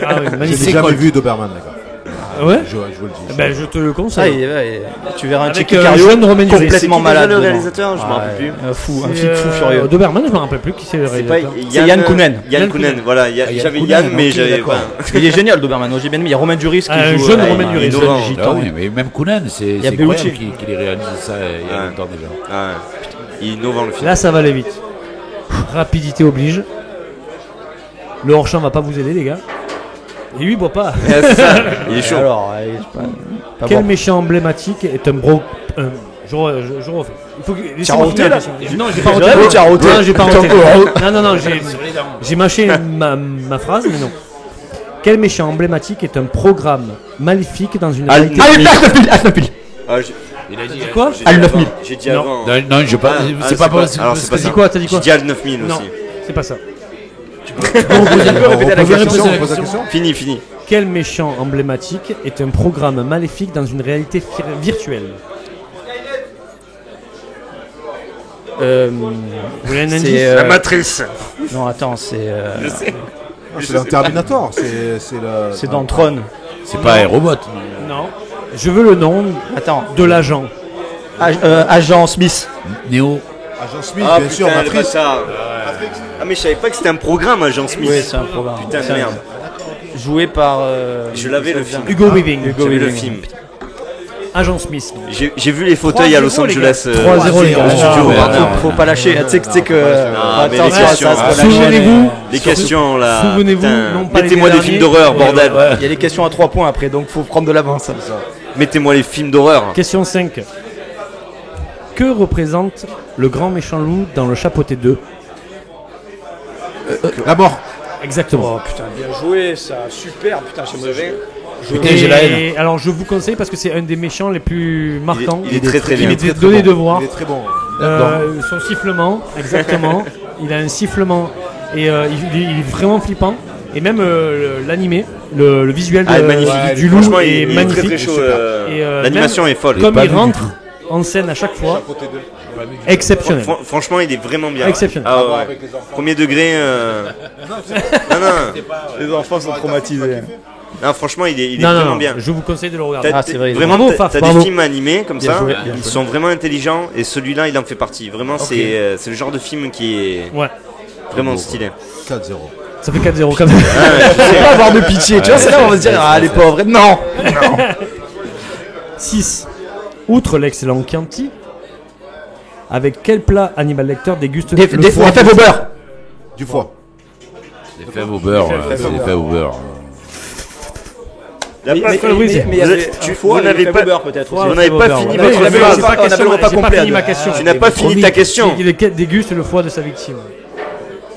Ah oui, J'ai magnifique. jamais vu Doberman, d'accord. Ouais. Je vous le dis. Ben, je te le Ah, conseille. tu verras un Avec Tchéky un Cario jeune Romain Duris. complètement C'est qui malade. déjà le dedans. réalisateur Je me rappelle plus. Un fou, un C'est, fou furieux. Doberman, je me rappelle plus qui c'est le C'est pas réalisateur. C'est Yann Kounen. Yann Kounen, voilà. J'avais Yann, mais j'avais pas. Il est génial, Doberman. Moi, j'ai bien aimé. Il y a Romain Duris qui Un joue. jeune ouais, Romain il est Duris. innovant. jeune Ah gitan. oui, mais même Kounen, c'est y a incroyable Bellucci. qu'il ait réalisé ça il y a longtemps déjà. Ah ouais. Il est innovant le film. Là, ça va aller vite. Rapidité oblige. Le hors-champ va pas vous aider, les gars. Et lui, il boit pas. Ouais, c'est ça. Il est chaud. Alors, pas Quel bon. méchant emblématique est un Je refais. Il faut que. Tu as roté là. Non, j'ai pas roté. Tu as roté. Non, j'ai pas roté. Non, j'ai mâché ma phrase, mais non. Quel méchant emblématique est un programme maléfique dans une réalité? Al-9000. Il a dit quoi? Al-9000. J'ai dit avant. Non, je pas. C'est pas possible. Alors c'est pas ça. T'as dit quoi? J'ai dit Al-9000 aussi. Non, c'est pas ça. On pose la question. Fini. Quel méchant emblématique est un programme maléfique dans une réalité virtuelle? Vous voulez un indice? La matrice. Non, attends, c'est. Je sais. C'est un Terminator. C'est dans Tron. C'est pas Aérobot. Non. Je veux le nom de l'agent. Agent Smith. Neo. Agent Smith, Ah bien sûr, putain, Matrice. Ah mais je savais pas que c'était un programme, Agent Smith. Oui, c'est un programme. Putain de merde. Joué par. Je l'avais le film. Hugo Weaving. J'avais le film. Agent Smith. J'ai vu les fauteuils à Los Angeles. 3-0 les gars. Faut pas lâcher. Tu sais que. Souvenez-vous. Les questions là. Souvenez-vous. Non pas mettez-moi des films d'horreur, bordel. Il y a les questions à 3 points après, donc faut prendre de l'avance. Mettez-moi les films d'horreur. Question 5. Que représente le grand méchant loup dans le Chapeauté 2? La mort. Exactement. Oh putain, bien joué, ça. Super, putain, je me souviens. Putain, j'ai la haine. Alors je vous conseille parce que c'est un des méchants les plus marquants. Il est très bien. Il est donné de voir. Il est très bon. Son sifflement, exactement. Il a un sifflement et il est vraiment flippant. Et même l'animé, le visuel du loup est magnifique. Très chaud. L'animation est folle. Comme il rentre en scène à chaque fois, exceptionnel. Franchement, il est vraiment bien. Exceptionnel. Ah ouais. Premier degré. Non. Les enfants sont traumatisés. Non, franchement, il est vraiment bien. Je vous conseille de le regarder. Ah, c'est vrai. Vraiment, t'as des films animés comme ça, ils sont vraiment intelligents et celui-là, il en fait partie. Vraiment, c'est le genre de film qui est vraiment stylé. 4-0. Ça fait 4-0 quand même. Je vais pas avoir de pitié. Tu vois, c'est là où on va se dire, ah, les pauvres. Non. 6. Outre l'excellent Chianti, avec quel plat Hannibal Lecter déguste des fèves au beurre? Du foie. Des fèves au beurre. Des fèves au beurre. Mais vous n'avez pas peut-être. Vous n'avez pas fini votre phrase. On n'a pas fini ma question. Tu n'as pas fini ta question. Il déguste le foie de sa victime.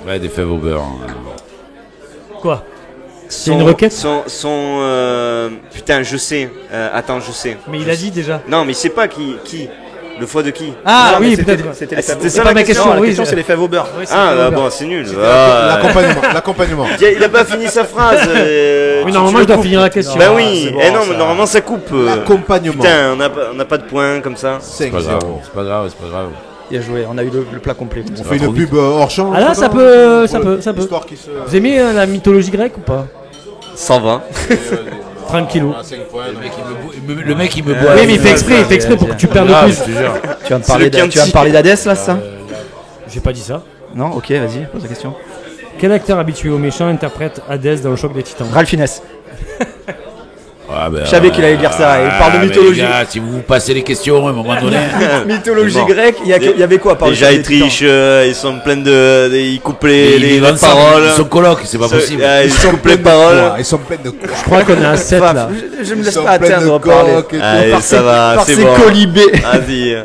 Ouais, des fèves au beurre. Quoi? C'est une requête? Putain, je sais. Attends, je sais. Mais il a dit déjà. Non, mais il sait pas qui. Le foie de qui? Ah oui, peut-être. C'était ça ma question. La question, c'est les fèves au beurre. Ah, bon, c'est nul. L'accompagnement. Il a pas fini sa phrase. Oui, normalement, je dois finir la question. Bah oui. Non, mais normalement, ça coupe. L'accompagnement. Putain, on n'a pas de points comme ça. 5-0. C'est pas grave. Bien joué, on a eu le plat complet. On fait une pub hors champ. Ah là, ça peut. Vous aimez la mythologie grecque ou pas? 120. Tranquillou. Le mec, il me boit. Oui, mais il fait exprès pour que tu perdes plus. Tu vas me parler d'Hadès là, ça? J'ai pas dit ça. Non, ok, vas-y, pose la question. Quel acteur habitué aux méchants interprète Hadès dans le Choc des Titans? Ralph Fiennes. Je savais qu'il allait dire ça. Il parle de mythologie. Gars, si vous passez les questions à un moment donné. Mythologie grecque, il y avait quoi par Déjà, ils trichent, ils sont pleins de. Ils coupent les paroles. Ils sont colocs, c'est pas possible. Ils coupent les paroles. Ils sont pleins de. Je crois qu'on est à 7 là. Je me laisse pas atteindre par ça va, c'est bon. Colibés. Vas-y.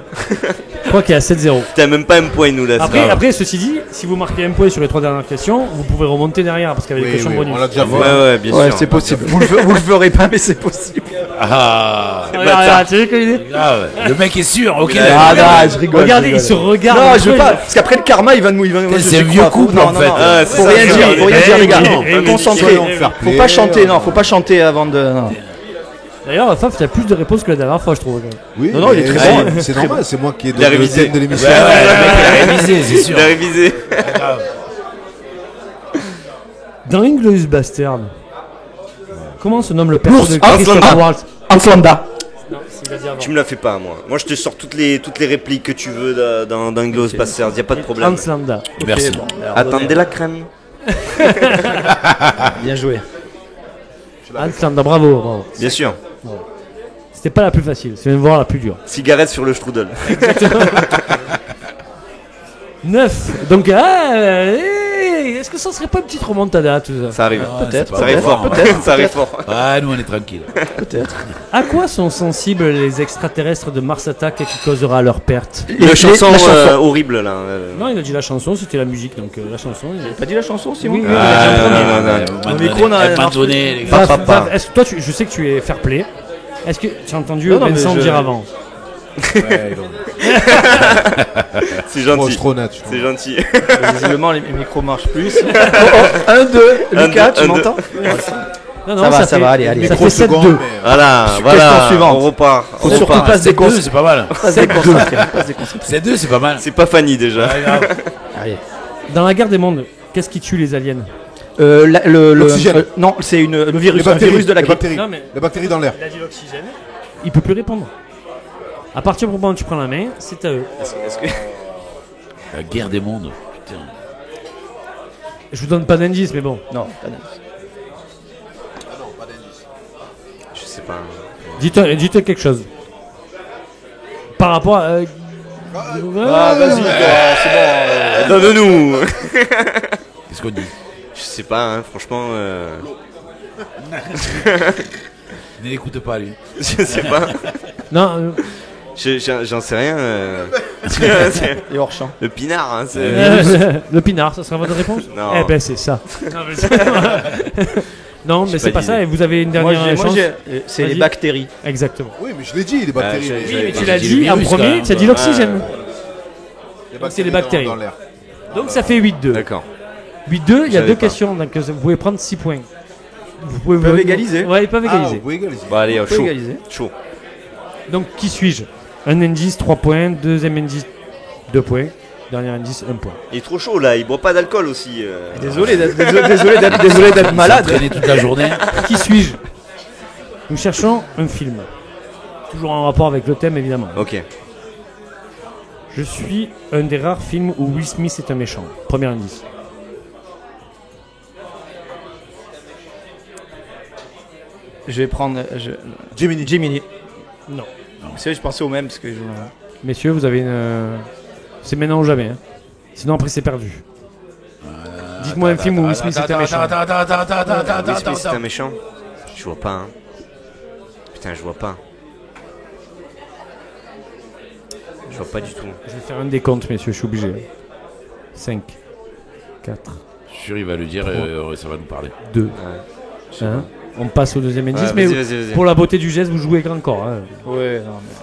Je crois qu'il y a 7-0. T'as même pas un point, nous là. Après, ceci dit, si vous marquez un point sur les 3 dernières questions, vous pouvez remonter derrière parce qu'il y avait des questions bonus. On l'a déjà vu. Ouais, bien sûr. C'est possible. Vous le ferez pas, mais c'est possible. Regarde, tu sais quelle idée? Le mec est sûr, ok. Je rigole. Regardez, il se regarde. Non, je veux pas. Parce qu'après le karma, il va nous. C'est un vieux couple en fait. Faut rien dire, les gars. Concentrez. Faut pas chanter avant de. D'ailleurs, Faf, tu as plus de réponses que la dernière fois, je trouve. Oui, non, il est très bon. C'est normal, c'est moi qui ai donné le thème de l'émission. Il a révisé, c'est sûr. Il a révisé. Dans Inglourious Bastard, comment se nomme le perso de Christopher Waltz? Anslanda. Tu me la fais pas, moi. Moi, je te sors toutes les répliques que tu veux dans Inglourious Bastard. Y a pas de problème. Anslanda. Merci. Attendez la crème. Bien joué. Anslanda, bravo. Bien sûr. C'était pas la plus facile, c'est même voir la plus dure. Cigarette sur le strudel. Exactement. 9. Donc, est-ce que ça serait pas une petite remontada tout ça? Ça arrive. Peut-être. Ça arrive fort. Ça arrive fort. Ah, nous on est tranquille. Peut-être. À quoi sont sensibles les extraterrestres de Mars Attack qui causera leur perte? La chanson horrible là. Non, il a dit la chanson, c'était la musique, donc la chanson. Il a pas dit la chanson, Simon? Oui, non. Le micro n'a pas donné, les gars. gars. Est-ce que toi, je sais que tu es fair play. Est-ce que tu as entendu Vincent dire avant? Ouais, c'est gentil. C'est gentil. Visiblement, les micros marchent plus. 1, 2. Lucas, tu m'entends? Non, ça va, allez. Ça fait 7-2. Voilà, on repart. Faut surtout pas se déconcentrer. C'est pas mal. C'est 2, c'est pas mal. C'est pas Fanny déjà. Allez. Dans la guerre des mondes, qu'est-ce qui tue les aliens? L'oxygène. Non, c'est le virus. Un virus de la grippe. Les bactéries dans l'air. Il a dit l'oxygène. Il peut plus répondre. À partir du moment où tu prends la main, c'est à eux. Est-ce que... La guerre des mondes, putain. Je vous donne pas d'indice, mais bon. Non, pas d'indice. Je sais pas. Dites-toi quelque chose. Par rapport à... vas-y, c'est bon. Donne-nous. Qu'est-ce qu'on dit? Je sais pas, hein, franchement... Ne l'écoute pas, lui. Je sais pas. Non, j'en sais rien. Et hors champ. Le pinard, hein, c'est... le pinard, ça sera votre réponse? Non. Eh ben c'est ça. Non, mais c'est pas ça, et vous avez une dernière chance. C'est les bactéries. Exactement. Oui, mais je l'ai dit, les bactéries. Oui, mais tu l'as dit en premier, tu as dit l'oxygène. C'est les bactéries. Dans l'air. Donc ça fait 8-2. D'accord. 8-2, il y a deux questions, donc vous pouvez prendre 6 points. Ils peuvent égaliser. Ouais, ils peuvent égaliser. Vous pouvez égaliser. Bah allez, chaud. Chaud. Donc qui suis-je? Un indice, 3 points. Deuxième indice, 2 points. Dernier indice, 1 point. Il est trop chaud là, il boit pas d'alcool aussi. Désolé d'être malade. Traîner toute la journée. Qui suis-je? Nous cherchons un film. Toujours en rapport avec le thème, évidemment. Ok. Je suis un des rares films où Will Smith est un méchant. Premier indice. Je vais prendre... Gemini. Non. Vous savez, je pensais au même parce que... Messieurs, vous avez une... C'est maintenant ou jamais. Hein. Sinon après c'est perdu. Dites-moi un film où Will Smith est un méchant. Will Smith est un méchant? Je vois pas. Hein. Putain, je vois pas. Je vois pas du tout. Je vais faire un décompte, messieurs, je suis obligé. 5, 4. Je suis sûr, il va le dire, ça va nous parler. 2. Ouais. Hein, on passe au deuxième indice, mais vas-y. Pour la beauté du geste, vous jouez encore. Hein. Ouais, non, mais...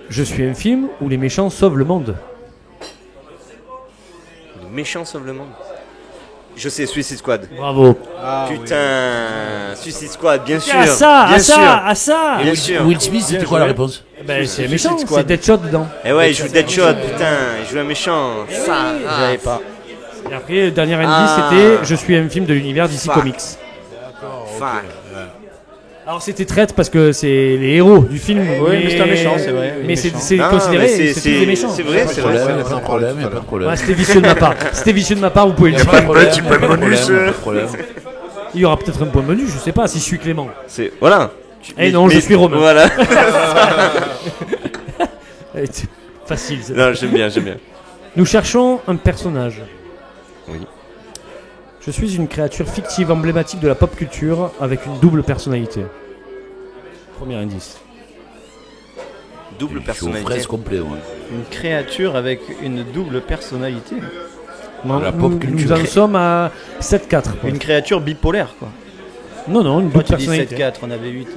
Je suis un film où les méchants sauvent le monde. Les méchants sauvent le monde? Je sais, Suicide Squad. Bravo. Putain, Suicide Squad, bien sûr. À ça. Bien sûr. Will Smith, c'était quoi la réponse? Ben, c'est méchant, c'est Deadshot dedans. Eh ouais, il joue Deadshot, putain, il joue un méchant. Ça, j'avais pas. Et après, le dernier indice, c'était Je suis un film de l'univers DC Comics. Fuck. Alors c'était traite parce que c'est les héros du film. Oui, mais c'est un méchant, c'est vrai. Mais c'est considéré, c'est tous des méchants. C'est vrai, c'est vrai. Il n'y a pas de problème, il n'y a pas de problème. Ouais, c'était vicieux de ma part. C'était vicieux de ma part, vous pouvez le dire. Pas de problème. Il y aura peut-être un point menu, je sais pas, si je suis Clément. C'est voilà. Eh non, je suis Romain. Voilà. C'est facile. Non, j'aime bien. Nous cherchons un personnage. Oui. Je suis une créature fictive emblématique de la pop culture avec une double personnalité. Premier indice. Double personnalité. Fraise complet, ouais. Une créature avec une double personnalité. La pop culture. Nous en sommes à 7-4. Une créature bipolaire, quoi. Non, une double personnalité. 7-4, on avait 8.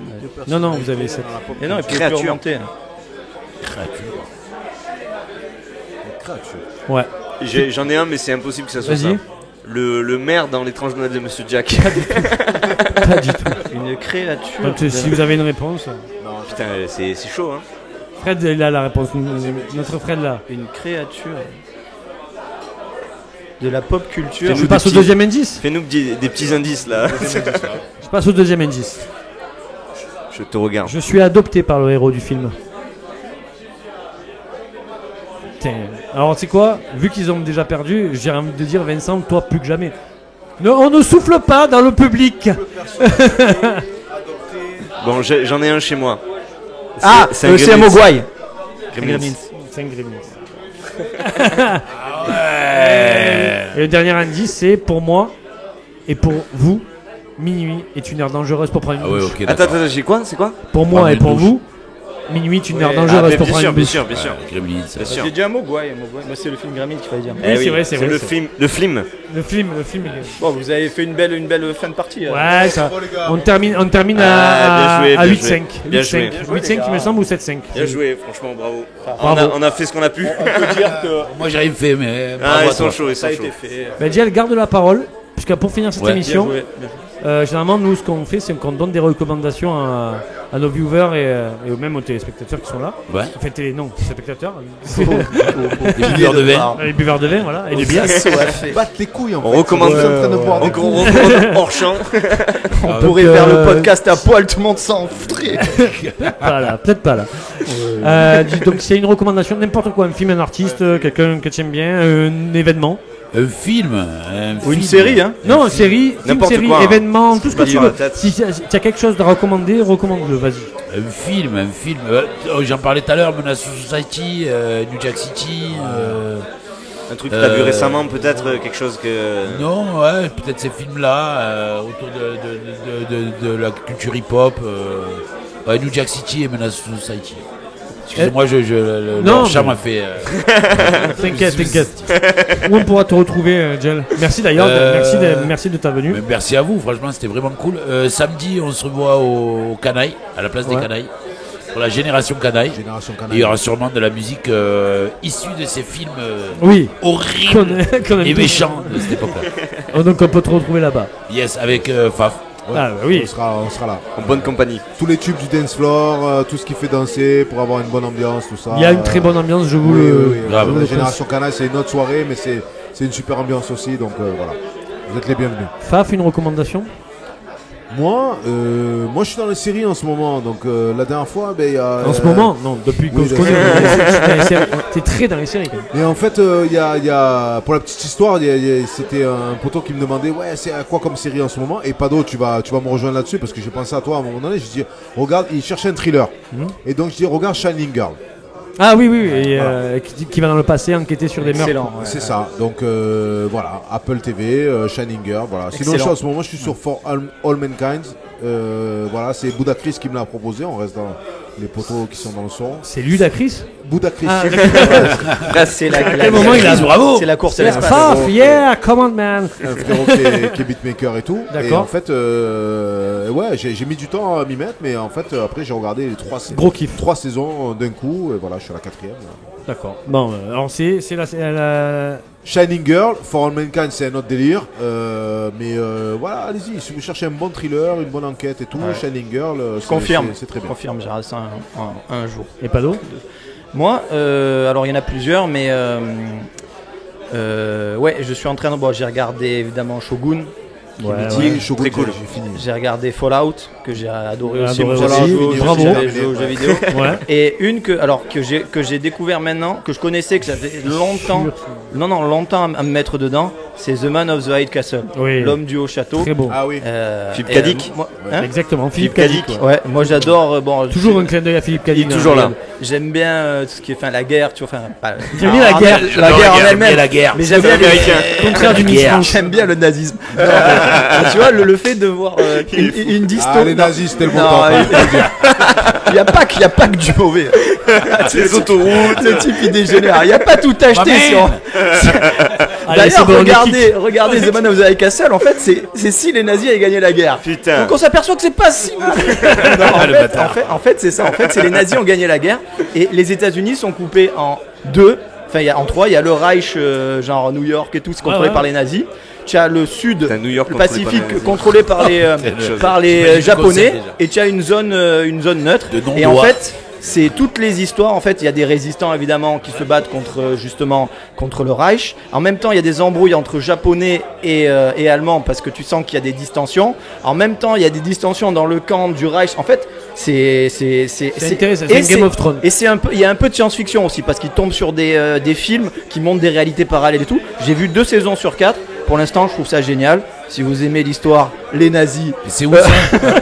Non, vous avez 7. Et non, il peut plus remonter. Créature. Ouais. J'en ai un, mais c'est impossible que ça soit ça. Le maire dans l'étrange Noël de Monsieur Jack. Pas du tout. Une créature. Si vous avez une réponse. Non, putain, c'est chaud, hein. Fred, il a la réponse. Notre Fred là. Une créature de la pop culture. Je passe au deuxième indice. Fais-nous des petits indices là. Je passe au deuxième indice. Je te regarde. Je suis adopté par le héros du film. Putain. Alors tu sais quoi? Vu qu'ils ont déjà perdu, j'ai envie de dire Vincent, toi plus que jamais. On ne souffle pas dans le public. Bon, j'en ai un chez moi. C'est un Mogwai. Gremlins. C'est un Gremlins. Et le dernier indice, c'est pour moi et pour vous, minuit est une heure dangereuse pour prendre une douche. Okay, attends, j'ai quoi? C'est quoi? Pour moi et pour vous, minuit est une heure dangereuse pour prendre une douche. Bien sûr. Gremlins, c'est sûr. J'ai dit un mot, Mogwai. Moi, c'est le film Gremlins qu'il fallait dire. Oui, c'est vrai. Le film. Bon, vous avez fait une belle fin de partie. Ouais, ça. On termine à 8-5. 8-5, il me semble, ou 7-5. Bien joué, franchement, bravo. On a fait ce qu'on a pu. On peut dire que. Moi, j'ai rien fait, mais. Ils sont chauds, ça a été fait. Diel, garde la parole, puisque pour finir cette émission. Généralement, nous, ce qu'on fait, c'est qu'on donne des recommandations à nos viewers et même aux téléspectateurs qui sont là. Ouais. En fait, téléspectateurs. Les buveurs de vin. Les buveurs de vin, voilà. Et les bières. Battre les couilles, en fait. On recommande hors champ. On pourrait faire le podcast à poil, tout le monde s'en foutrait. Peut-être pas là. Donc, s'il y a une recommandation, n'importe quoi, un film, un artiste, quelqu'un que tu aimes bien, un événement. Un film ou une série, hein? Non, une série, quoi, événement, tout ce que tu veux. Si tu as quelque chose à recommander, recommande-le, vas-y. Un film. J'en parlais tout à l'heure, Menace Society, New Jack City. Un truc que tu as vu récemment, peut-être quelque chose que. Non, ouais, peut-être ces films-là, autour de la culture hip-hop. New Jack City et Menace Society. Excusez-moi, le chat m'a fait. T'inquiète. Où on pourra te retrouver, Gel? Merci d'ailleurs, merci de ta venue. Merci à vous, franchement, c'était vraiment cool. Samedi, on se revoit au Canaille, à la place des Canailles, pour la Génération Canaille. Et il y aura sûrement de la musique issue de ces films horribles et méchants de cette époque-là. Donc on peut te retrouver là-bas. Yes, avec Faf. Ouais, on sera là. En bonne compagnie. Tous les tubes du dance floor, tout ce qui fait danser pour avoir une bonne ambiance, tout ça. Il y a une très bonne ambiance, je vous la Génération Canaille, c'est une autre soirée, mais c'est une super ambiance aussi, donc voilà. Vous êtes les bienvenus. Faf, une recommandation? Moi, je suis dans les séries en ce moment, donc la dernière fois, en ce moment, non, depuis qu'on se connaît, t'es très dans les séries. Et en fait, il y a, pour la petite histoire, c'était un poteau qui me demandait, c'est à quoi comme série en ce moment? Et Pado, tu vas me rejoindre là-dessus parce que j'ai pensé à toi à un moment donné. Je dis, regarde, il cherchait un thriller, et donc je dis, regarde Shining Girl. Ah oui, et qui va dans le passé enquêter sur des meurtres. C'est ça. Donc voilà, Apple TV, Shining Girl, voilà. Sinon, en ce moment, je suis sur For All Mankind. Voilà, c'est Budacris qui me l'a proposé. On reste dans les poteaux qui sont dans le son. C'est Ludacris? Budacris. C'est la bravo. C'est la course à l'espace. Faf, yeah, come on man. Un frérot qui est beatmaker et tout. D'accord. Et en fait, j'ai mis du temps à m'y mettre, mais en fait, après, j'ai regardé les 3 saisons. Gros kiff. 3 saisons d'un coup, et voilà, je suis à la 4e. D'accord. Bon, alors c'est la Shining Girl, For All Mankind, c'est un autre délire. Mais voilà, allez-y, si vous cherchez un bon thriller, une bonne enquête et tout, Shining Girl, c'est très bien. Confirme, j'ai ça un jour. Et pas d'autre? Moi, alors il y en a plusieurs, mais je suis en train de. Bon, j'ai regardé évidemment Shogun. Shogun, très cool. J'ai regardé Fallout, que j'ai adoré aussi. Bravo. Aux jeux vidéo. Et une que j'ai découvert maintenant, que je connaissais, que j'avais longtemps à me mettre dedans, c'est The Man of the High Castle, l'homme du haut château. Très beau. Ah oui. Philippe Cadic. Exactement, Philippe Cadic. Ouais, moi j'adore. Toujours un clin d'œil à Philippe Cadic. Il est toujours là. J'aime bien tout ce qui est la guerre, tu vois. J'aime bien la guerre. La guerre en elle-même. La guerre. Mais j'aime bien contraire du guerre. J'aime bien le nazisme. Tu vois, le fait de voir une disto. Ah, les nazis, c'était le bon temps. Il n'y a pas que du mauvais. Les autoroutes. Le type, il dégénère. Il n'y a pas tout acheté. D'ailleurs, regardez The Man of the High Castle. En fait, c'est si les nazis avaient gagné la guerre. Putain. Donc on s'aperçoit que c'est pas si en fait, c'est ça. En fait, c'est les nazis ont gagné la guerre et les États-Unis sont coupés en deux. Enfin, en trois. Il y a le Reich, genre New York et tout, c'est contrôlé par les nazis. Tu as le sud, le Pacifique, contrôlé par les Japonais, et tu as une zone neutre. Et en fait, c'est toutes les histoires. En fait, il y a des résistants évidemment qui se battent contre le Reich. En même temps, il y a des embrouilles entre Japonais et Allemands parce que tu sens qu'il y a des distensions. En même temps, il y a des distensions dans le camp du Reich. En fait, c'est intéressant. C'est Game of Thrones. Et il y a un peu de science-fiction aussi parce qu'ils tombent sur des films qui montrent des réalités parallèles et tout. J'ai vu 2 saisons sur 4. Pour l'instant, je trouve ça génial. Si vous aimez l'histoire, les nazis. C'est où ça?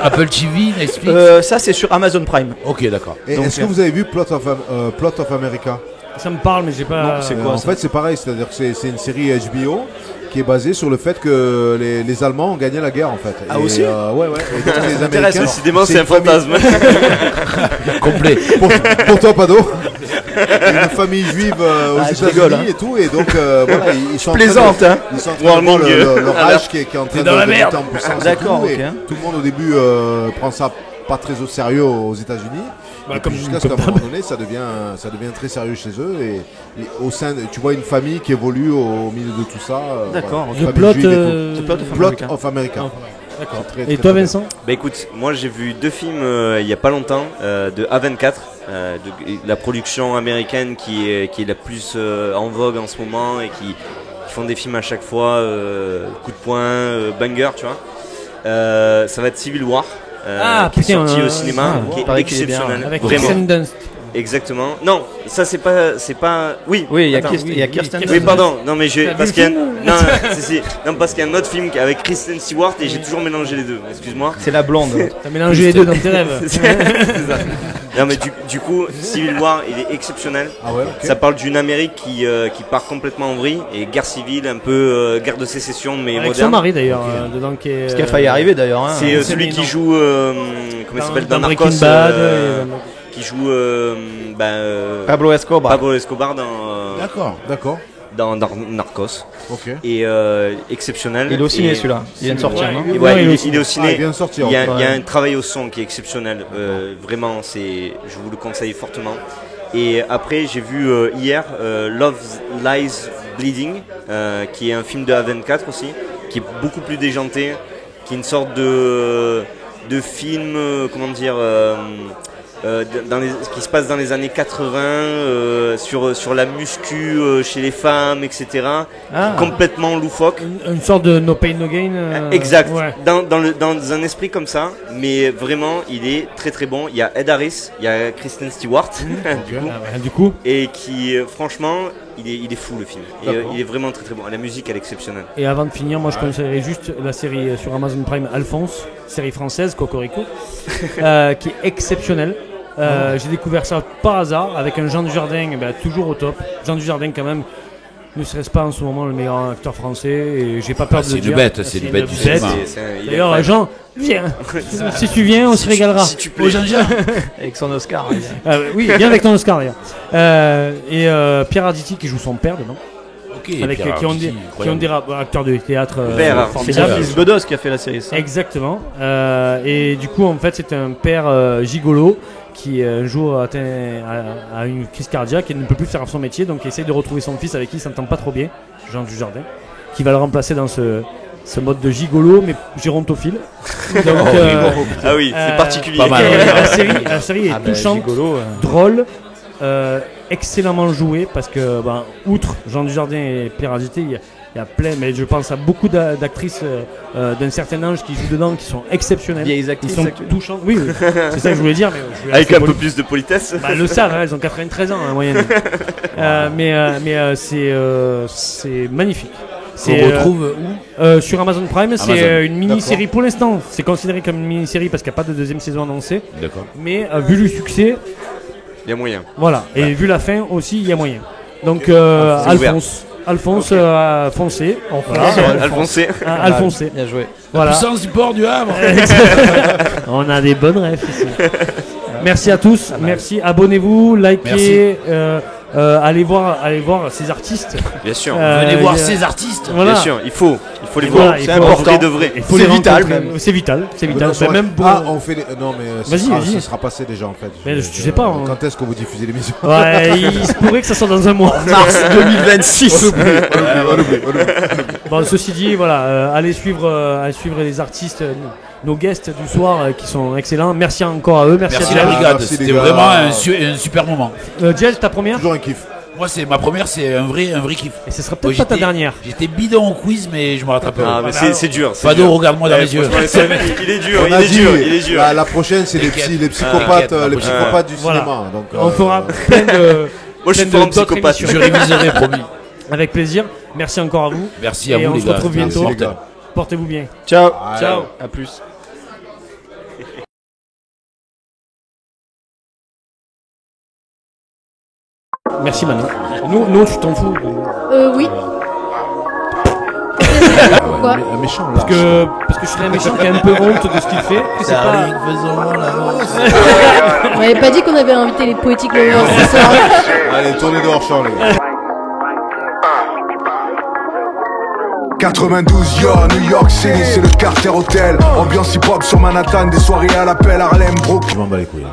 Apple TV, Netflix? Ça, c'est sur Amazon Prime. Ok, d'accord. Est-ce que vous avez vu Plot of America? Ça me parle, mais j'ai pas. Non, c'est quoi en fait, c'est pareil, c'est-à-dire que c'est une série HBO qui est basée sur le fait que les Allemands ont gagné la guerre en fait. Ah, aussi ouais. Et donc, les Américains. Décidément, c'est un fantasme. Complet. Pour toi, Pado. Une famille juive aux États-Unis et tout, et donc voilà, ils sont plaisante, hein. Ils sont en train de voir le rage qui est en train de monter en puissance. D'accord, et tout le monde au début prend ça pas très au sérieux aux États-Unis. Jusqu'à ce qu'à un moment donné, ça devient très sérieux chez eux, et au sein, tu vois une famille qui évolue au milieu de tout ça. D'accord. Le plot of America. D'accord. Et toi, Vincent? Bah écoute, moi j'ai vu 2 films il y a pas longtemps de A24, la production américaine qui est la plus en vogue en ce moment et qui font des films à chaque fois, coup de poing, banger, tu vois. Ça va être Civil War. Qui est sorti au cinéma, qui est exceptionnel. Avec vraiment. Dunst. Exactement. Non, ça c'est pas. Oui. Oui, il y a Kirsten. Oui, pardon. Non, mais parce qu'il y a parce qu'il y a un autre film avec Kristen Stewart et j'ai toujours mélangé les deux. Excuse-moi. C'est la blonde. T'as mélangé les deux dans tes rêves. C'est ça. Non, mais du coup, Civil War, il est exceptionnel. Ah ouais, okay. Ça parle d'une Amérique qui part complètement en vrille, et guerre civile, un peu guerre de sécession, mais avec moderne. Son mari d'ailleurs, dedans qui est. Ce qui a failli arriver d'ailleurs. Hein. C'est celui qui joue comment il s'appelle dans Narcos. Breaking Bad. Qui joue Pablo Escobar dans. D'accord. Dans Narcos. Ok. Et exceptionnel. Il est au ciné celui-là. Il vient de sortir, non? Ouais, il est au ciné. Il vient de sortir. Il y a un travail au son qui est exceptionnel. Vraiment, je vous le conseille fortement. Et après, j'ai vu hier Love Lies Bleeding, qui est un film de A24 aussi, qui est beaucoup plus déjanté, qui est une sorte de film, comment dire. Qui se passe dans les années 80 sur la muscu chez les femmes, etc. Complètement loufoque. Une sorte de No Pain No Gain. Exact. Ouais. Dans un esprit comme ça, mais vraiment, il est très très bon. Il y a Ed Harris, il y a Kristen Stewart, du coup. Et qui, franchement, il est fou le film. Il est vraiment très très bon. La musique, elle est exceptionnelle. Et avant de finir, moi je conseillerais juste la série sur Amazon Prime Alphonse, série française, Cocorico, qui est exceptionnelle. J'ai découvert ça par hasard avec un Jean Dujardin toujours au top. Jean Dujardin quand même, ne serait-ce pas en ce moment le meilleur acteur français, et j'ai pas peur de le dire. C'est une bête du cinéma. D'ailleurs Jean, viens. Si tu viens, on se régalera. Si tu plais. Avec son Oscar. Oui, viens avec ton Oscar d'ailleurs. Et Pierre Arditi qui joue son père dedans. Avec qui ont des acteurs de théâtre c'est Fils Bedos qui a fait la série. Ça. Exactement. Et du coup, en fait, c'est un père gigolo qui un jour a une crise cardiaque et ne peut plus faire son métier, donc il essaye de retrouver son fils avec qui il s'entend pas trop bien, Jean Dujardin, qui va le remplacer dans ce mode de gigolo mais gérontophile. Donc, ah oui, c'est particulier. Pas mal. La série est touchante, drôle. Excellemment joué parce que outre Jean Dujardin et Pierre Arditi, il y a plein, mais je pense à beaucoup d'actrices d'un certain âge qui jouent dedans, qui sont exceptionnelles. Ils sont touchants. Oui, c'est ça que je voulais dire. Mais avec un peu plus de politesse. Elles le savent, elles ont 93 ans en moyenne. Mais c'est magnifique. On retrouve où sur Amazon Prime. C'est une mini-série pour l'instant. C'est considéré comme une mini-série parce qu'il n'y a pas de deuxième saison annoncée. D'accord. Mais vu le succès, il y a moyen. Voilà, et vu la fin aussi, il y a moyen. Donc, Alphonse, foncé. Alphonsé. Bien joué. Voilà. La puissance du port du Havre. On a des bonnes rêves ici. Merci à tous. Merci. Abonnez-vous, likez. Allez voir ces artistes. Bien sûr. Venez voir ces artistes. Voilà. Bien sûr, il faut les voir. C'est important. De vrai. C'est vital. C'est vital. Même pour... on fait non mais ça sera passé déjà en fait. Mais je sais pas. Quand est-ce que vous diffusez l'émission? Ouais, il se pourrait que ça sorte dans un mois. Mars 2026. Bon, ceci dit, voilà, allez suivre les artistes, nos guests du soir qui sont excellents. Merci encore à eux. Merci à la brigade. C'était vraiment un super moment. Jel, ta première? Toujours un kiff. Moi, c'est ma première, c'est un vrai kiff. Et ce sera peut-être pas ta dernière. J'étais bidon au quiz, mais je me rattrape. Ah, mais c'est dur. Fado, regarde-moi dans les yeux. Il est dur. La prochaine, c'est les psychopathes, du cinéma. Donc, on fera plein de. Moi, je suis pas un psychopathe. Je réviserai, promis. Avec plaisir. Merci encore à vous. Merci à vous, les gars. Et on se retrouve bientôt. Portez-vous bien. Ciao. Ciao. À plus. Merci Manon. Nous, tu t'en fous. Oui. Pourquoi Un méchant là. Parce que je suis un méchant qui a un peu honte de ce qu'il fait. C'est pas... On m'avait pas dit qu'on avait invité les Poetic Lovers ce soir. Allez, tournez dehors, Charles. 92, yo, New York City, c'est le Carter Hotel. Ambiance hip-hop sur Manhattan, des soirées à l'appel, Harlem, Brook. Je m'en bats les couilles.